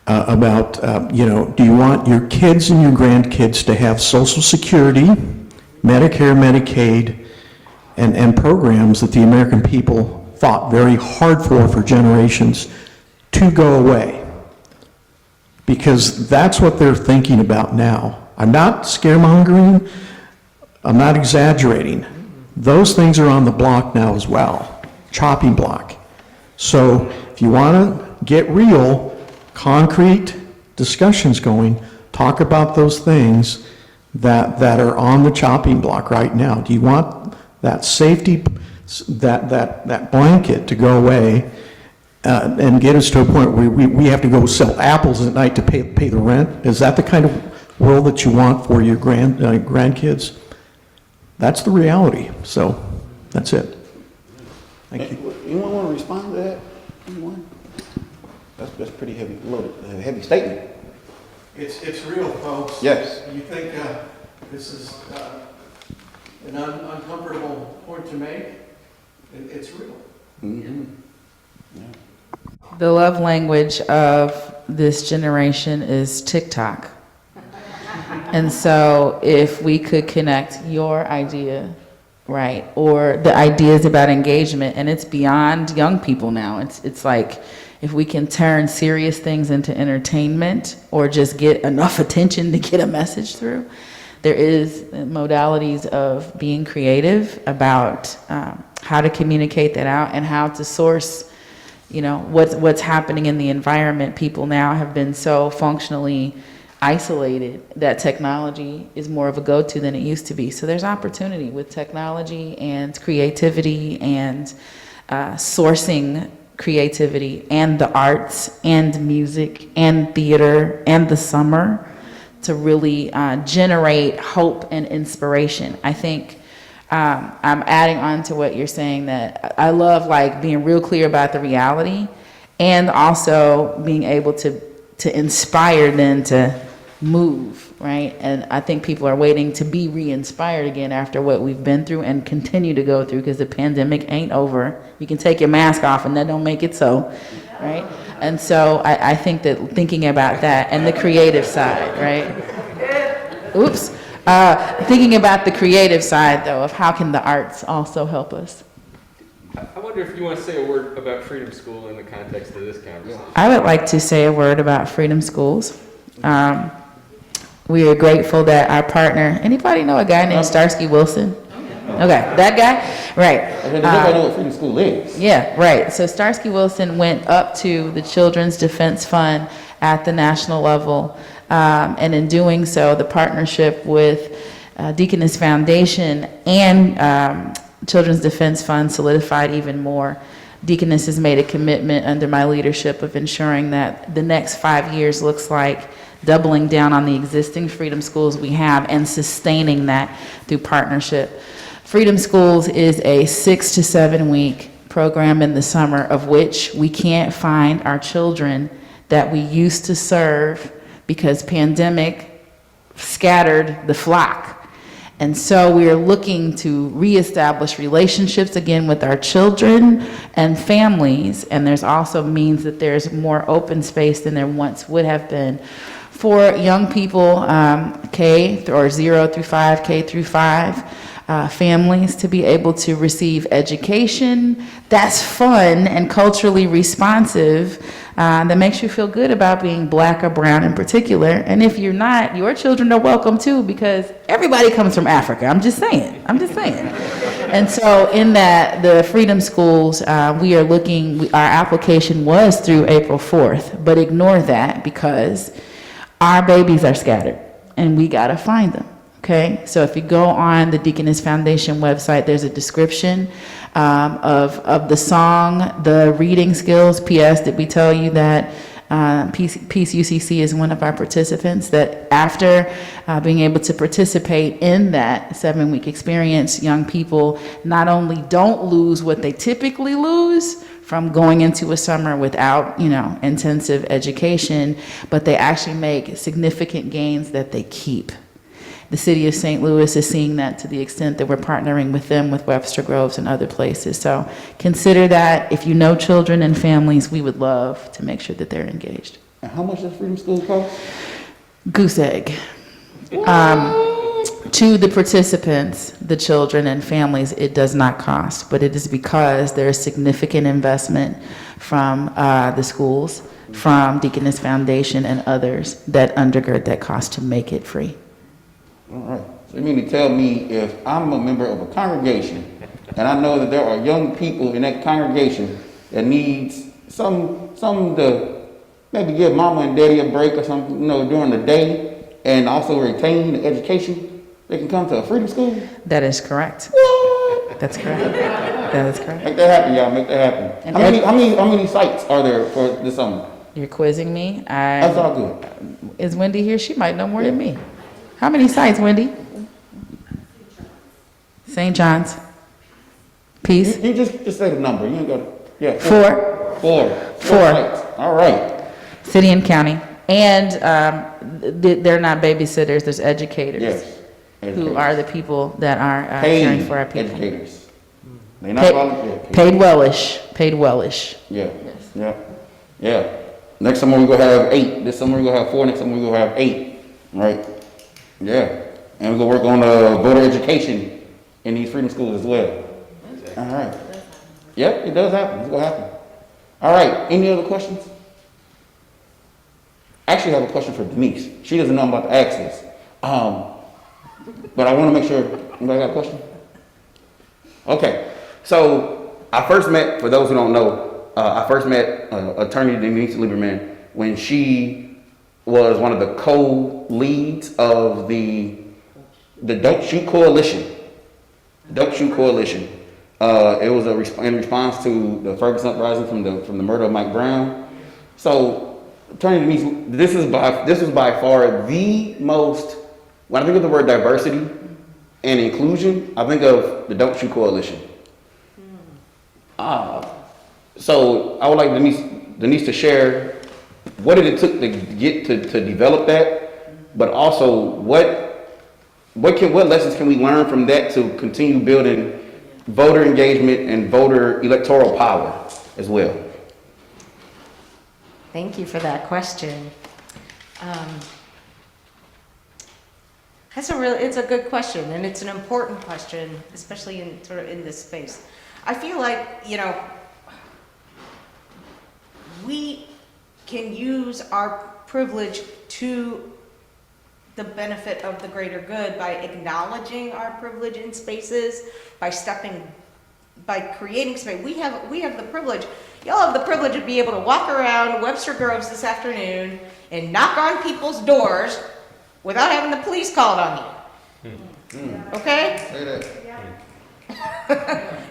about, do you want your kids and your grandkids to have Social Security, Medicare, Medicaid, and programs that the American people fought very hard for generations to go away? Because that's what they're thinking about now. I'm not scaremongering, I'm not exaggerating. Those things are on the block now as well, chopping block. So if you want to get real, concrete discussions going, talk about those things that are on the chopping block right now. Do you want that safety, that blanket to go away and get us to a point where we have to go sell apples at night to pay the rent? Is that the kind of world that you want for your grandkids? That's the reality. So that's it. Thank you. Anyone want to respond to that? Anyone? That's pretty heavy, loaded, heavy statement. It's real, folks. Yes. You think this is an uncomfortable point to make? It's real. Mm-hmm. Yeah. The love language of this generation is TikTok. And so if we could connect your idea, right, or the ideas about engagement, and it's beyond young people now. It's like if we can turn serious things into entertainment or just get enough attention to get a message through. There is modalities of being creative about how to communicate that out and how to source, what's happening in the environment. People now have been so functionally isolated that technology is more of a go-to than it used to be. So there's opportunity with technology and creativity and sourcing creativity and the arts and music and theater and the summer to really generate hope and inspiration. I think I'm adding on to what you're saying, that I love being real clear about the reality and also being able to inspire them to move, right? And I think people are waiting to be re-inspired again after what we've been through and continue to go through, because the pandemic ain't over. You can take your mask off and that don't make it so, right? And so I think that thinking about that and the creative side, right? Oops. Thinking about the creative side, though, of how can the arts also help us? I wonder if you want to say a word about Freedom School in the context of this conversation. I would like to say a word about Freedom Schools. We are grateful that our partner, anybody know a guy named Starsky Wilson? Okay, that guy? Right. Nobody know what Freedom School is. Yeah, right. So Starsky Wilson went up to the Children's Defense Fund at the national level. And in doing so, the partnership with Deaconess Foundation and Children's Defense Fund solidified even more. Deaconess has made a commitment under my leadership of ensuring that the next 5 years looks like doubling down on the existing Freedom Schools we have and sustaining that through partnership. Freedom Schools is a 6 to 7 week program in the summer, of which we can't find our children that we used to serve because pandemic scattered the flock. And so we are looking to reestablish relationships again with our children and families. And there's also means that there's more open space than there once would have been for young people, K or 0 through 5, K through 5, families to be able to receive education that's fun and culturally responsive, that makes you feel good about being Black or brown in particular. And if you're not, your children are welcome too, because everybody comes from Africa. I'm just saying. And so in that, the Freedom Schools, we are looking, our application was through April 4th, but ignore that because our babies are scattered and we gotta find them. Okay, so if you go on the Deaconess Foundation website, there's a description of the song, the reading skills. P.S. Did we tell you that Peace UCC is one of our participants, that after being able to participate in that 7-week experience, young people not only don't lose what they typically lose from going into a summer without, intensive education, but they actually make significant gains that they keep. The city of St. Louis is seeing that to the extent that we're partnering with them with Webster Groves and other places. So consider that. If you know children and families, we would love to make sure that they're engaged. And how much does Freedom School cost? Goose egg. To the participants, the children and families, it does not cost, but it is because there is significant investment from the schools, from Deaconess Foundation and others that undergird that cost to make it free. All right. So you mean to tell me if I'm a member of a congregation and I know that there are young people in that congregation that needs some to maybe give mama and daddy a break or something, you know, during the day and also retain the education, they can come to a Freedom School? That is correct. That's correct. That is correct. Make that happen, y'all. Make that happen. How many sites are there for this summer? You're quizzing me. That's all good. Is Wendy here? She might know more than me. How many sites, Wendy? St. John's. Peace. You just say the number. You ain't got to. Yeah. Four. Four sites. All right. City and county. And they're not babysitters. There's educators. Yes. Who are the people that are caring for our people. Educators. They're not volunteer. Paid wellish. Paid wellish. Yeah. Yes. Yeah. Yeah. Next summer we're going to have 8. This summer we're going to have 4. Next summer we're going to have 8. Right? Yeah. And we're going to work on voter education in these Freedom Schools as well. All right. Yep, it does happen. It's going to happen. All right. Any other questions? I actually have a question for Denise. She doesn't know I'm about to ask this. But I want to make sure. Anybody got a question? Okay. So I first met, for those who don't know, I first met attorney Denise Lieberman when she was one of the co-leads of the Don't Shoot Coalition. Don't Shoot Coalition. It was in response to the Ferguson Uprising from the murder of Mike Brown. So, Attorney Denise, this was by far the most. When I think of the word diversity and inclusion, I think of the Don't Shoot Coalition. So I would like Denise to share what did it took to get to develop that, but also what lessons can we learn from that to continue building voter engagement and voter electoral power as well? Thank you for that question. It's a good question, and it's an important question, especially in this space. I feel like, we can use our privilege to the benefit of the greater good by acknowledging our privilege in spaces, by creating space. We have the privilege. Y'all have the privilege to be able to walk around Webster Groves this afternoon and knock on people's doors without having the police called on you. Okay? Say that.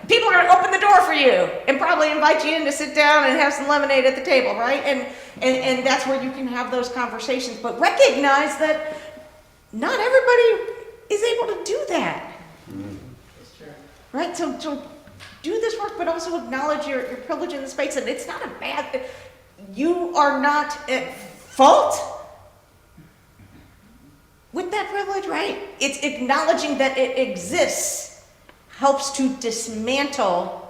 People are gonna open the door for you and probably invite you in to sit down and have some lemonade at the table, right? And that's where you can have those conversations. But recognize that not everybody is able to do that. Right? So do this work, but also acknowledge your privilege in the space. And it's not a bad thing. You are not at fault with that privilege, right? It's acknowledging that it exists helps to dismantle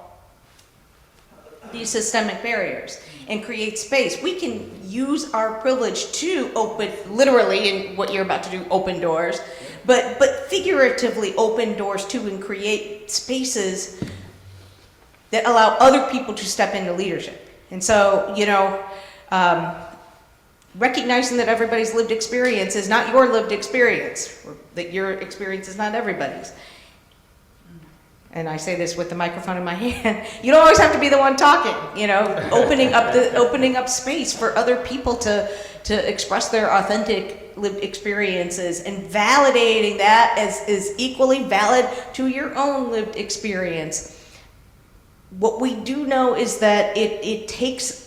these systemic barriers and create space. We can use our privilege to open, literally in what you're about to do, open doors, but figuratively open doors too and create spaces that allow other people to step into leadership. And so, recognizing that everybody's lived experience is not your lived experience, or that your experience is not everybody's. And I say this with the microphone in my hand. You don't always have to be the one talking, opening up space for other people to express their authentic lived experiences and validating that as equally valid to your own lived experience. What we do know is that it takes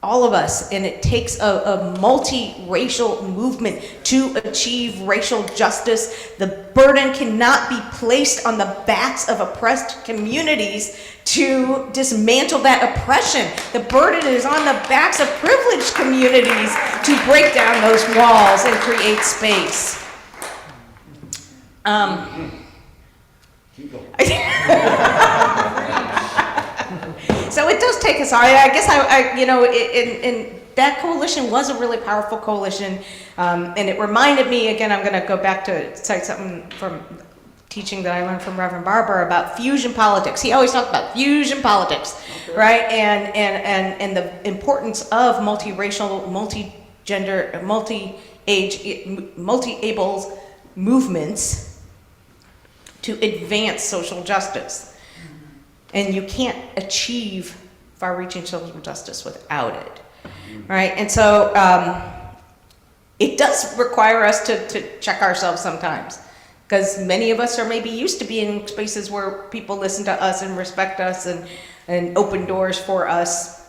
all of us, and it takes a multi-racial movement to achieve racial justice. The burden cannot be placed on the backs of oppressed communities to dismantle that oppression. The burden is on the backs of privileged communities to break down those walls and create space. So it does take us. I guess in that coalition was a really powerful coalition, and it reminded me, again, I'm going to go back to cite something from teaching that I learned from Reverend Barber about fusion politics. He always talked about fusion politics, right? And the importance of multiracial, multi-gender, multi-age, multi-able movements to advance social justice. And you can't achieve far-reaching social justice without it, right? And so it does require us to check ourselves sometimes, because many of us are maybe used to being in spaces where people listen to us and respect us and open doors for us,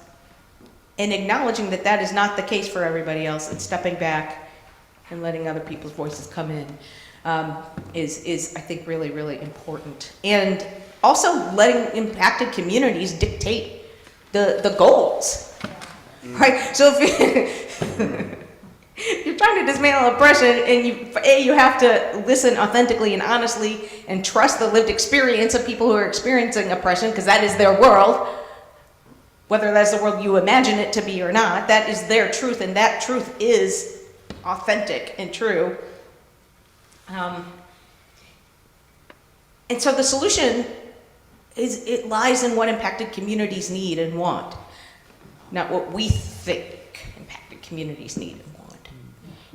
and acknowledging that that is not the case for everybody else, and stepping back and letting other people's voices come in is I think really, really important. And also letting impacted communities dictate the goals, right? So if you're trying to dismantle oppression, and you have to listen authentically and honestly and trust the lived experience of people who are experiencing oppression, because that is their world, whether that's the world you imagine it to be or not. That is their truth, and that truth is authentic and true. And so the solution it lies in what impacted communities need and want, not what we think impacted communities need and want.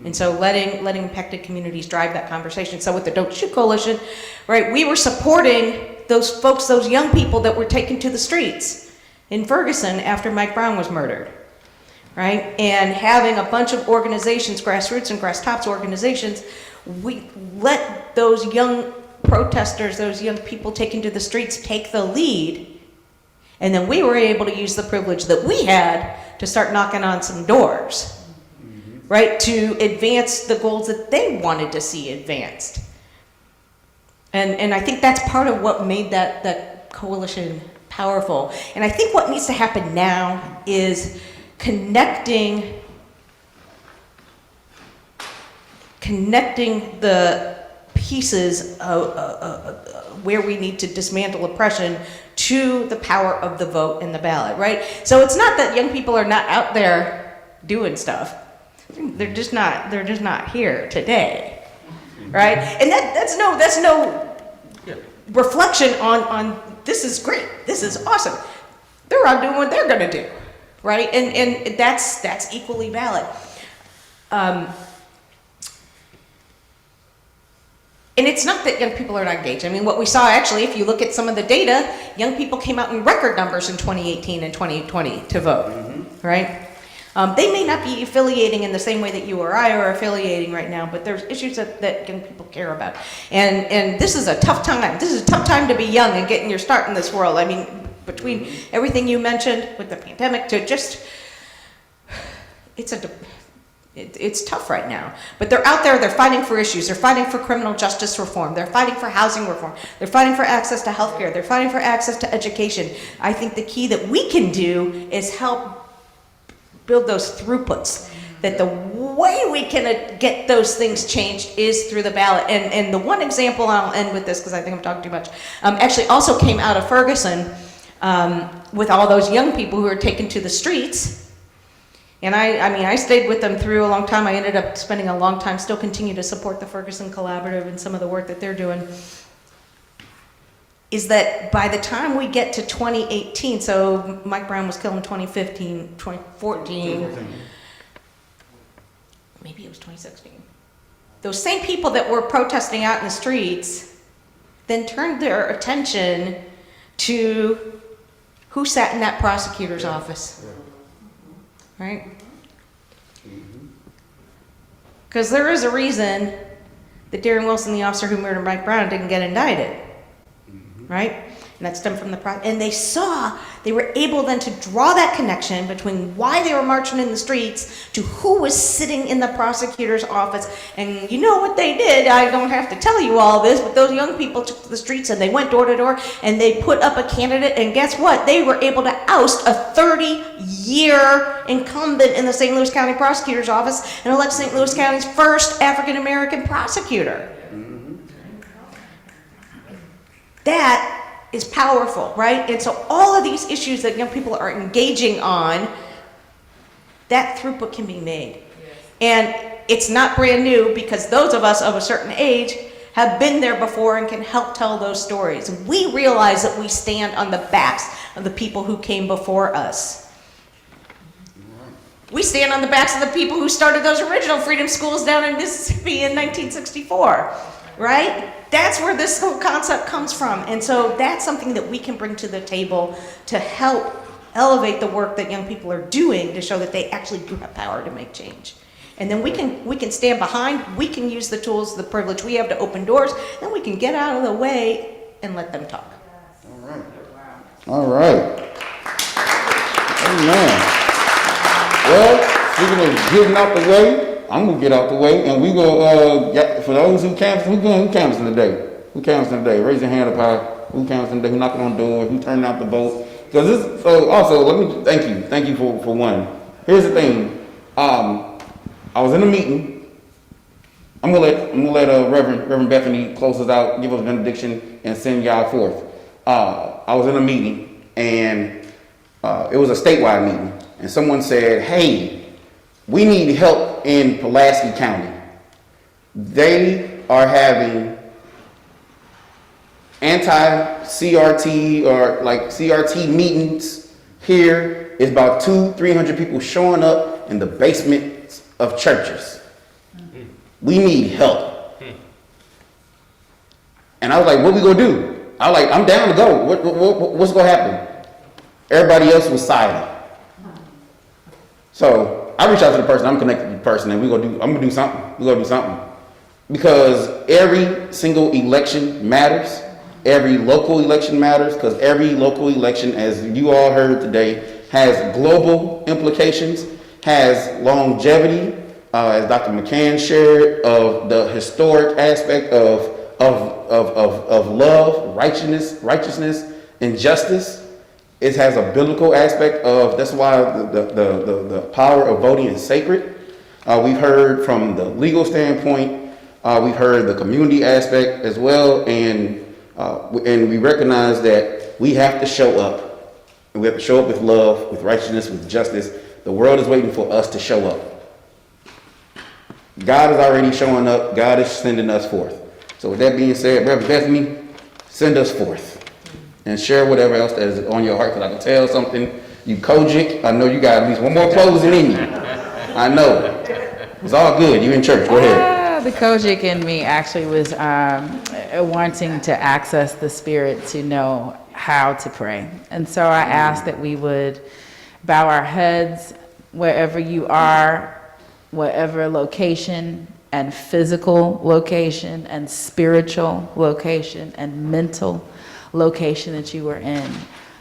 And so letting impacted communities drive that conversation. So with the Don't Shoot Coalition, right, we were supporting those folks, those young people that were taken to the streets in Ferguson after Mike Brown was murdered, right? And having a bunch of organizations, grassroots and grass tops organizations, we let those young protesters, those young people taken to the streets, take the lead. And then we were able to use the privilege that we had to start knocking on some doors, right, to advance the goals that they wanted to see advanced. And I think that's part of what made that coalition powerful. And I think what needs to happen now is connecting the pieces of where we need to dismantle oppression to the power of the vote and the ballot, right? So it's not that young people are not out there doing stuff. They're just not here today, right? And that's no reflection on this is great, this is awesome. They're out doing what they're gonna do, right? And that's equally valid. And it's not that young people are not engaged. I mean, what we saw actually, if you look at some of the data, young people came out in record numbers in 2018 and 2020 to vote, right? They may not be affiliating in the same way that you or I are affiliating right now, but there's issues that young people care about. And this is a tough time. This is a tough time to be young and getting your start in this world. I mean, between everything you mentioned with the pandemic to just, it's tough right now, but they're out there, they're fighting for issues, they're fighting for criminal justice reform, they're fighting for housing reform, they're fighting for access to healthcare, they're fighting for access to education. I think the key that we can do is help build those throughputs, that the way we can get those things changed is through the ballot. And the one example, and I'll end with this because I think I'm talking too much, actually also came out of Ferguson with all those young people who were taken to the streets. And I stayed with them through a long time. I ended up spending a long time, still continue to support the Ferguson Collaborative and some of the work that they're doing, is that by the time we get to 2018, so Mike Brown was killed in 2015, 2014, maybe it was 2016. Those same people that were protesting out in the streets then turned their attention to who sat in that prosecutor's office. Right? Because there is a reason that Darren Wilson, the officer who murdered Mike Brown, didn't get indicted. Right? And that stemmed from and they were able then to draw that connection between why they were marching in the streets to who was sitting in the prosecutor's office. And you know what they did? I don't have to tell you all this, but those young people took to the streets and they went door to door and they put up a candidate, and guess what? They were able to oust a 30-year incumbent in the St. Louis County Prosecutor's Office and elect St. Louis County's first African-American prosecutor. That is powerful, right? And so all of these issues that young people are engaging on that throughput can be made. And it's not brand new, because those of us of a certain age have been there before and can help tell those stories. We realize that we stand on the backs of the people who came before us. We stand on the backs of the people who started those original freedom schools down in Mississippi in 1964, right? That's where this whole concept comes from. And so that's something that we can bring to the table to help elevate the work that young people are doing, to show that they actually do have power to make change. And then we can stand behind, we can use the tools, the privilege we have to open doors, then we can get out of the way and let them talk. All right. All right. Amen. Well, speaking of getting out the way, I'm gonna get out the way, and we go. For those who canvassing today? Who canvassing today? Raise your hand up high. Who canvassing today? Who knocking on doors? Who turning out the vote? Because this. So also, let me thank you for one. Here's the thing. I was in a meeting. I'm gonna let Reverend Bethany close us out, give us a benediction, and send y'all forth. I was in a meeting, and it was a statewide meeting, and someone said, "Hey, we need help in Pulaski County. They are having anti-CRT or like CRT meetings here. It's about 200-300 people showing up in the basement of churches. We need help." And I was like, "What we gonna do?" I was like, "I'm down to go. What's gonna happen?" Everybody else was silent. So I reached out to the person, I'm connected to the person, and I'm gonna do something. We're gonna do something. Because every single election matters. Every local election matters, because every local election, as you all heard today, has global implications, has longevity, as Dr. McCann shared, of the historic aspect of love, righteousness, and justice. It has a biblical aspect of, that's why the power of voting is sacred. We've heard from the legal standpoint, we've heard the community aspect as well, and we recognize that we have to show up. And we have to show up with love, with righteousness, with justice. The world is waiting for us to show up. God is already showing up. God is sending us forth. So with that being said, Reverend Bethany, send us forth. And share whatever else that is on your heart, because I can tell something. You Kojic, I know you got at least one more closing in you. I know. It's all good. You in church. Go ahead. The Kojic in me actually was wanting to access the Spirit to know how to pray. And so I asked that we would bow our heads wherever you are, whatever location and physical location and spiritual location and mental location that you are in.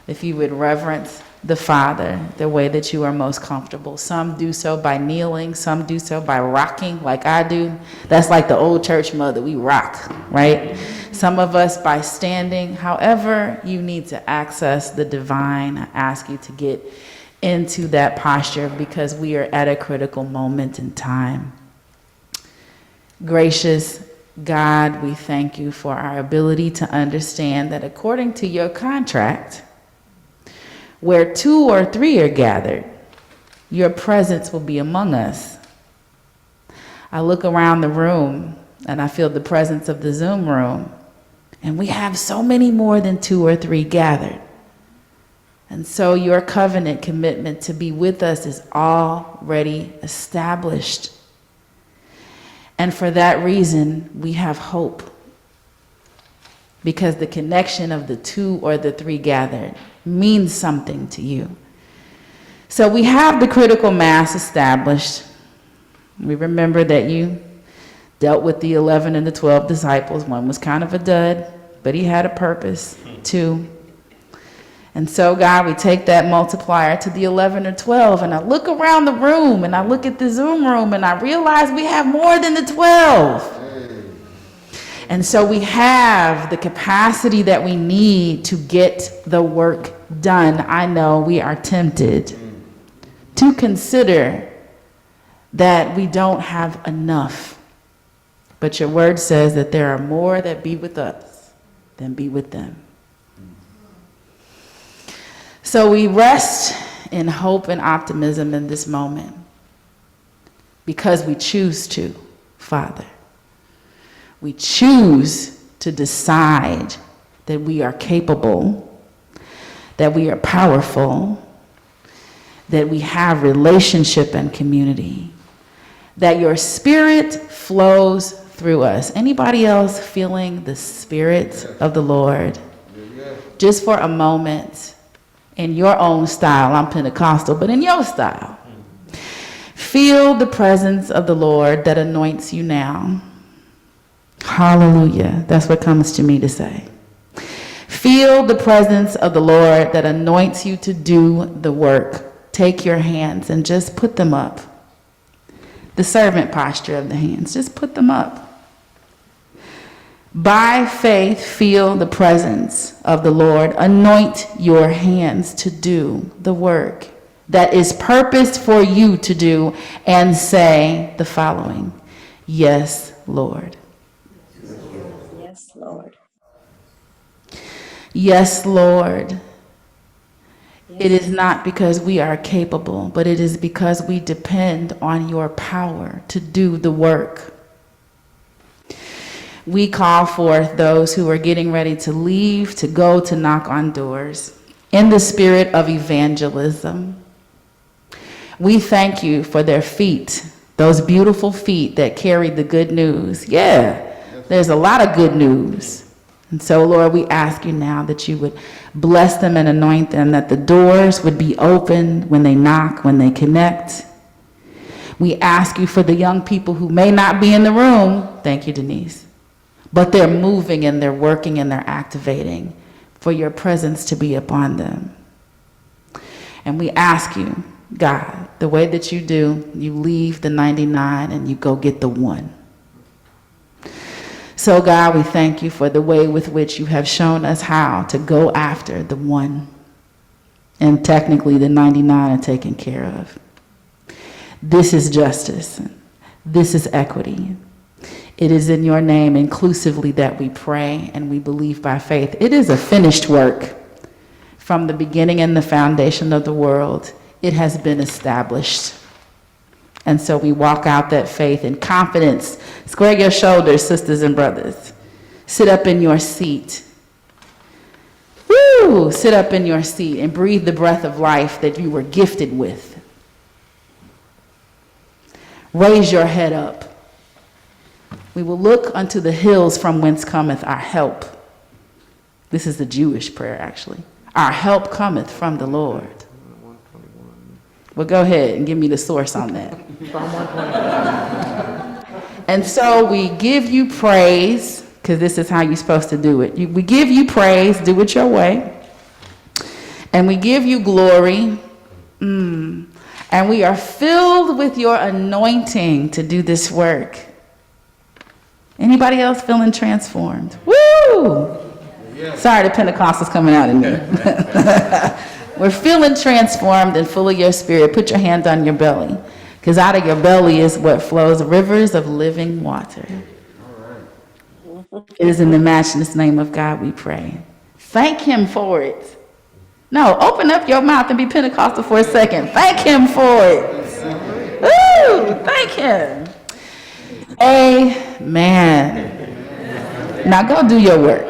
If you would reverence the Father the way that you are most comfortable. Some do so by kneeling, some do so by rocking like I do. That's like the old church mother, we rock, right? Some of us by standing. However you need to access the divine, I ask you to get into that posture, because we are at a critical moment in time. Gracious God, we thank you for our ability to understand that according to your contract, where 2 or 3 are gathered, your presence will be among us. I look around the room and I feel the presence of the Zoom room, and we have so many more than 2 or 3 gathered. And so your covenant commitment to be with us is already established. And for that reason, we have hope, because the connection of the 2 or the 3 gathered means something to you. So we have the critical mass established. We remember that you dealt with the 11 and the 12 disciples. One was kind of a dud, but he had a purpose too. And so, God, we take that multiplier to the 11 or 12, and I look around the room, and I look at the Zoom room, and I realize we have more than the 12. And so we have the capacity that we need to get the work done. I know we are tempted to consider that we don't have enough. But your word says that there are more that be with us than be with them. So we rest in hope and optimism in this moment because we choose to, Father. We choose to decide that we are capable, that we are powerful, that we have relationship and community, that your spirit flows through us. Anybody else feeling the spirit of the Lord? Just for a moment, in your own style, I'm Pentecostal, but in your style, feel the presence of the Lord that anoints you now. Hallelujah. That's what comes to me to say. Feel the presence of the Lord that anoints you to do the work. Take your hands and just put them up. The servant posture of the hands, just put them up. By faith, feel the presence of the Lord. Anoint your hands to do the work that is purposed for you to do, and say the following: yes, Lord. Yes, Lord. Yes, Lord. It is not because we are capable, but it is because we depend on your power to do the work. We call forth those who are getting ready to leave, to go to knock on doors, in the spirit of evangelism. We thank you for their feet, those beautiful feet that carry the good news. Yeah, there's a lot of good news. And so, Lord, we ask you now that you would bless them and anoint them, that the doors would be open when they knock, when they connect. We ask you for the young people who may not be in the room. Thank you, Denise. But they're moving and they're working and they're activating for your presence to be upon them. And we ask you, God, the way that you do, you leave the 99 and you go get the one. So God, we thank you for the way with which you have shown us how to go after the one. And technically the 99 are taken care of. This is justice. This is equity. It is in your name inclusively that we pray and we believe by faith. It is a finished work. From the beginning and the foundation of the world, it has been established. And so we walk out that faith in confidence. Square your shoulders, sisters and brothers. Sit up in your seat. Woo! Sit up in your seat and breathe the breath of life that you were gifted with. Raise your head up. We will look unto the hills from whence cometh our help. This is the Jewish prayer, actually. Our help cometh from the Lord. Well, go ahead and give me the source on that. And so we give you praise, because this is how you're supposed to do it. We give you praise, do it your way. And we give you glory. And we are filled with your anointing to do this work. Anybody else feeling transformed? Woo! Sorry, the Pentecostals coming out in me. We're feeling transformed and full of your spirit. Put your hand on your belly, because out of your belly is what flows rivers of living water. It is in the matchless name of God we pray. Thank him for it. No, open up your mouth and be Pentecostal for a second. Thank him for it. Woo! Thank him. Amen. Now go do your work.